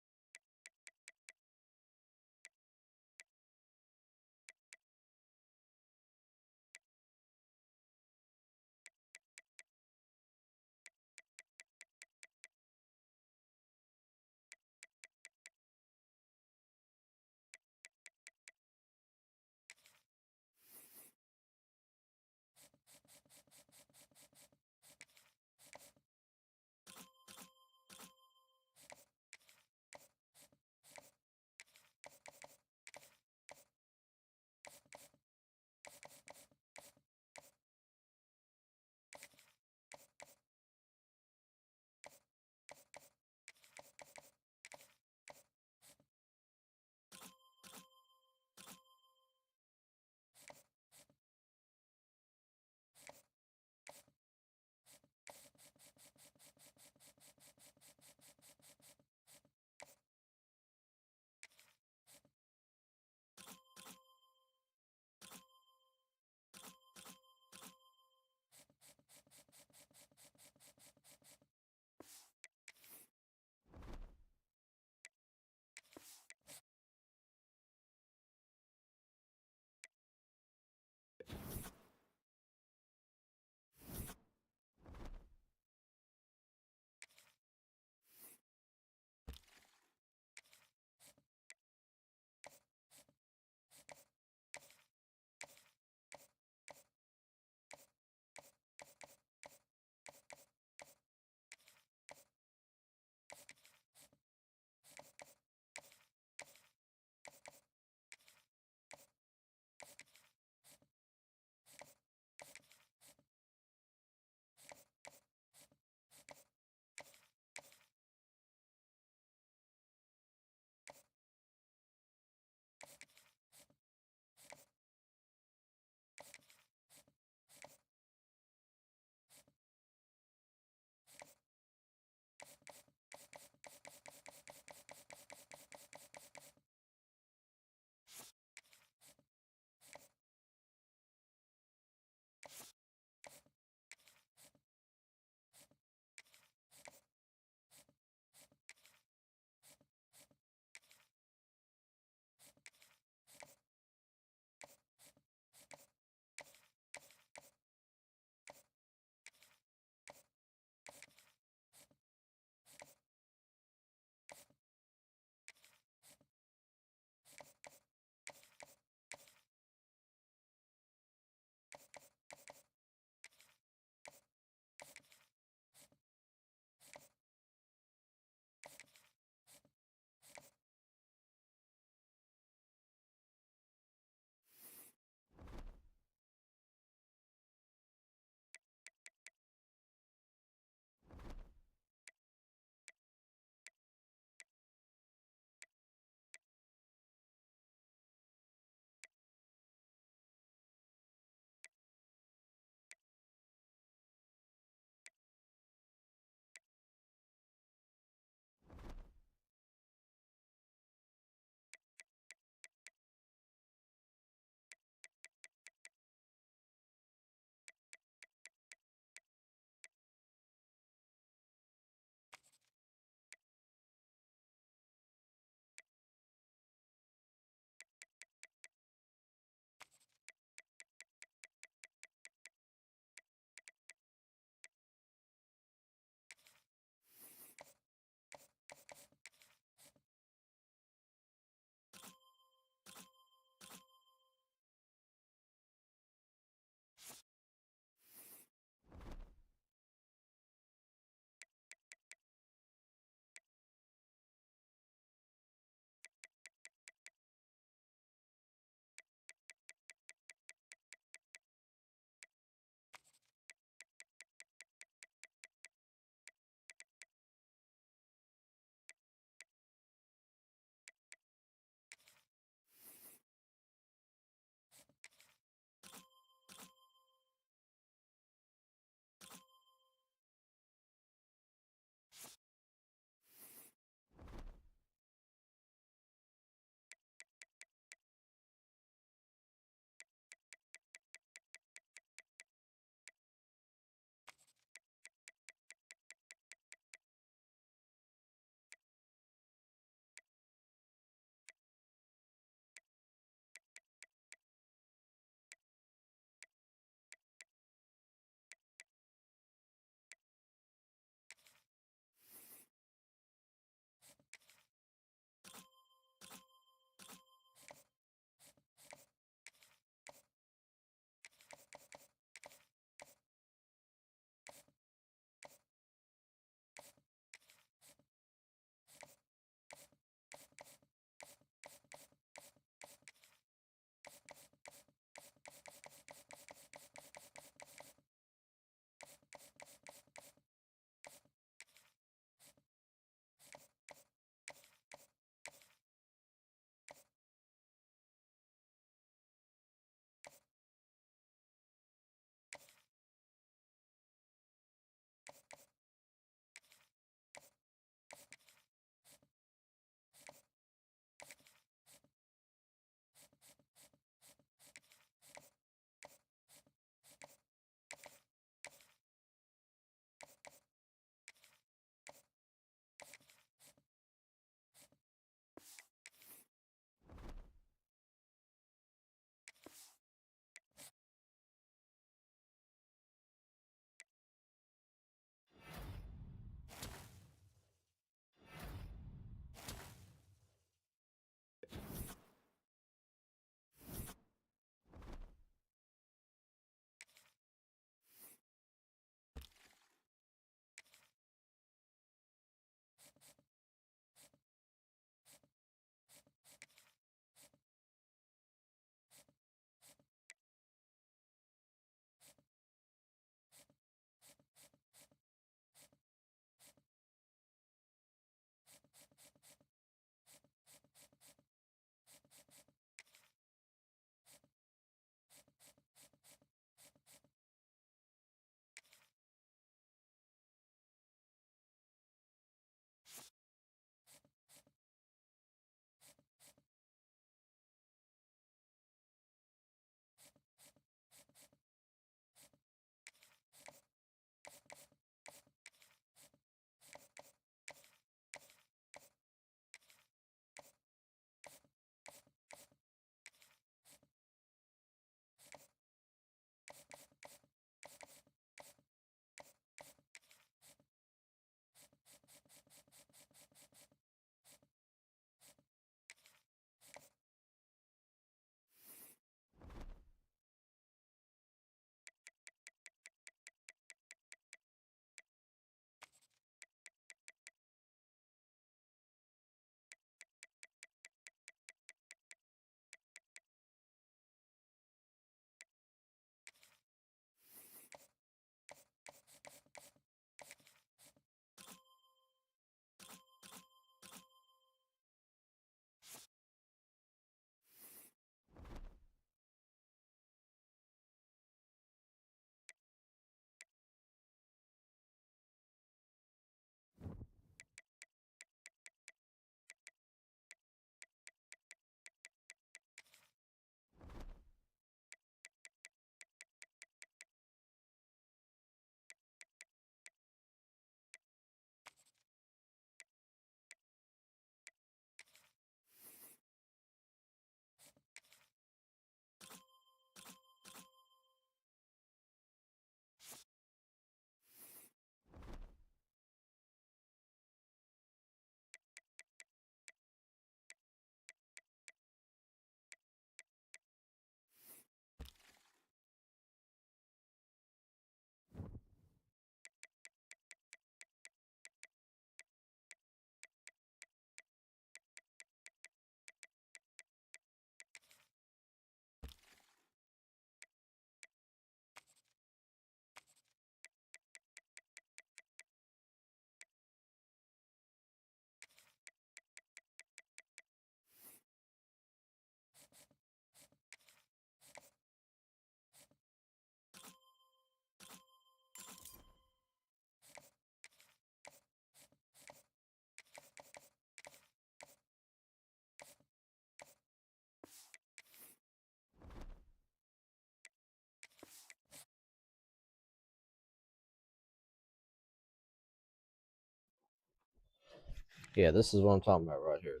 Yeah, this is what I'm talking about right here.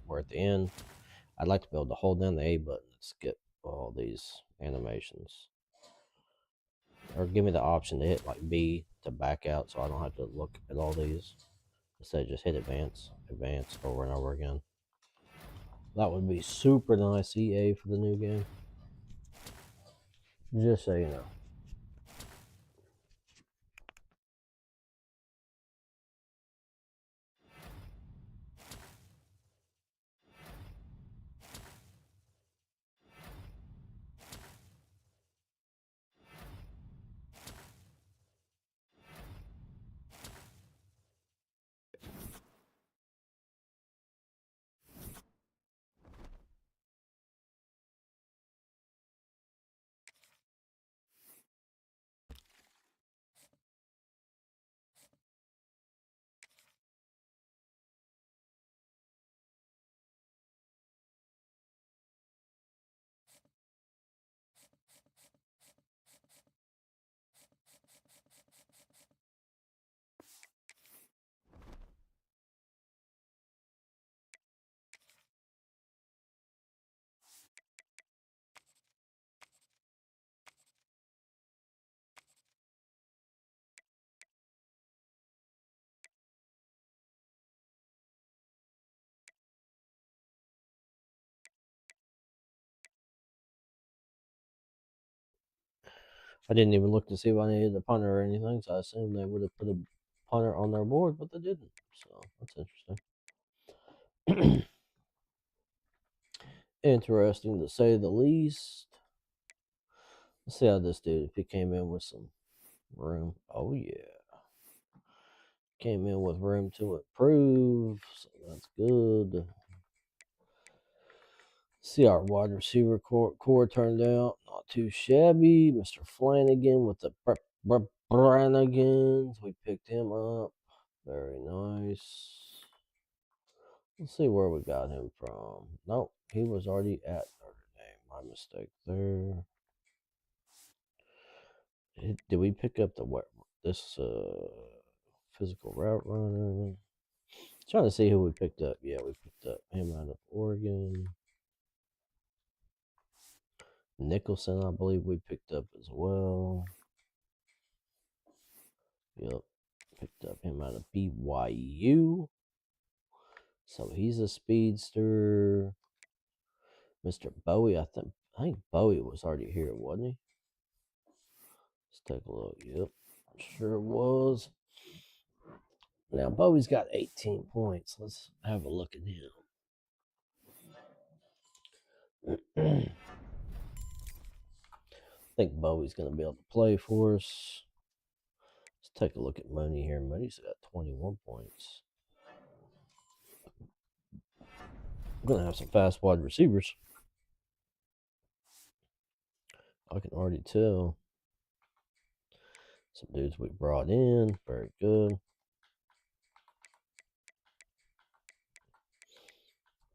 We're at the end. I'd like to be able to hold down the A button and skip all these animations. Or give me the option to hit like B to back out so I don't have to look at all these. Instead, just hit advance over and over again. That would be super nice, EA, for the new game. Just so you know. I didn't even look to see if I needed a punter or anything, so I assumed they would have put a punter on their board, but they didn't. So that's interesting. Interesting to say the least. Let's see how this dude, if he came in with some room. Oh, yeah. Came in with room to improve, so that's good. See our wide receiver core turned out. Not too shabby. Mr. Flanagan with the Branigans. We picked him up. Very nice. Let's see where we got him from. Nope, he was already at Notre Dame. My mistake there. Did we pick up this physical route runner? Trying to see who we picked up. Yeah, we picked up him out of Oregon. Nicholson, I believe we picked up as well. Yep, picked up him out of BYU. So he's a speedster. Mr. Bowie, I think Bowie was already here, wasn't he? Let's take a look. Yep, sure was. Now Bowie's got 18 points. Let's have a look at him. I think Bowie's going to be able to play for us. Let's take a look at Money here. Money's got 21 points. I'm going to have some fast wide receivers. I can already tell. Some dudes we brought in. Very good.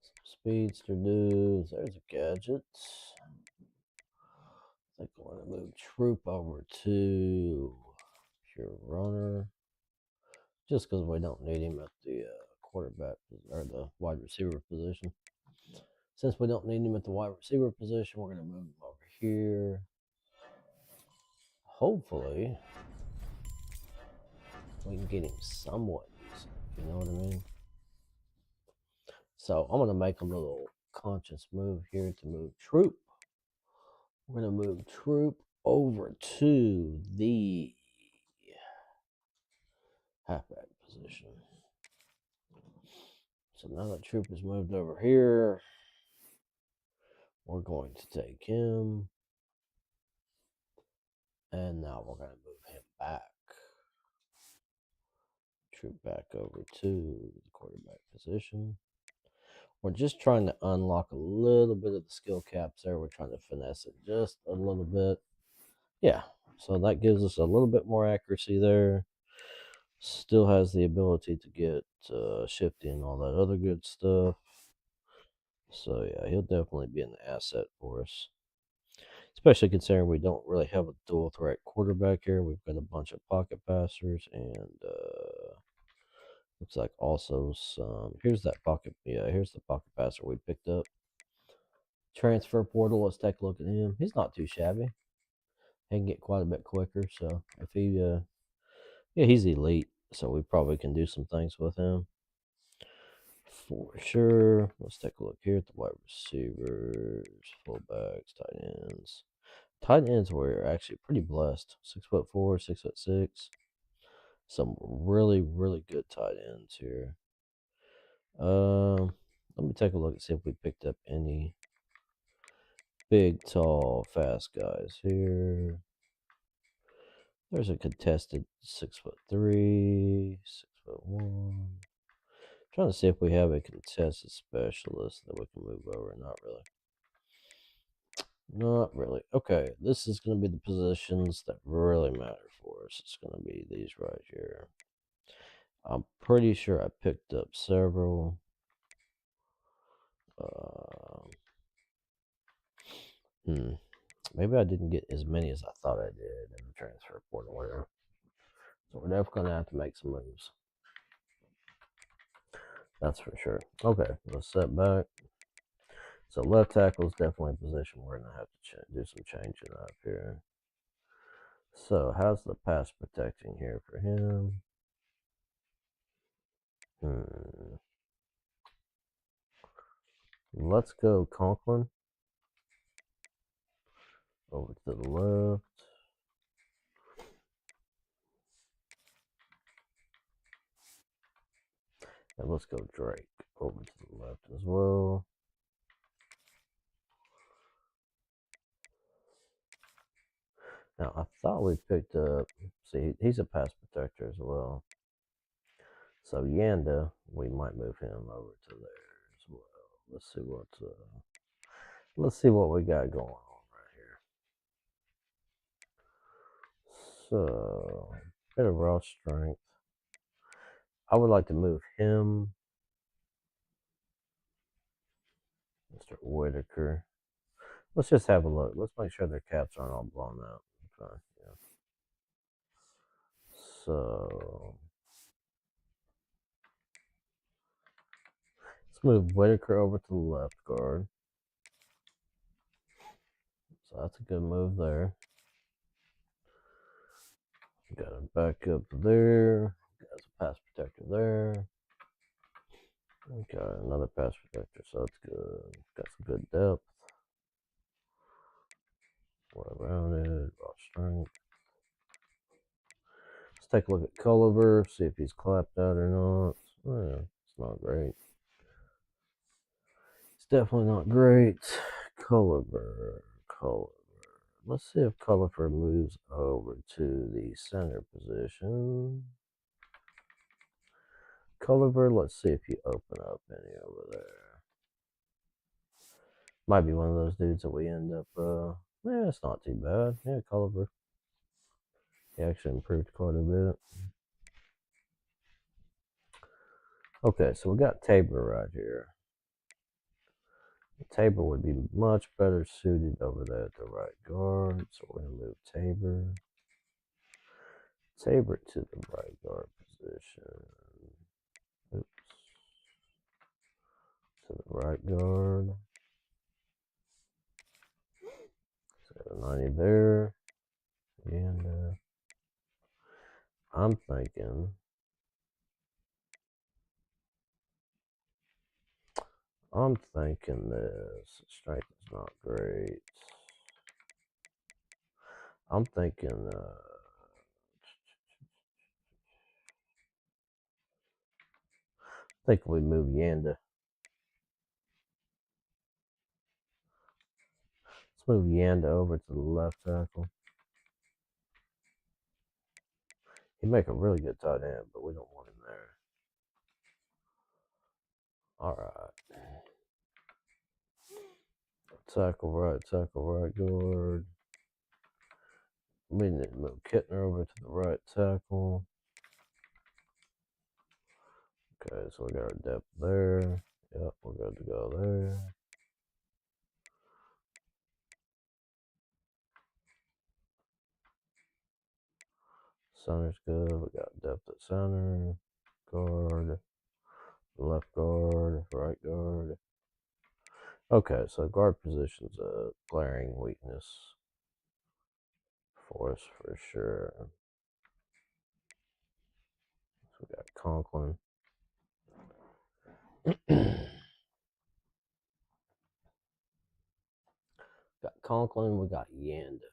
Some speedster dudes. There's a gadget. I think I want to move Troop over to pure runner. Just because we don't need him at the quarterback or the wide receiver position. Since we don't need him at the wide receiver position, we're going to move him over here. Hopefully, we can get him somewhat decent. You know what I mean? So I'm going to make a little conscious move here to move Troop. We're going to move Troop over to the halfback position. So now that Troop is moved over here, we're going to take him. And now we're going to move him back. Troop back over to the quarterback position. We're just trying to unlock a little bit of the skill caps there. We're trying to finesse it just a little bit. Yeah, so that gives us a little bit more accuracy there. Still has the ability to get shifty and all that other good stuff. So yeah, he'll definitely be an asset for us. Especially considering we don't really have a dual threat quarterback here. We've got a bunch of pocket passers and Looks like also some. Here's that pocket. Yeah, here's the pocket passer we picked up. Transfer portal. Let's take a look at him. He's not too shabby. He can get quite a bit quicker. So if he, yeah, he's elite. So we probably can do some things with him for sure. Let's take a look here at the wide receivers, fullbacks, tight ends. Tight ends were actually pretty blessed. 6'4", 6'6". Some really, really good tight ends here. Let me take a look and see if we picked up any big, tall, fast guys here. There's a contested 6'3", 6'1". Trying to see if we have a contested specialist that we can move over. Not really. Not really. Okay, this is going to be the positions that really matter for us. It's going to be these right here. I'm pretty sure I picked up several. Maybe I didn't get as many as I thought I did in the transfer portal here. So we're definitely going to have to make some moves. That's for sure. Okay, let's set back. So left tackle is definitely a position we're going to have to do some changing up here. So how's the pass protecting here for him? Let's go Conklin. Over to the left. And let's go Drake over to the left as well. Now, I thought we picked up, see, he's a pass protector as well. So Yanda, we might move him over to there as well. Let's see what we got going on right here. So, bit of raw strength. I would like to move him, Mr. Whitaker. Let's just have a look. Let's make sure their caps aren't all blown out. Okay, yeah. So let's move Whitaker over to the left guard. So that's a good move there. Got a backup there. Got a pass protector there. Got another pass protector, so that's good. Got some good depth. Well rounded, raw strength. Let's take a look at Culliver, see if he's clapped out or not. Oh, yeah, it's not great. It's definitely not great. Culliver. Let's see if Culliver moves over to the center position. Culliver, let's see if you open up any over there. Might be one of those dudes that we end up, yeah, it's not too bad. Yeah, Culliver. He actually improved quite a bit. Okay, so we got Tabor right here. Tabor would be much better suited over there at the right guard. So we're going to move Tabor. Tabor to the right guard position. Oops. To the right guard. So 90 there. And I'm thinking this strength is not great. I'm thinking I think we move Yanda. Let's move Yanda over to the left tackle. He'd make a really good tight end, but we don't want him there. Alright. Tackle right guard. We need to move Kittner over to the right tackle. Okay, so we got our depth there. Yep, we're good to go there. Center's good. We got depth at center. guard, left guard, right guard. Okay, so guard position's a glaring weakness for us for sure. So we got Conklin. Got Conklin, we got Yanda.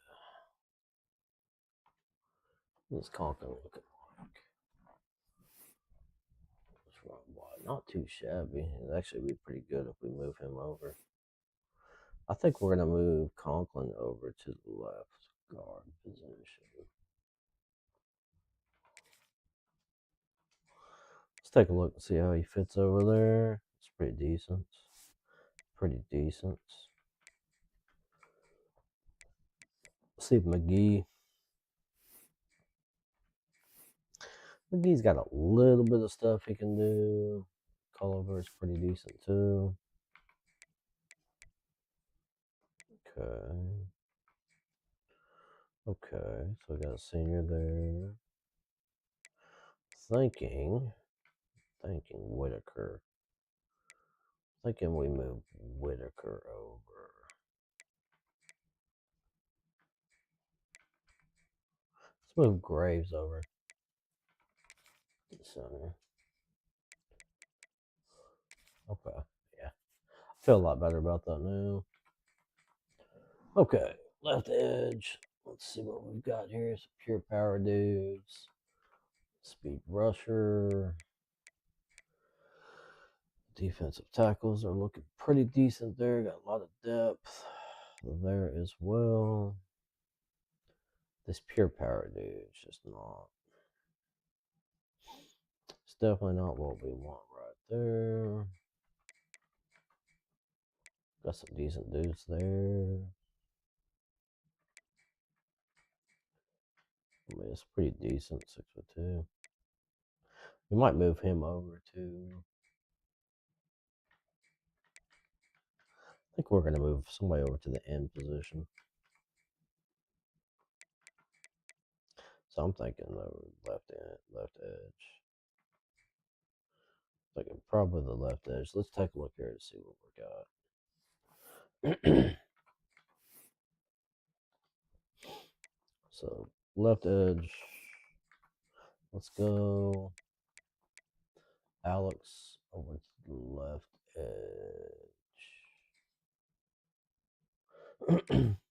What's Conklin looking like? What's wrong? Not too shabby. It'd actually be pretty good if we move him over. I think we're going to move Conklin over to the left guard position. Let's take a look and see how he fits over there. It's pretty decent. Pretty decent. Let's see if McGee's got a little bit of stuff he can do. Culliver is pretty decent too. Okay. Okay, so we got a senior there. Thinking Whitaker. Thinking we move Whitaker over. Let's move Graves over to the center. Okay, yeah. I feel a lot better about that now. Okay, left edge. Let's see what we've got here. Some pure power dudes. Speed rusher. Defensive tackles are looking pretty decent there. Got a lot of depth there as well. This pure power dude is just not. It's definitely not what we want right there. Got some decent dudes there. I mean, it's pretty decent, 6'2". We might move him over too. I think we're going to move somebody over to the end position. So I'm thinking the left edge. Thinking probably the left edge. Let's take a look here to see what we got. So left edge. Let's go Alex over to the left edge.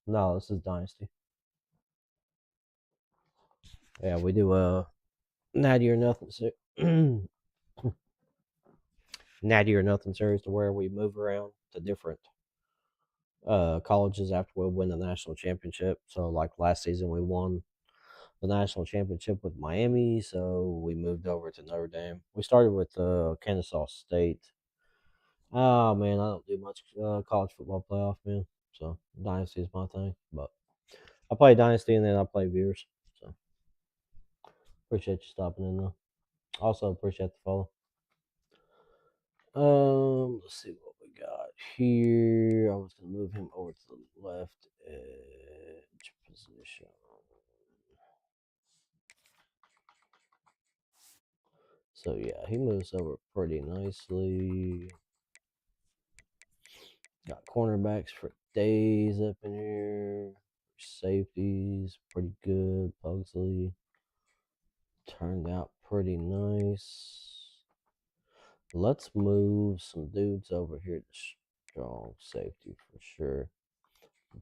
No, this is Dynasty. Yeah, we do Natty or Nothing Natty or Nothing series to where we move around to different colleges after we win the national championship. So like last season we won the national championship with Miami, so we moved over to Notre Dame. We started with Kennesaw State. Oh man, I don't do much college football playoff, man. So Dynasty is my thing, but I play Dynasty and then I play Viewers. So appreciate you stopping in though. Also appreciate the follow. Let's see what we got here. I was gonna move him over to the left edge position. So yeah, he moves over pretty nicely. Got cornerbacks for days up in here. Safeties, pretty good. Pugsley turned out pretty nice. Let's move some dudes over here to strong safety for sure.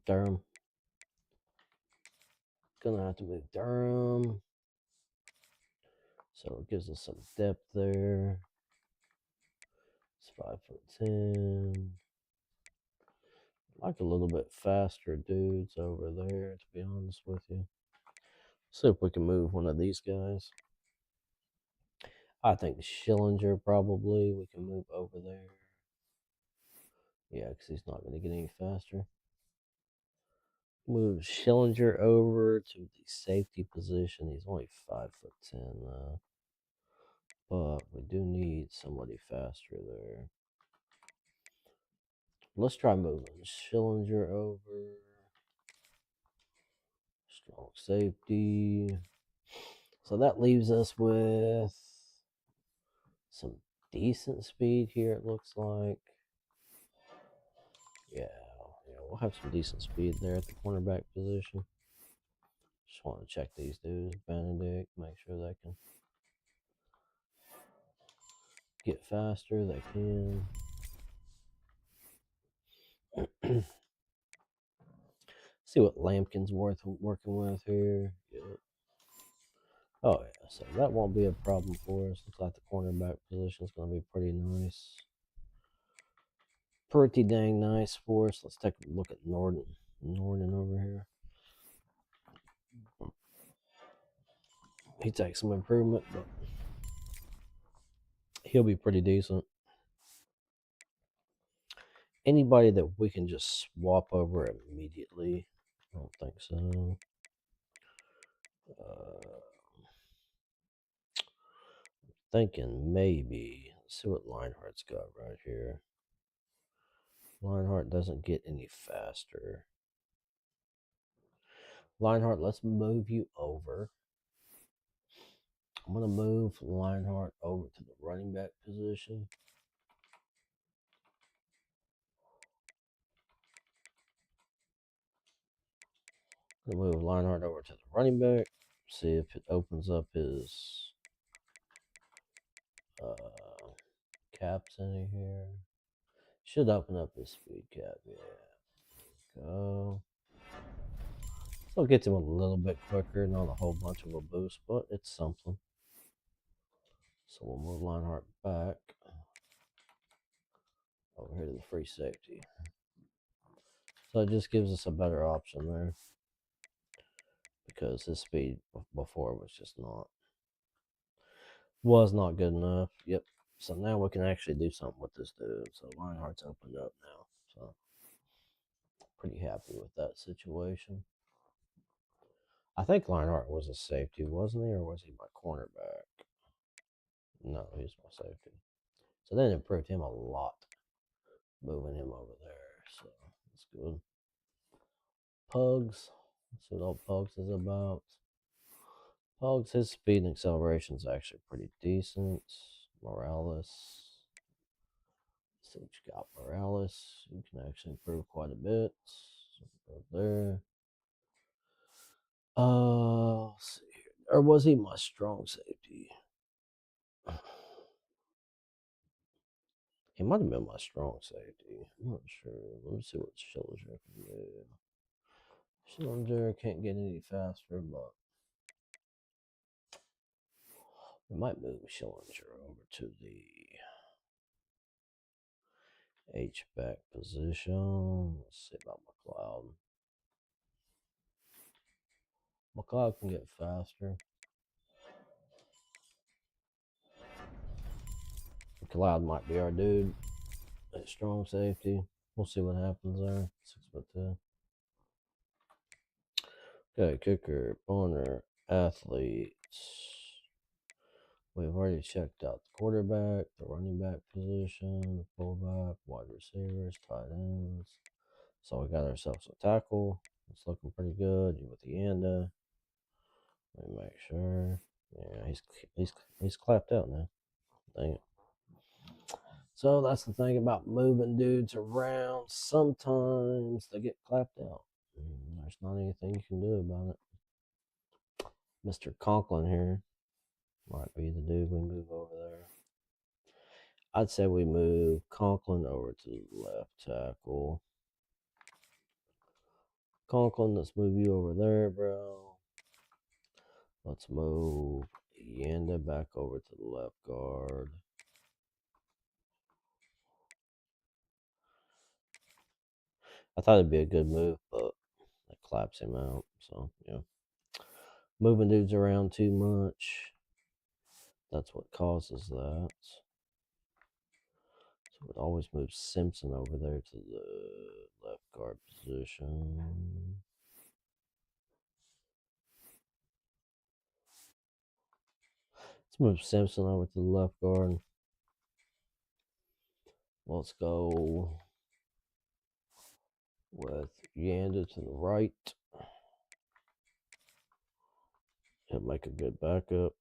Durham. Gonna have to move Durham. So it gives us some depth there. It's 5'10". Like a little bit faster dudes over there, to be honest with you. See if we can move one of these guys. I think Schillinger probably we can move over there. Yeah, because he's not going to get any faster. Move Schillinger over to the safety position. He's only 5'10" though. But we do need somebody faster there. Let's try moving Schillinger over. Strong safety. So that leaves us with Some decent speed here, it looks like. Yeah, we'll have some decent speed there at the cornerback position. Just want to check these dudes. Benedict, make sure they can get faster. They can. See what Lampkin's working with here. Yep. Oh yeah, so that won't be a problem for us. Looks like the cornerback position is going to be pretty nice. Pretty dang nice for us. Let's take a look at Norden over here. He takes some improvement, but he'll be pretty decent. Anybody that we can just swap over immediately? I don't think so. Thinking maybe. Let's see what Lionheart's got right here. Lionheart doesn't get any faster. Lionheart, let's move you over. I'm going to move Lionheart over to the running back position. I'm going to move Lionheart over to the running back. See if it opens up his caps in here. Should open up his speed cap. Yeah. Go. So it gets him a little bit quicker, not a whole bunch of a boost, but it's something. So we'll move Lionheart back over here to the free safety. So it just gives us a better option there, because his speed before was not good enough. Yep. So now we can actually do something with this dude. So Lionheart's opened up now. So pretty happy with that situation. I think Lionheart was a safety, wasn't he? Or was he my cornerback? No, he was my safety. So that improved him a lot, moving him over there. So that's good. Pugs. Let's see what old Pugs is about. Pugs, his speed and acceleration is actually pretty decent. Morales. Let's see what you got, Morales. You can actually improve quite a bit. So go there. Let's see here. Or was he my strong safety? He might have been my strong safety. I'm not sure. Let me see what Schillinger can do. Schillinger can't get any faster, but we might move Schillinger over to the H-back position. Let's see about McLeod. McLeod can get faster. McLeod might be our dude at strong safety. We'll see what happens there. 6'2". Okay, kicker, punter, athletes. We've already checked out the quarterback, the running back position, the fullback, wide receivers, tight ends. So we got ourselves a tackle. It's looking pretty good with the Yanda. Let me make sure. Yeah, he's clapped out now. Dang it. So that's the thing about moving dudes around. Sometimes they get clapped out. There's not anything you can do about it. Mr. Conklin here might be the dude we move over there. I'd say we move Conklin over to the left tackle. Conklin, let's move you over there, bro. Let's move Yanda back over to the left guard. I thought it'd be a good move, but that claps him out. So, yeah. Moving dudes around too much. That's what causes that. So we'd always move Simpson over there to the left guard position. Let's move Simpson over to the left guard. Let's go with Yanda to the right. He'll make a good backup.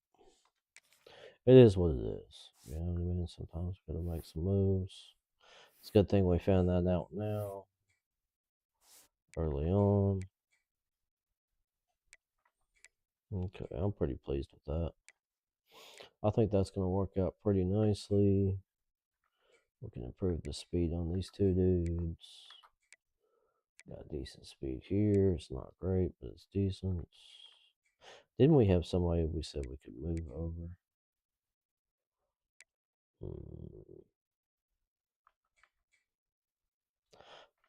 It is what it is. You know what I mean? Sometimes we gotta make some moves. It's a good thing we found that out now, early on. Okay, I'm pretty pleased with that. I think that's going to work out pretty nicely. We can improve the speed on these two dudes. Got decent speed here. It's not great, but it's decent. Didn't we have somebody we said we could move over?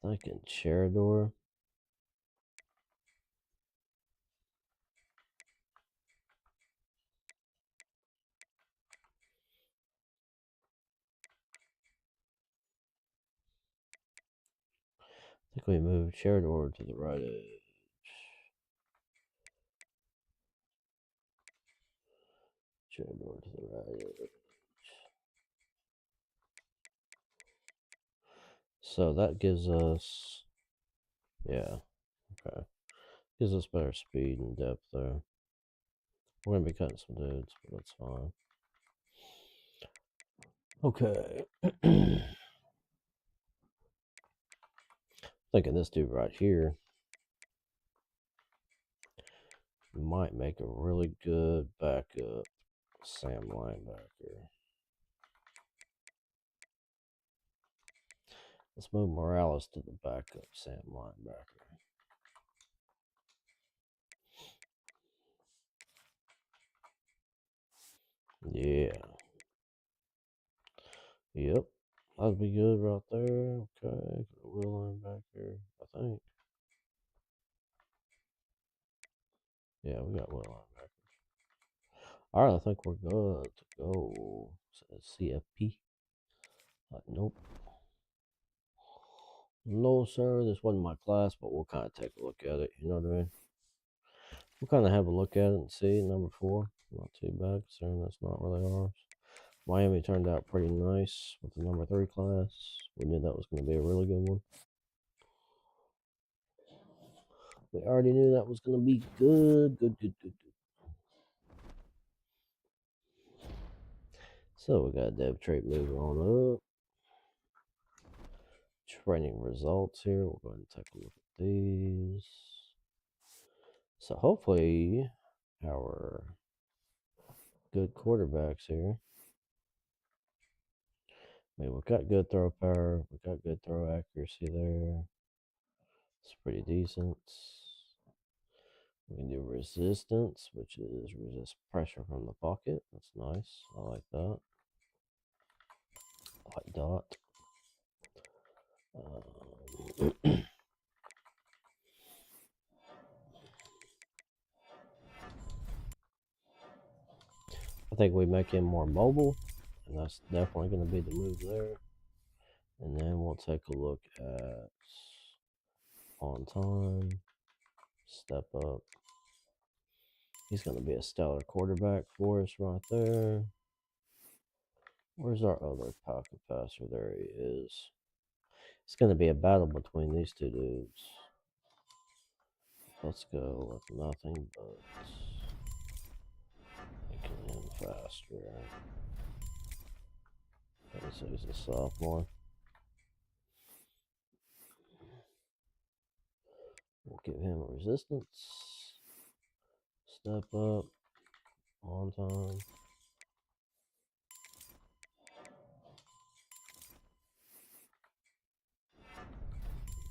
Thinking Cherador. I think we moved Cherador to the right edge. Cherador to the right edge. So that gives us, yeah, okay. Gives us better speed and depth there. We're going to be cutting some dudes, but that's fine. Okay. Thinking this dude right here might make a really good backup Sam linebacker. Let's move Morales to the backup Sam linebacker. Yeah. Yep. That'd be good right there. Okay. Will linebacker, I think. Yeah, we got Will linebacker. Alright, I think we're good to go. CFP. Nope. No, sir. This wasn't my class, but we'll kind of take a look at it. You know what I mean? We'll kind of have a look at it and see. Number 4. Not too bad, considering that's not really ours. Miami turned out pretty nice with the number 3 class. We knew that was going to be a really good one. We already knew that was going to be good. So we got Dev Trait moving on up. Training results here. We'll go ahead and take a look at these. So hopefully our good quarterbacks here. I mean, we've got good throw power. We've got good throw accuracy there. It's pretty decent. We can do resistance, which is resist pressure from the pocket. That's nice. I like that. I like dot. I think we make him more mobile, and that's definitely going to be the move there. And then we'll take a look at on time, step up. He's going to be a stellar quarterback for us right there. Where's our other pocket passer? There he is. It's going to be a battle between these two dudes. Let's go with nothing but making him faster. So he's a sophomore. We'll give him a resistance. Step up. On time.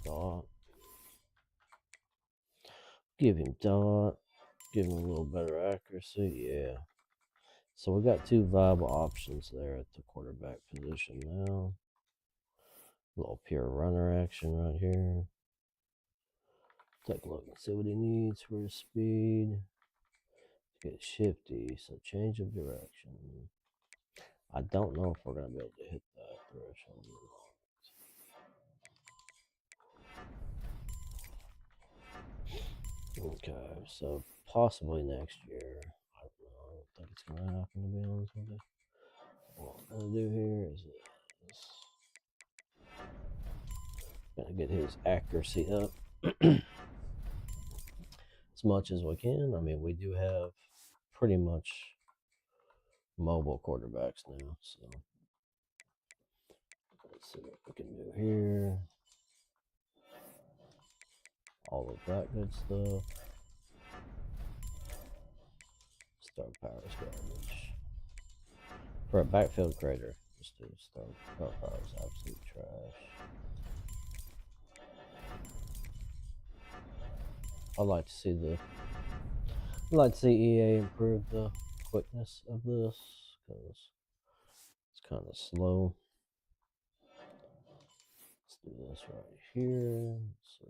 Dot. Give him dot. Give him a little better accuracy. Yeah. So we got 2 viable options there at the quarterback position now. A little pure runner action right here. Take a look and see what he needs for his speed. Get shifty, so change of direction. I don't know if we're going to be able to hit that threshold or not. Okay, so possibly next year. I don't think it's going to happen, to be honest with you. What I'm going to do here is going to get his accuracy up as much as we can. I mean, we do have pretty much mobile quarterbacks now. So let's see what we can do here. All of that good stuff. Star power's garbage. For a backfield creator, just do star power's absolute trash. I'd like to see EA improve the quickness of this because it's kind of slow. Let's do this right here. So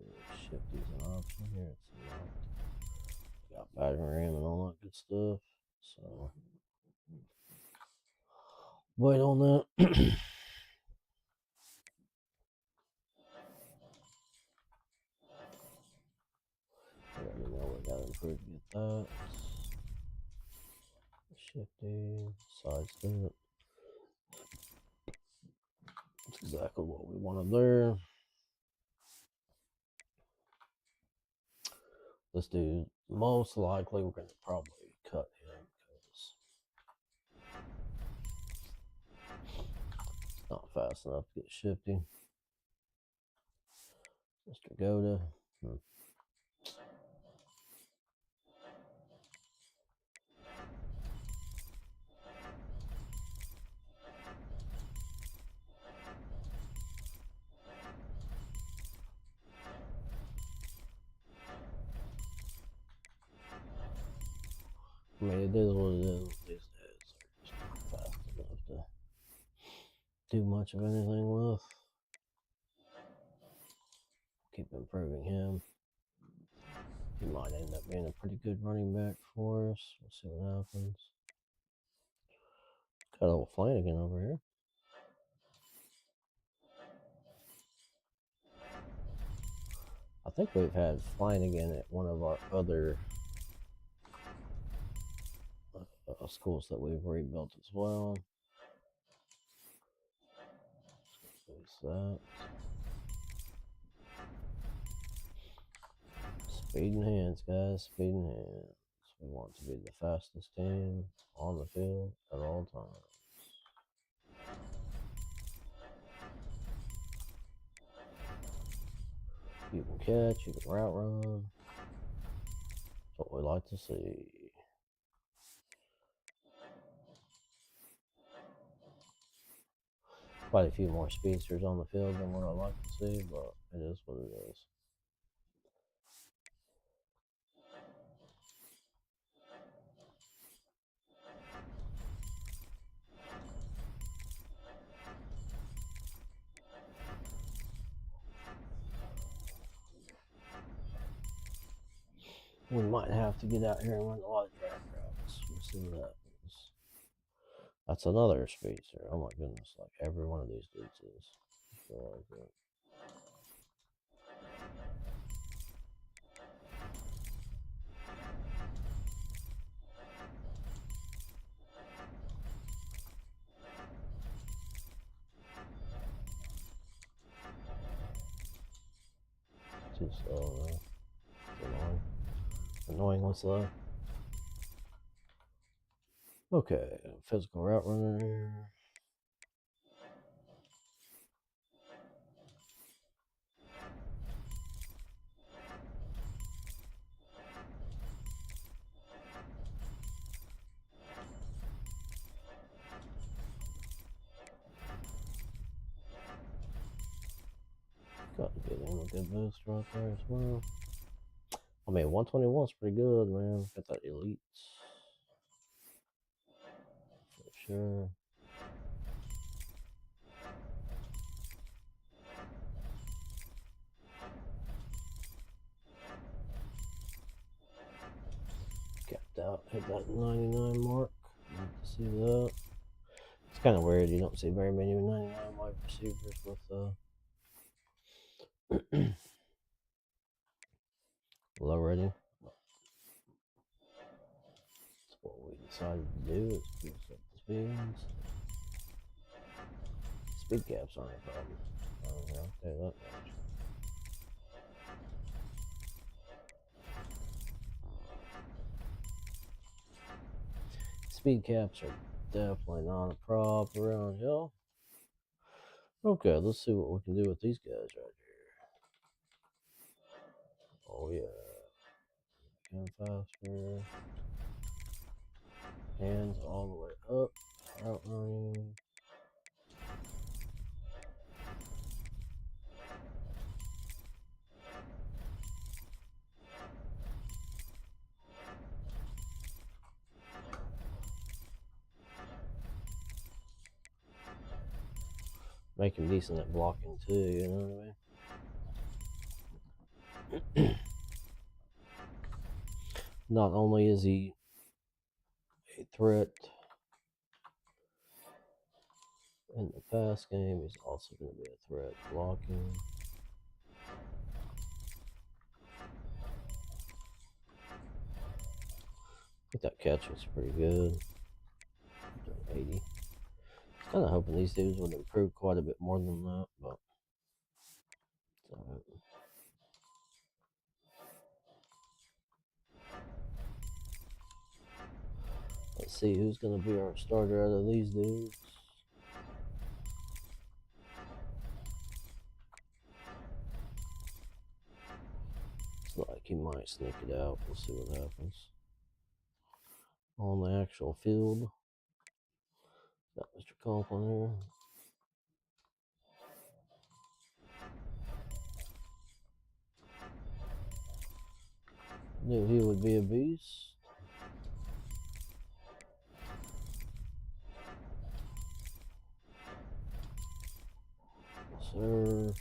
shift is an option here. It's not. Got battering ram and all that good stuff. So wait on that. I already know we gotta improve to get that. Shifty, sidestep. That's exactly what we wanted there. This dude, most likely we're gonna probably cut him because it's not fast enough to get shifty. Mr. Goda. I mean, it is what it is. These days are just not fast enough to do much of anything with. Keep improving him. He might end up being a pretty good running back for us. We'll see what happens. Got a little Flanagan over here. I think we've had Flanagan at one of our other schools that we've rebuilt as well. There's that. Speed and hands, guys. Speed and hands. We want to be the fastest team on the field at all times. You can catch, you can route run. That's what we like to see. Quite a few more speedsters on the field than what I like to see, but it is what it is. We might have to get out here and run a lot of drag routes. We'll see what happens. That's another speedster. Oh my goodness, like every one of these dudes is. I feel like that. Too slow, man. Annoying. Annoyingly slow. Okay, physical route runner. Got to get him a good boost right there as well. I mean, 121's pretty good, man. Got that elite. For sure. Capped out. Hit that 99 mark. Like to see that. It's kind of weird. You don't see very many 99 wide receivers with low rating. That's what we decided to do is boost up the speeds. Speed caps aren't a problem. I'll tell you that much. Speed caps are Definitely not a prop around here. Okay, let's see what we can do with these guys right here. Oh yeah. Kind faster. Hands all the way up. Outrunning. Make him decent at blocking too, you know what I mean? Not only is he a threat in the pass game, he's also going to be a threat blocking. I think that catch was pretty good. 80. Kind of hoping these dudes would improve quite a bit more than that, but it's all right. Let's see who's going to be our starter out of these dudes. It's like he might sneak it out. We'll see what happens. On the actual field, got Mr. Conklin here. Knew he would be a beast. Sir.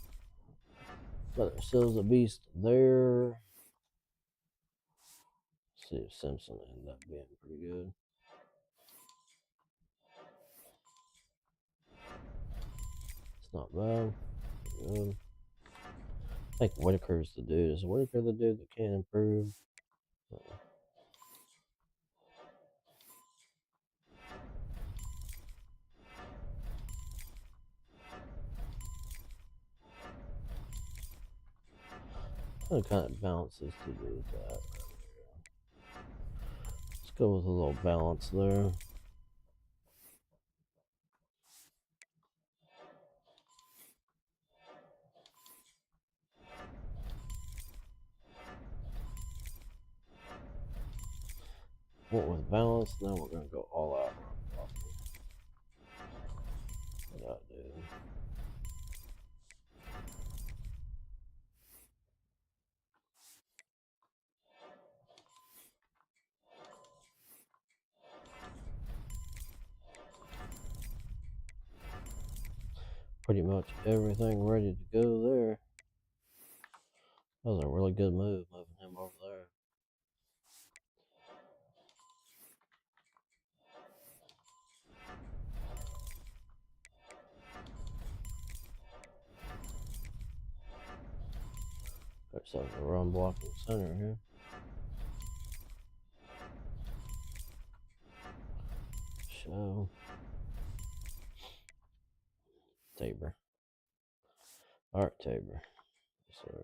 Got ourselves a beast there. Let's see if Simpson ended up being pretty good. It's not bad. Good. I think Whitaker's the dude. Is Whitaker the dude that can improve? I'm gonna kind of balance these two dudes out. Let's go with a little balance there. Went with balance, now we're gonna go all out. What that dude? Pretty much everything ready to go there. That was a really good move, moving him over there. There's something to run blocking center here. Show. Tabor. Alright, Tabor. Yes, sir.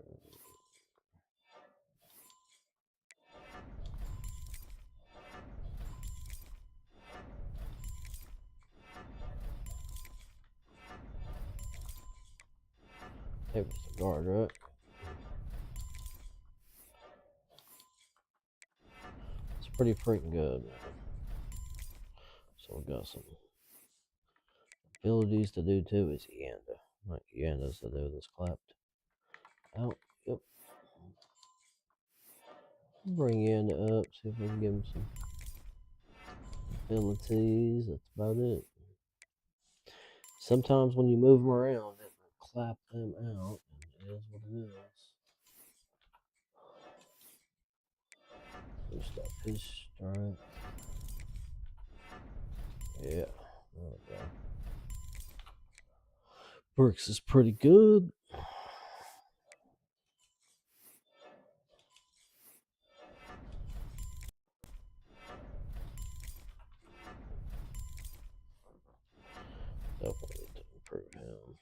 Tabor's the guard, right? It's pretty freaking good, man. So we got some abilities to do too. Is Yanda. Like Yanda's the dude that's clapped out. Yep. Bring Yanda up, see if we can give him some abilities. That's about it. Sometimes when you move them around, it will clap them out, and it is what it is. Boost up his strength. Yeah. There we go. Brooks is pretty good. Definitely need to improve him.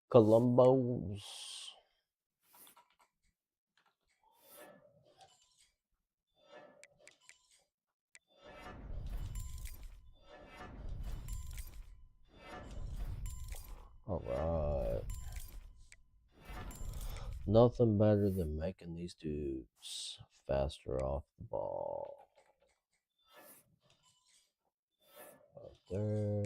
Columbus. Nothing better than making these dudes faster off the ball. There.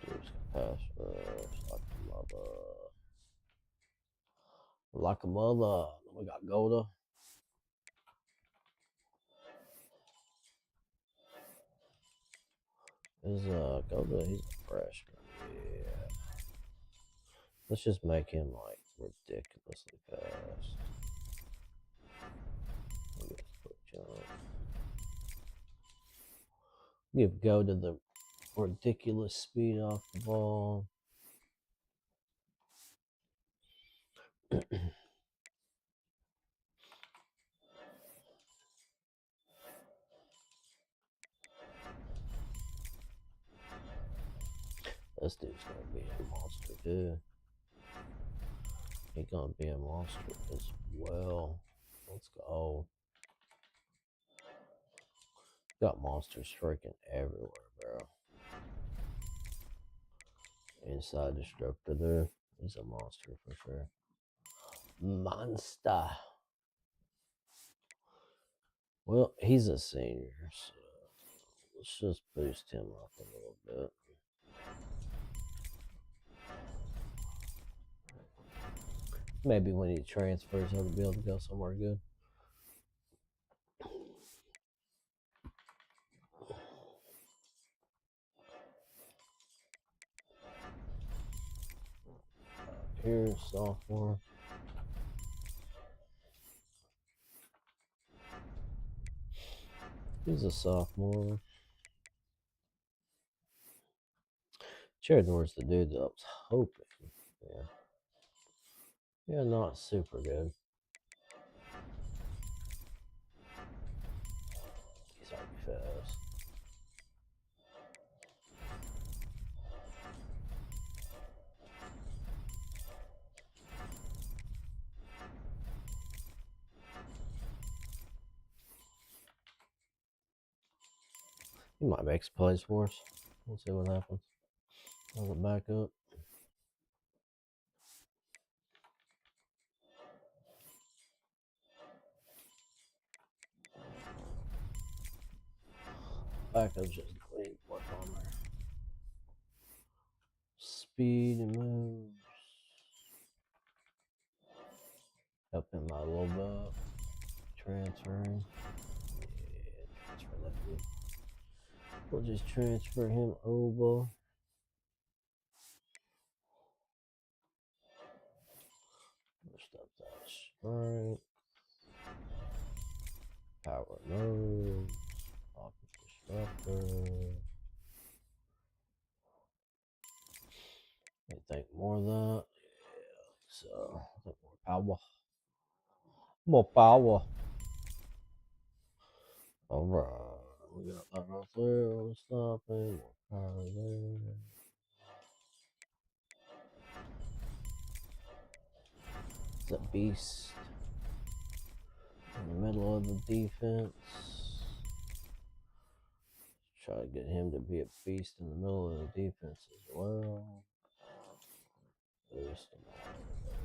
Dudes can pass rush like a mother. Like a mother. We got Golda. Is Golda, he's a freshman. Yeah. Let's just make him like ridiculously fast. Give Golda the ridiculous speed off the ball. This dude's gonna be a monster too. He's gonna be a monster as well. Let's go. Got monsters freaking everywhere, bro. Inside destructor there. He's a monster for sure. Monster. Well, he's a senior, so let's just boost him up a little bit. Maybe when he transfers, he'll be able to go somewhere good. Here, sophomore. He's a sophomore. Sheridan's the dude that I was hoping. Yeah. Yeah, not super good. He's already fast. He might make some plays for us. We'll see what happens. I'll get back up. Back up just need to work on there. Speed and moves. Help him out a little bit. Transferring. Yeah, transfer that dude. We'll just transfer him over. Stop that strength. Power moves. Offensive disruptor. I think more of that. Yeah, so I think more power. More power. Alright. We got that right there. We'll stop it. More power there. It's a beast. In the middle of the defense. Try to get him to be a beast in the middle of the defense as well. Boost him all the way.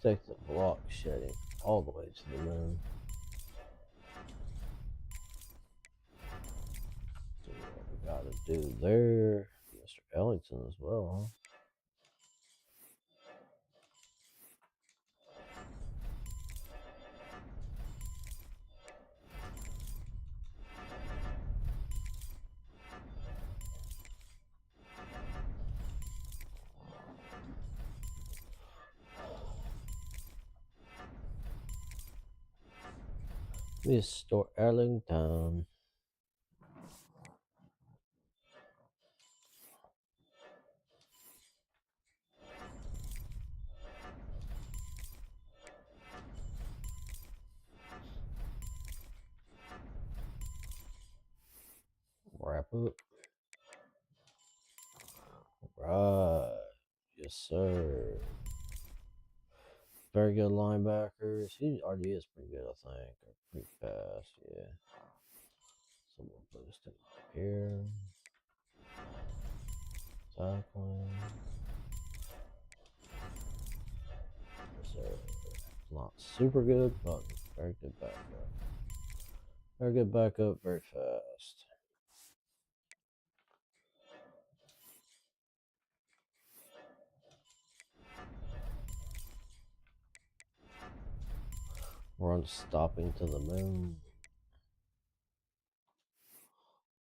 Take the block shedding all the way to the moon. See what we gotta do there. Mr. Ellington as well, huh? Mr. Ellington. Wrap up. Right. Yes, sir. Very good linebackers. He already is pretty good, I think. Or pretty fast, yeah. So we'll boost him up here. Tackling. Reserve. Not super good, but very good backup. Very good backup, very fast. Run stopping to the moon.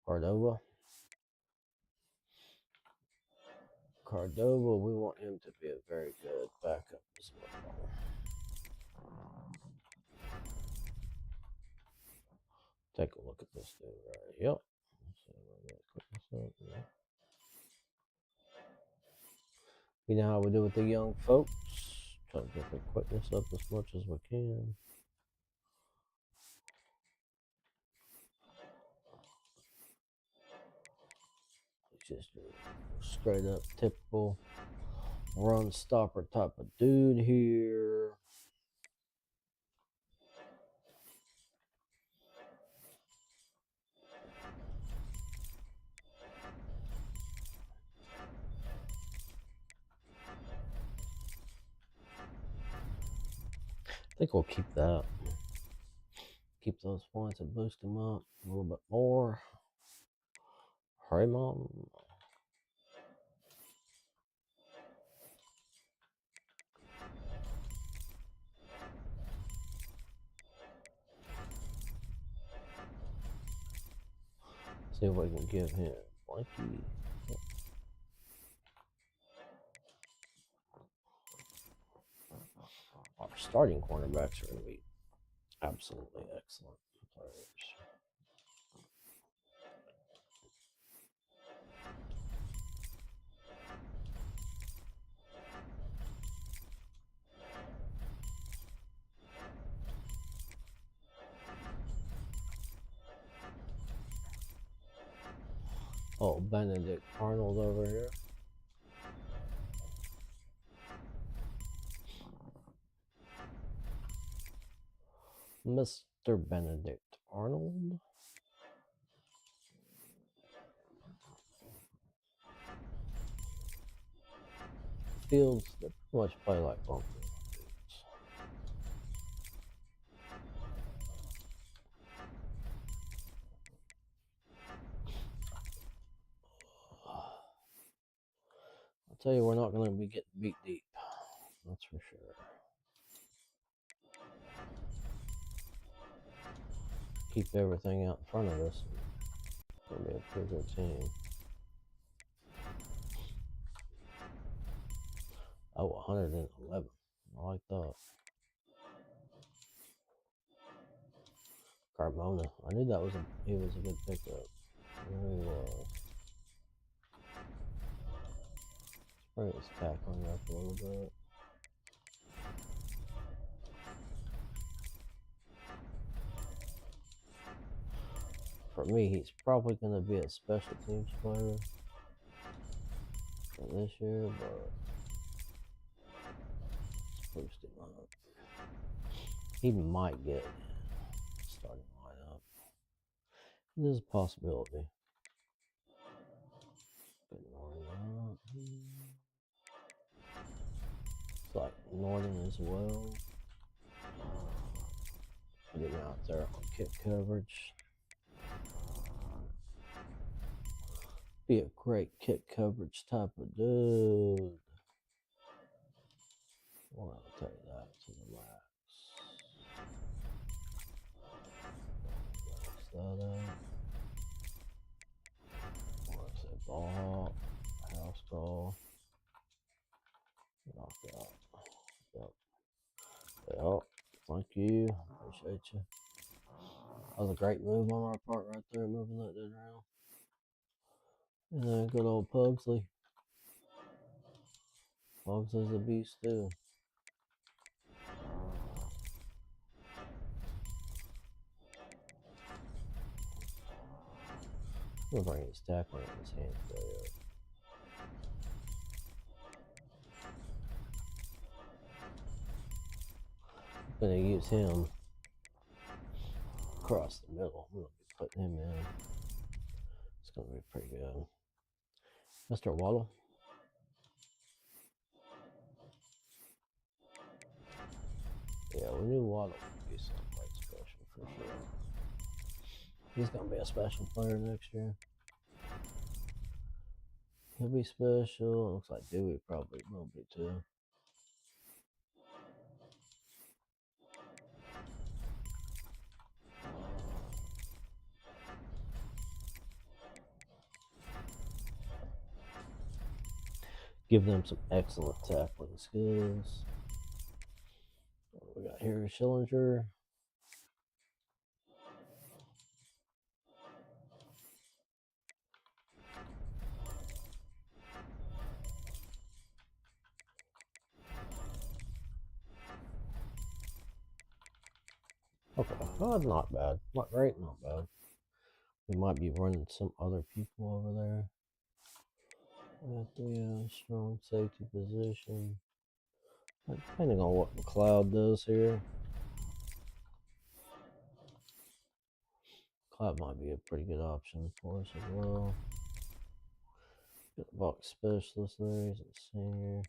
Cordova. Cordova, we want him to be a very good backup as well. Take a look at this dude right. Yep. You know how we do with the young folks. Try to get the quickness up as much as we can. Just straight up typical run stopper type of dude here. I think we'll keep that. Keep those points and boost them up a little bit more. Hurry, Mom. See if we can give him Blanky. Our starting cornerbacks are going to be absolutely excellent players. Oh, Benedict Arnold over here. Mr. Benedict Arnold. Fields that pretty much play like bumpers. I'll tell you, we're not going to be getting beat deep. That's for sure. Keep everything out in front of us. It's going to be a pretty good team. Oh, 111. I like that. Carmona. I knew that was he was a good pickup. There he was. Let's bring his tackling up a little bit. For me, he's probably going to be a special teams player for this year, but let's boost him up. He might get starting lineup. There's a possibility. It's like Northern as well. Getting out there on kick coverage. Be a great kick coverage type of dude. Well, I'll tell you that to the max. That out. What's it? Ball, house call, knock out. Yep. Yep. Thank you. Appreciate you. That was a great move on our part right there, moving that dude around. And then good old Pugsley. Pugsley's a beast too. We'll bring his tackler in his hands way up. Gonna use him across the middle. I'm gonna be putting him in. It's gonna be pretty good. Mr. Waddle. Yeah, we knew Waddle would be something special for sure. He's gonna be a special player next year. He'll be special. Looks like Dewey probably will be too. Give them some excellent tackling skills. We got here Schillinger. Okay, oh, not bad. Not great, not bad. We might be running some other people over there at the strong safety position. Depending on what McLeod does here. McLeod might be a pretty good option for us as well. Got the box specialist there, he's a senior.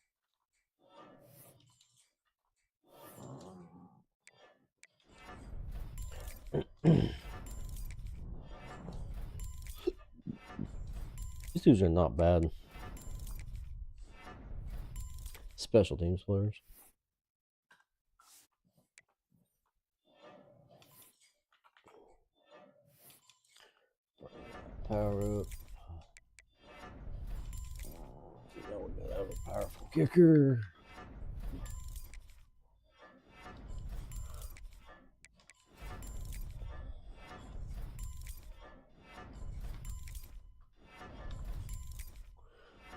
These dudes are not bad. Special teams players. Power up. Now we gotta have a powerful kicker.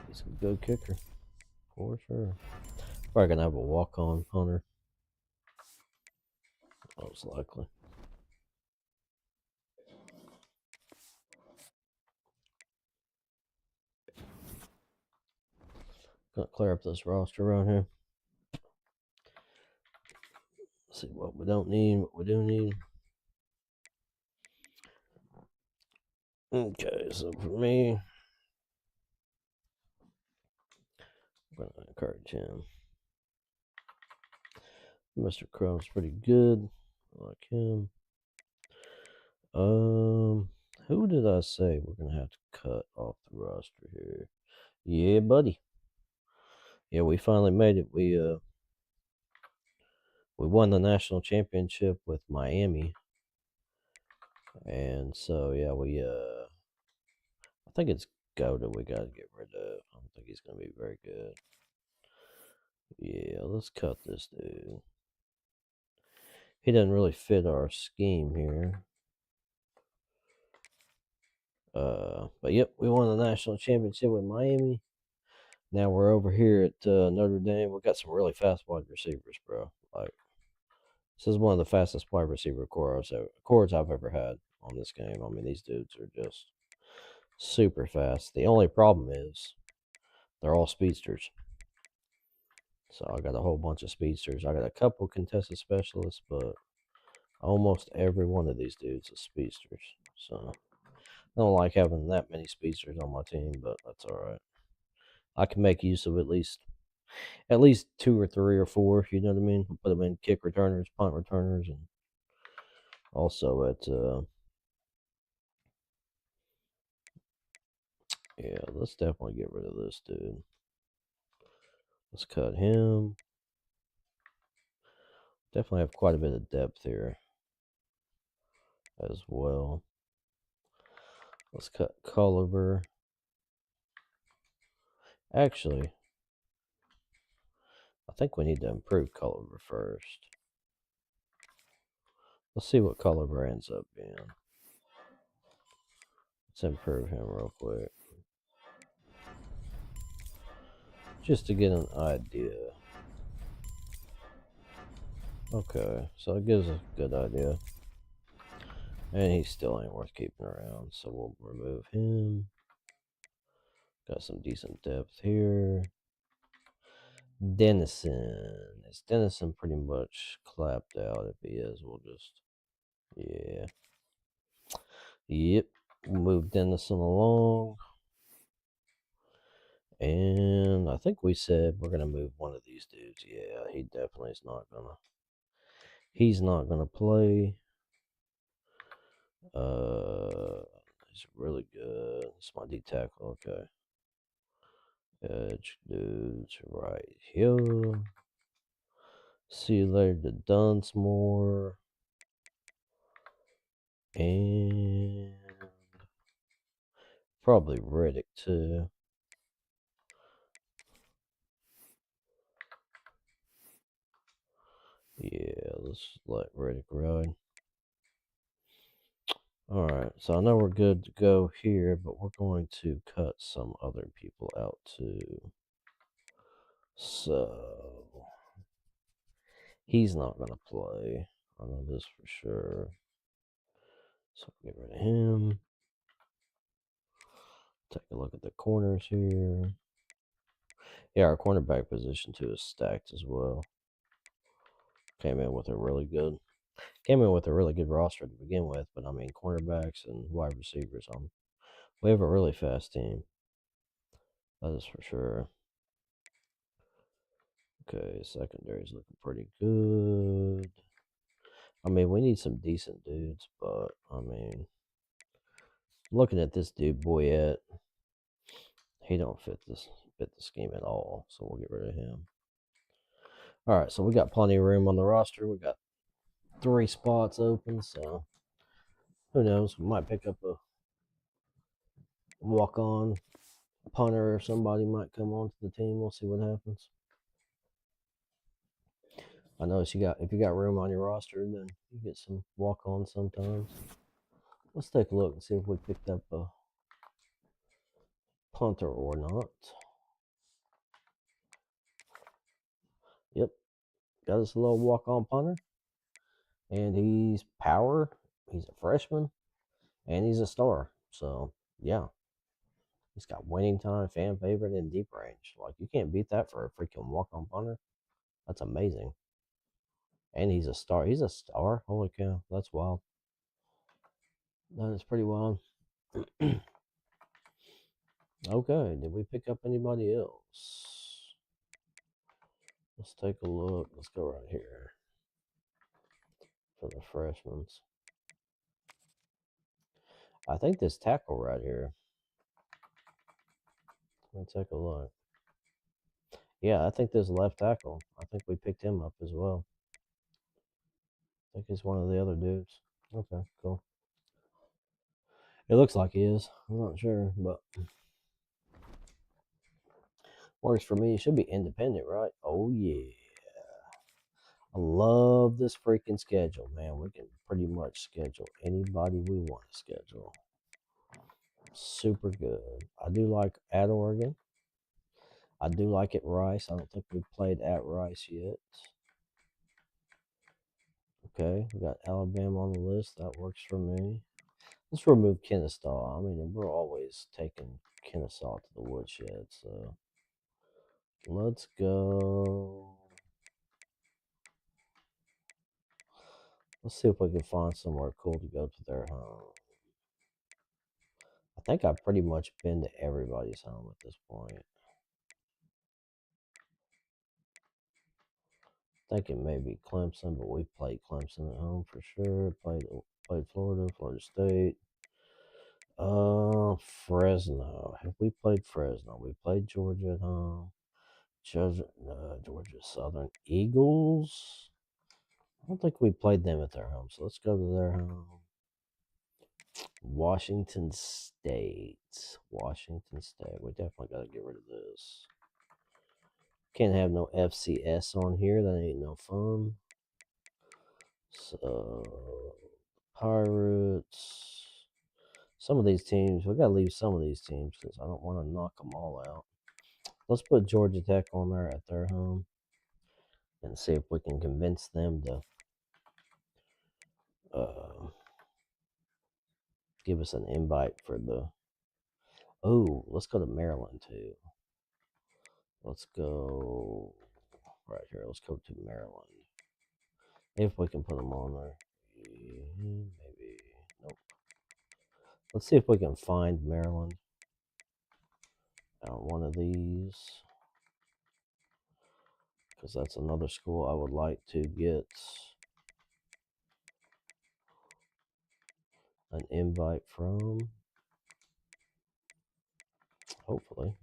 He's a good kicker. For sure. Probably gonna have a walk-on punter. Most likely. Gonna clear up this roster around here. See what we don't need, what we do need. Okay, so for me, I'm gonna encourage him. Mr. Crumb's pretty good. I like him. Who did I say we're gonna have to cut off the roster here? Yeah, buddy. Yeah, we finally made it. We won the national championship with Miami. And so yeah, I think it's Goda we gotta get rid of. I don't think he's gonna be very good. Yeah, let's cut this dude. He doesn't really fit our scheme here. But yep, we won the national championship with Miami. Now we're over here at Notre Dame. We got some really fast wide receivers, bro. Like, this is one of the fastest wide receiver cores I've ever had on this game. I mean, these dudes are just super fast. The only problem is they're all speedsters. So I got a whole bunch of speedsters. I got a couple contested specialists, but almost every one of these dudes is speedsters. So I don't like having that many speedsters on my team, but that's all right. I can make use of at least 2 or 3 or 4. You know what I mean? Put them in kick returners, punt returners, and also at yeah. Let's definitely get rid of this dude. Let's cut him. Definitely have quite a bit of depth here as well. Let's cut Culliver. Actually, I think we need to improve Culliver first. Let's see what Culliver ends up being. Let's improve him real quick. Just to get an idea. Okay, so it gives us a good idea. And he still ain't worth keeping around, so we'll remove him. Got some decent depth here. Dennison. Is Dennison pretty much clapped out? If he is, we'll just, yeah. Yep. We'll move Dennison along. And I think we said we're going to move one of these dudes. Yeah, he definitely is not going to. He's not going to play. He's really good. It's my D tackle. Okay. Edge dudes right here. See you later to Dunsmore. And probably Riddick too. Yeah, let's let Riddick ride. Alright, so I know we're good to go here, but we're going to cut some other people out too. So he's not going to play. I know this for sure. So get rid of him. Take a look at the corners here. Yeah, our cornerback position too is stacked as well. Came in with a really good roster to begin with, but I mean cornerbacks and wide receivers. We have a really fast team. That is for sure. Okay, secondary's looking pretty good. I mean, we need some decent dudes, but I mean, looking at this dude Boyette, he don't fit the scheme at all. So we'll get rid of him. All right, so we got plenty of room on the roster. We got 3 spots open, so who knows? We might pick up a walk-on punter or somebody might come onto the team. We'll see what happens. I know if you got room on your roster, then you get some walk-ons sometimes. Let's take a look and see if we picked up a punter or not. Yep, got us a little walk-on punter, and he's power. He's a freshman, and he's a star. So yeah, he's got winning time, fan favorite, and deep range. Like you can't beat that for a freaking walk-on punter. That's amazing. And he's a star. He's a star. Holy cow, that's wild. That is pretty wild. Okay, did we pick up anybody else? Let's take a look. Let's go right here for the freshmen. I think this tackle right here. Let me take a look. Yeah, I think this left tackle. I think we picked him up as well. I think he's one of the other dudes. Okay, cool. It looks like he is. I'm not sure, but works for me. It should be independent, right? Oh, yeah. I love this freaking schedule, man. We can pretty much schedule anybody we want to schedule. Super good. I do like at Oregon. I do like at Rice. I don't think we've played at Rice yet. Okay, we got Alabama on the list. That works for me. Let's remove Kennesaw. I mean, we're always taking Kennesaw to the woodshed, so let's go. Let's see if we can find somewhere cool to go to their home. I think I've pretty much been to everybody's home at this point. Thinking maybe Clemson, but we played Clemson at home for sure. Played Florida, Florida State. Fresno. Have we played Fresno? We played Georgia at home. Georgia Southern Eagles. I don't think we played them at their home, so let's go to their home. Washington State. Washington State. We definitely got to get rid of this. Can't have no FCS on here. That ain't no fun. So, Pirates. Some of these teams, we got to leave some of these teams because I don't want to knock them all out. Let's put Georgia Tech on there at their home and see if we can convince them to give us an invite for the. Oh, let's go to Maryland too. Let's go Right here, let's go to Maryland. If we can put them on there. Maybe. Nope. Let's see if we can find Maryland on one of these. Because that's another school I would like to get an invite from. Hopefully.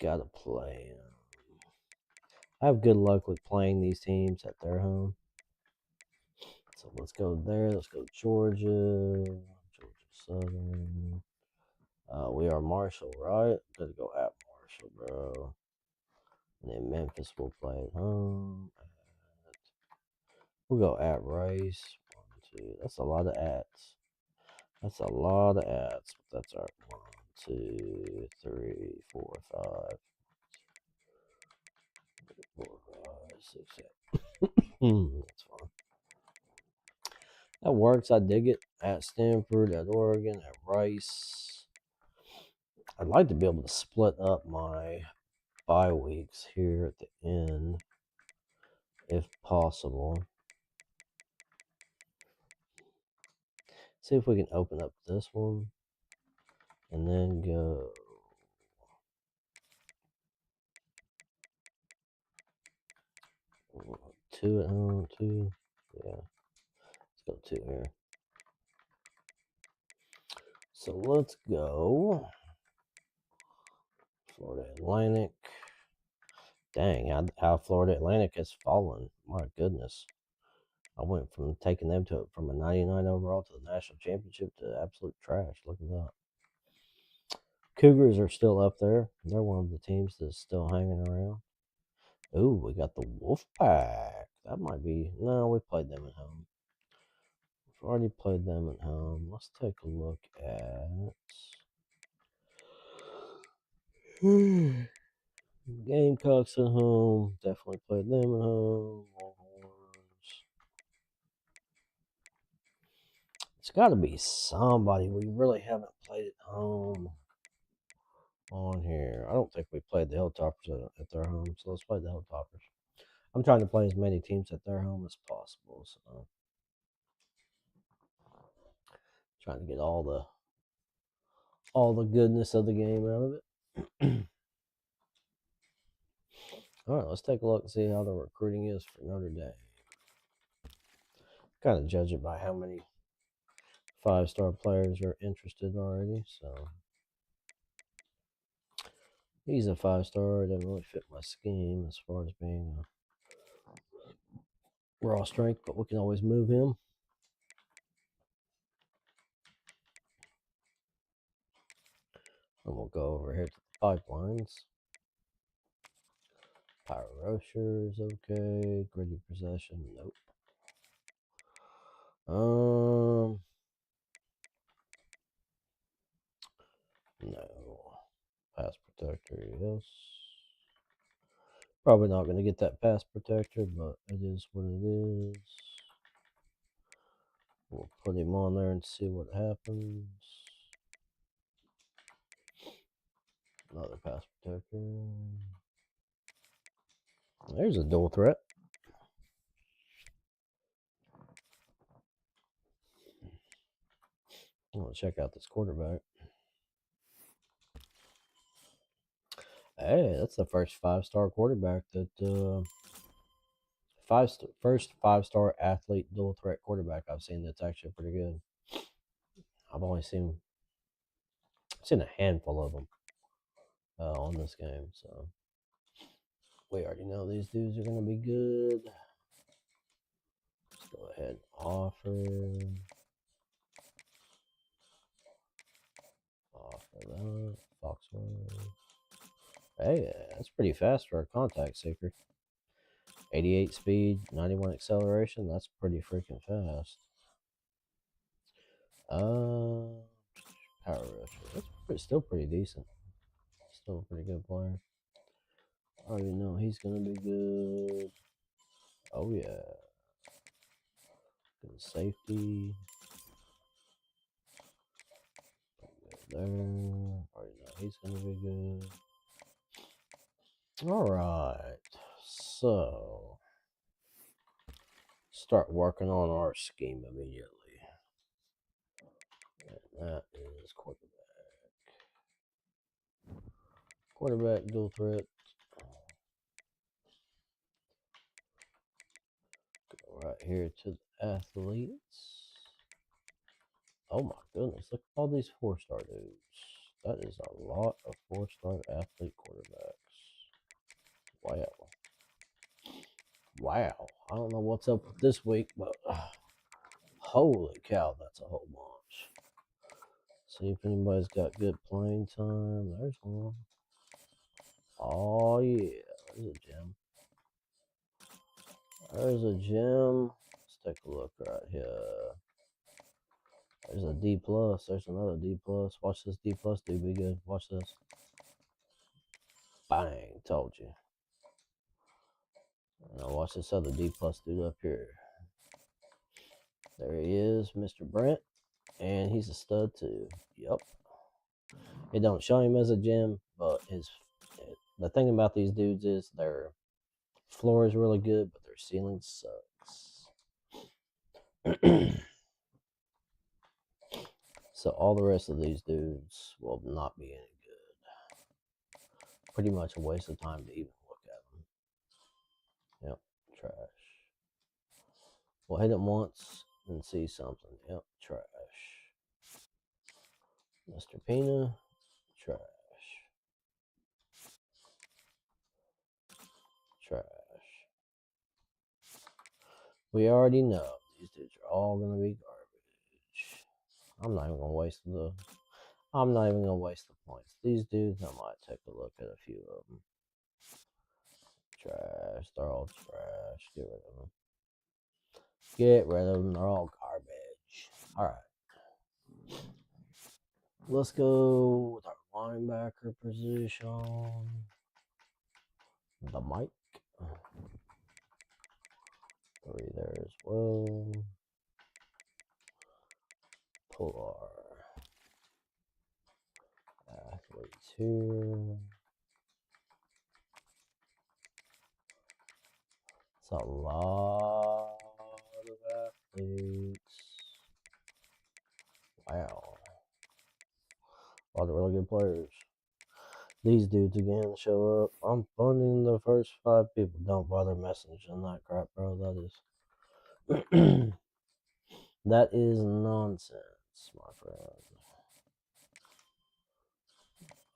Gotta play. I have good luck with playing these teams at their home. So let's go there. Let's go Georgia. Georgia Southern. We are Marshall, right? Gotta go at Marshall, bro. And then Memphis will play at home. We'll go at Rice. 1, 2. That's a lot of ats. That's a lot of ats. That's our 1, 2, 3, 4, 5. 4, 5, 6, 7. That's fine. That works. I dig it. At Stanford, at Oregon, at Rice. I'd like to be able to split up my bye weeks here at the end, if possible. See if we can open up this one and then go 2 at home, 2. Yeah, let's go 2 here. So let's go Florida Atlantic. Dang, how Florida Atlantic has fallen. My goodness. I went from taking them from a 99 overall to the national championship to absolute trash. Look at that. Cougars are still up there. They're one of the teams that's still hanging around. Ooh, we got the Wolfpack. That might be... No, we played them at home. We've already played them at home. Let's take a look at... Gamecocks at home. Definitely played them at home. Longhorns. It's got to be somebody we really haven't played at home on here. I don't think we played the Hilltoppers at their home, so let's play the Hilltoppers. I'm trying to play as many teams at their home as possible, so trying to get all the goodness of the game out of it. All right, let's take a look and see how the recruiting is for Notre Dame. Kind of judge it by how many 5-star players are interested already. So he's a 5-star. It doesn't really fit my scheme as far as being a raw strength, but we can always move him. And we'll go over here to the pipelines. Power rushers, okay. Gritty possession, nope. No. Pass protector, yes. Probably not going to get that pass protector, but it is what it is. We'll put him on there and see what happens. Another pass protector. There's a dual threat. I want to check out this quarterback. Hey, that's the first 5-star quarterback that first 5-star athlete dual threat quarterback I've seen that's actually pretty good. I've only seen a handful of them on this game, so we already know these dudes are going to be good. Let's go ahead and offer that. Foxworth. Hey, that's pretty fast for a contact seeker. 88 speed, 91 acceleration. That's pretty freaking fast. Power rusher. That's still pretty decent. Still a pretty good player. I already know he's gonna be good. Oh yeah. Good safety. There. Already know he's gonna be good. All right. So, start working on our scheme immediately. And that is quarterback. Quarterback dual threat. Go right here to the athletes. Oh my goodness, look at all these 4-star dudes. That is a lot of 4-star athlete quarterbacks. Wow. Wow. I don't know what's up with this week, but holy cow, that's a whole bunch. See if anybody's got good playing time. There's one. Oh yeah, there's a gem. There's a gem. Let's take a look right here. There's a D plus. There's another D plus. Watch this D plus dude be good. Watch this. Bang! Told you. Now watch this other D plus dude up here. There he is, Mr. Brent, and he's a stud too. Yep. It don't show him as a gem, but the thing about these dudes is their floor is really good, but their ceiling sucks. So all the rest of these dudes will not be any good. Pretty much a waste of time to even look at them. Yep, trash. We'll hit them once and see something. Yep, trash. Mr. Pina, trash. Trash. We already know these dudes are all gonna be garbage. I'm not even gonna waste the points. These dudes, I might take a look at a few of them. Trash. They're all trash. Get rid of them. Get rid of them. They're all garbage. All right. Let's go with our linebacker position. The Mike. 3 there as well. Pull our athletes here. It's a lot of athletes. Wow. A lot of really good players. These dudes again show up. I'm funding the first 5 people. Don't bother messaging that crap, bro. That is nonsense, my friend.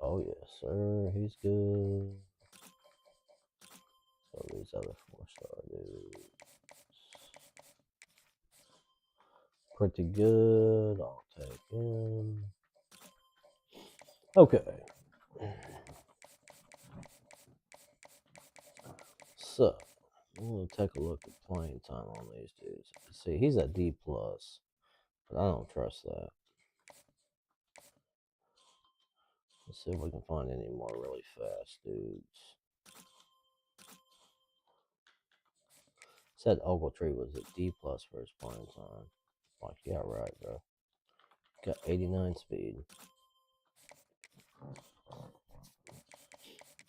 Oh yes, sir. He's good. So these other 4-star dudes. Pretty good. I'll take him. Okay. So, I'm going to take a look at playing time on these dudes. See, he's a D+, plus, but I don't trust that. Let's see if we can find any more really fast dudes. Said Ogletree was a D+ plus for his playing time. Like, yeah, right, bro. Got 89 speed.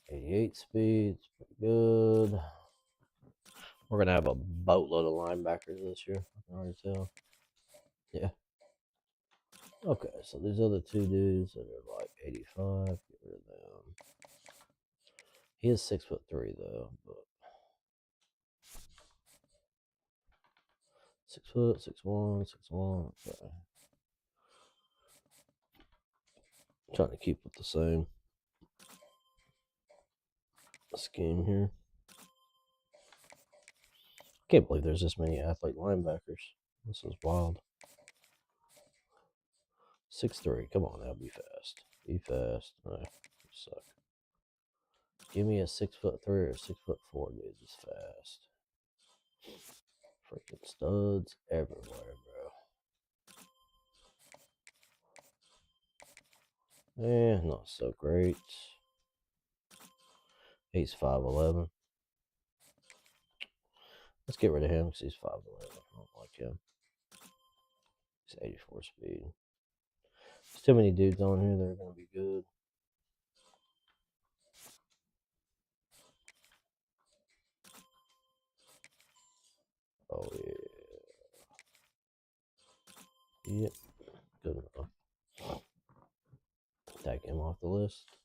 88 speed. It's pretty good. We're going to have a boatload of linebackers this year. I can already tell. Yeah. Okay, so these other 2 dudes that are like 85, get rid of them. He is 6'3" though, but 6 foot, 6'1", 6'1". Okay. Trying to keep with the same scheme here. Can't believe there's this many athlete linebackers. This is wild. 6'3". Come on now, be fast. Be fast. No, you suck. Give me a 6'3" or 6'4" dude that's fast. Freaking studs everywhere, bro. Not so great. He's 5'11". Let's get rid of him because he's 5'11". I don't like him. He's 84 speed. There's too many dudes on here that are going to be good. Oh, yeah. Yep. Good enough. Take him off the list.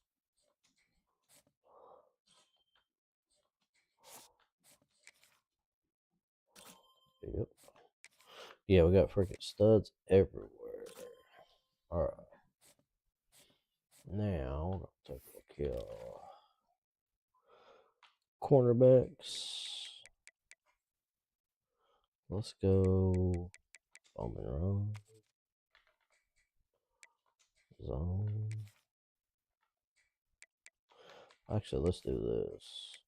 Yep. Yeah, we got freaking studs everywhere. Alright. Now, we're going to take a look here. Cornerbacks. Let's go bum and run. Zone. Actually, let's do this.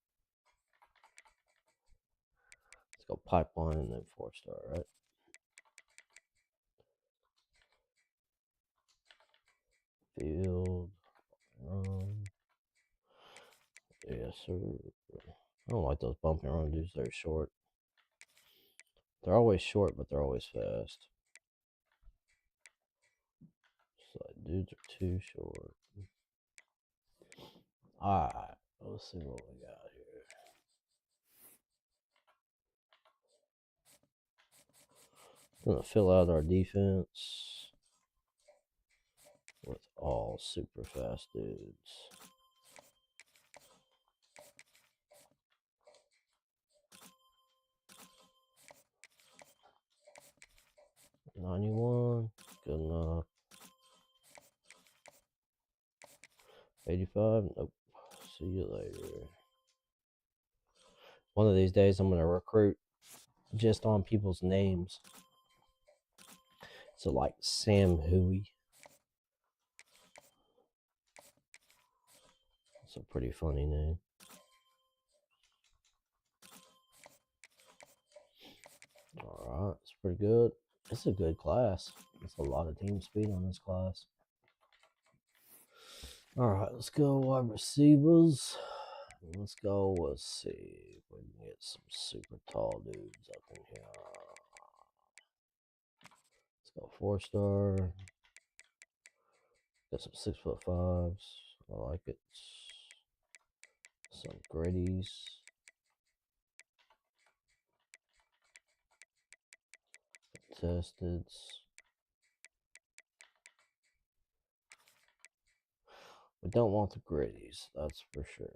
Let's go pipeline and then 4-star, right? Field. Run. Yes, sir. I don't like those bump and run dudes. They're short. They're always short, but they're always fast. So dudes are too short. Alright, let's see what we got here. Gonna fill out our defense with all super fast dudes. $91, good enough. 85, nope. See you later. One of these days, I'm gonna recruit just on people's names. So like Sam Huey. It's a pretty funny name. Alright, it's pretty good. It's a good class. It's a lot of team speed on this class. Alright, let's go wide receivers. Let's go, let's see if we can get some super tall dudes up in here. Let's go 4-star. Got some 6'5". I like it. Some gritties. Tested. We don't want the gritties, that's for sure.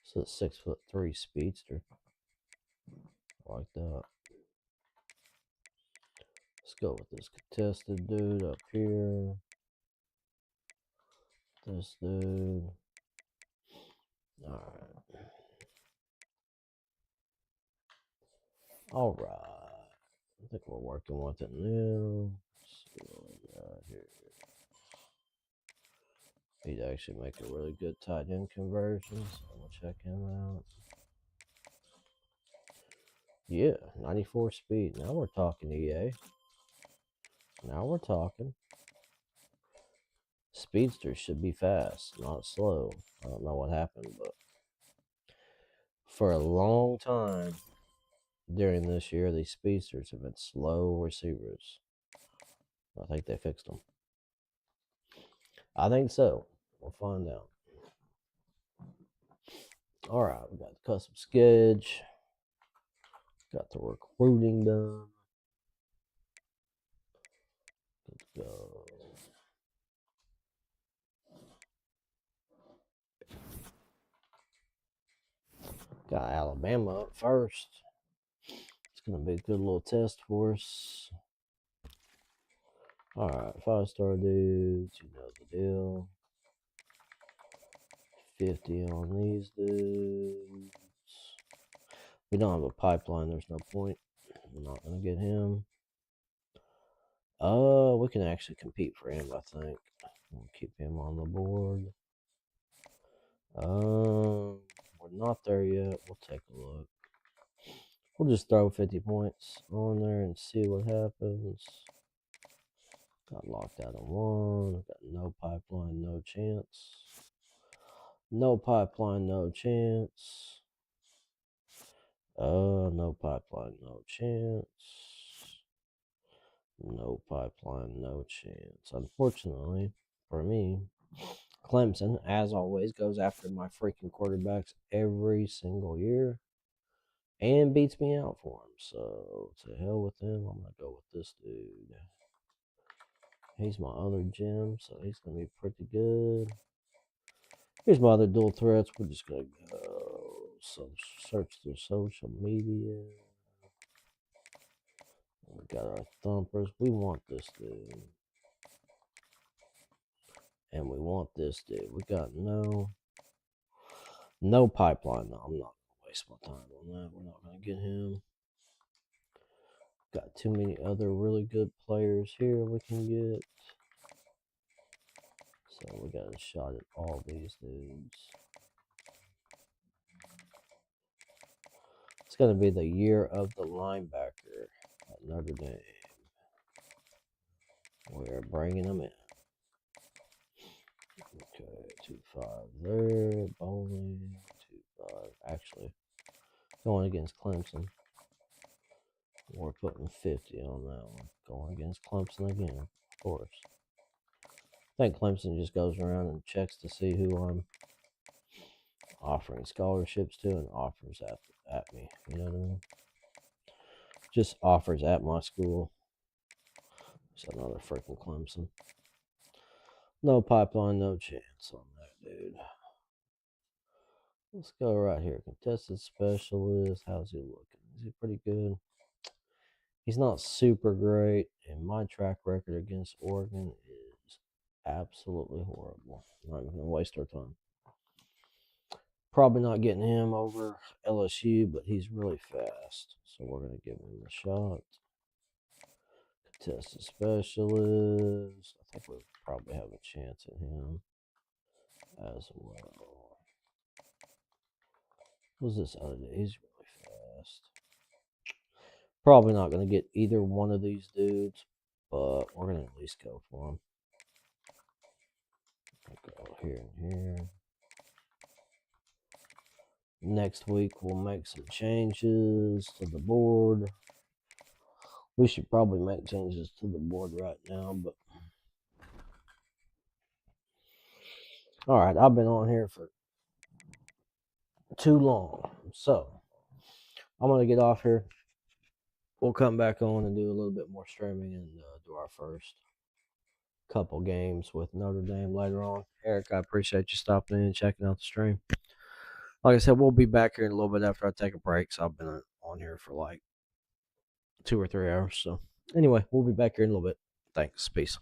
So it's 6'3" speedster. I like that. Let's go with this contested dude up here. This dude. Alright. Alright. I think we're working with it now. Let's see what we got here. He'd actually make a really good tight end conversion, so I'm gonna check him out. Yeah, 94 speed. Now we're talking, EA. Now we're talking. Speedsters should be fast, not slow. I don't know what happened, but for a long time during this year, these speedsters have been slow receivers. I think they fixed them. I think so. We'll find out. Alright, we got the custom sketch. Got the recruiting done. Let's go. Got Alabama up first. It's going to be a good little test for us. Alright, 5-star dudes. You know the deal. 50 on these dudes. We don't have a pipeline. There's no point. We're not going to get him. We can actually compete for him, I think. We'll keep him on the board. We're not there yet. We'll take a look. We'll just throw 50 points on there and see what happens. Got locked out of one. Got no pipeline, no chance. No pipeline, no chance. No pipeline, no chance. No pipeline, no chance. Unfortunately, for me, Clemson, as always, goes after my freaking quarterbacks every single year. and beats me out for him. So, to hell with him. I'm going to go with this dude. He's my other gem, so he's going to be pretty good. Here's my other dual threats. We're just going to go search through social media. We got our thumpers. We want this dude. And we want this dude. We got no pipeline. No, I'm not going to waste my time on that. We're not going to get him. Got too many other really good players here we can get. So we got a shot at all these dudes. It's going to be the year of the linebacker at Notre Dame. We're bringing them in. Okay, 2-5 there. Bowling, 2-5. Actually, going against Clemson. We're putting 50 on that one. Going against Clemson again, of course. I think Clemson just goes around and checks to see who I'm offering scholarships to and offers at me. You know what I mean? Just offers at my school. It's another freaking Clemson. No pipeline, no chance on that, dude. Let's go right here. Contested specialist. How's he looking? Is he pretty good? He's not super great, and my track record against Oregon is absolutely horrible. I'm not going to waste our time. Probably not getting him over LSU, but he's really fast. So we're going to give him a shot. Contested specialist. I think we probably have a chance at him as well. Who's this other dude? He's really fast. Probably not going to get either one of these dudes, but we're going to at least go for him. I'll go here and here. Next week, we'll make some changes to the board. We should probably make changes to the board right now, but all right, I've been on here for too long, so I'm going to get off here. We'll come back on and do a little bit more streaming and do our first couple games with Notre Dame later on. Eric, I appreciate you stopping in and checking out the stream. Like I said, we'll be back here in a little bit after I take a break. So I've been on here for like 2 or 3 hours. So anyway, we'll be back here in a little bit. Thanks. Peace.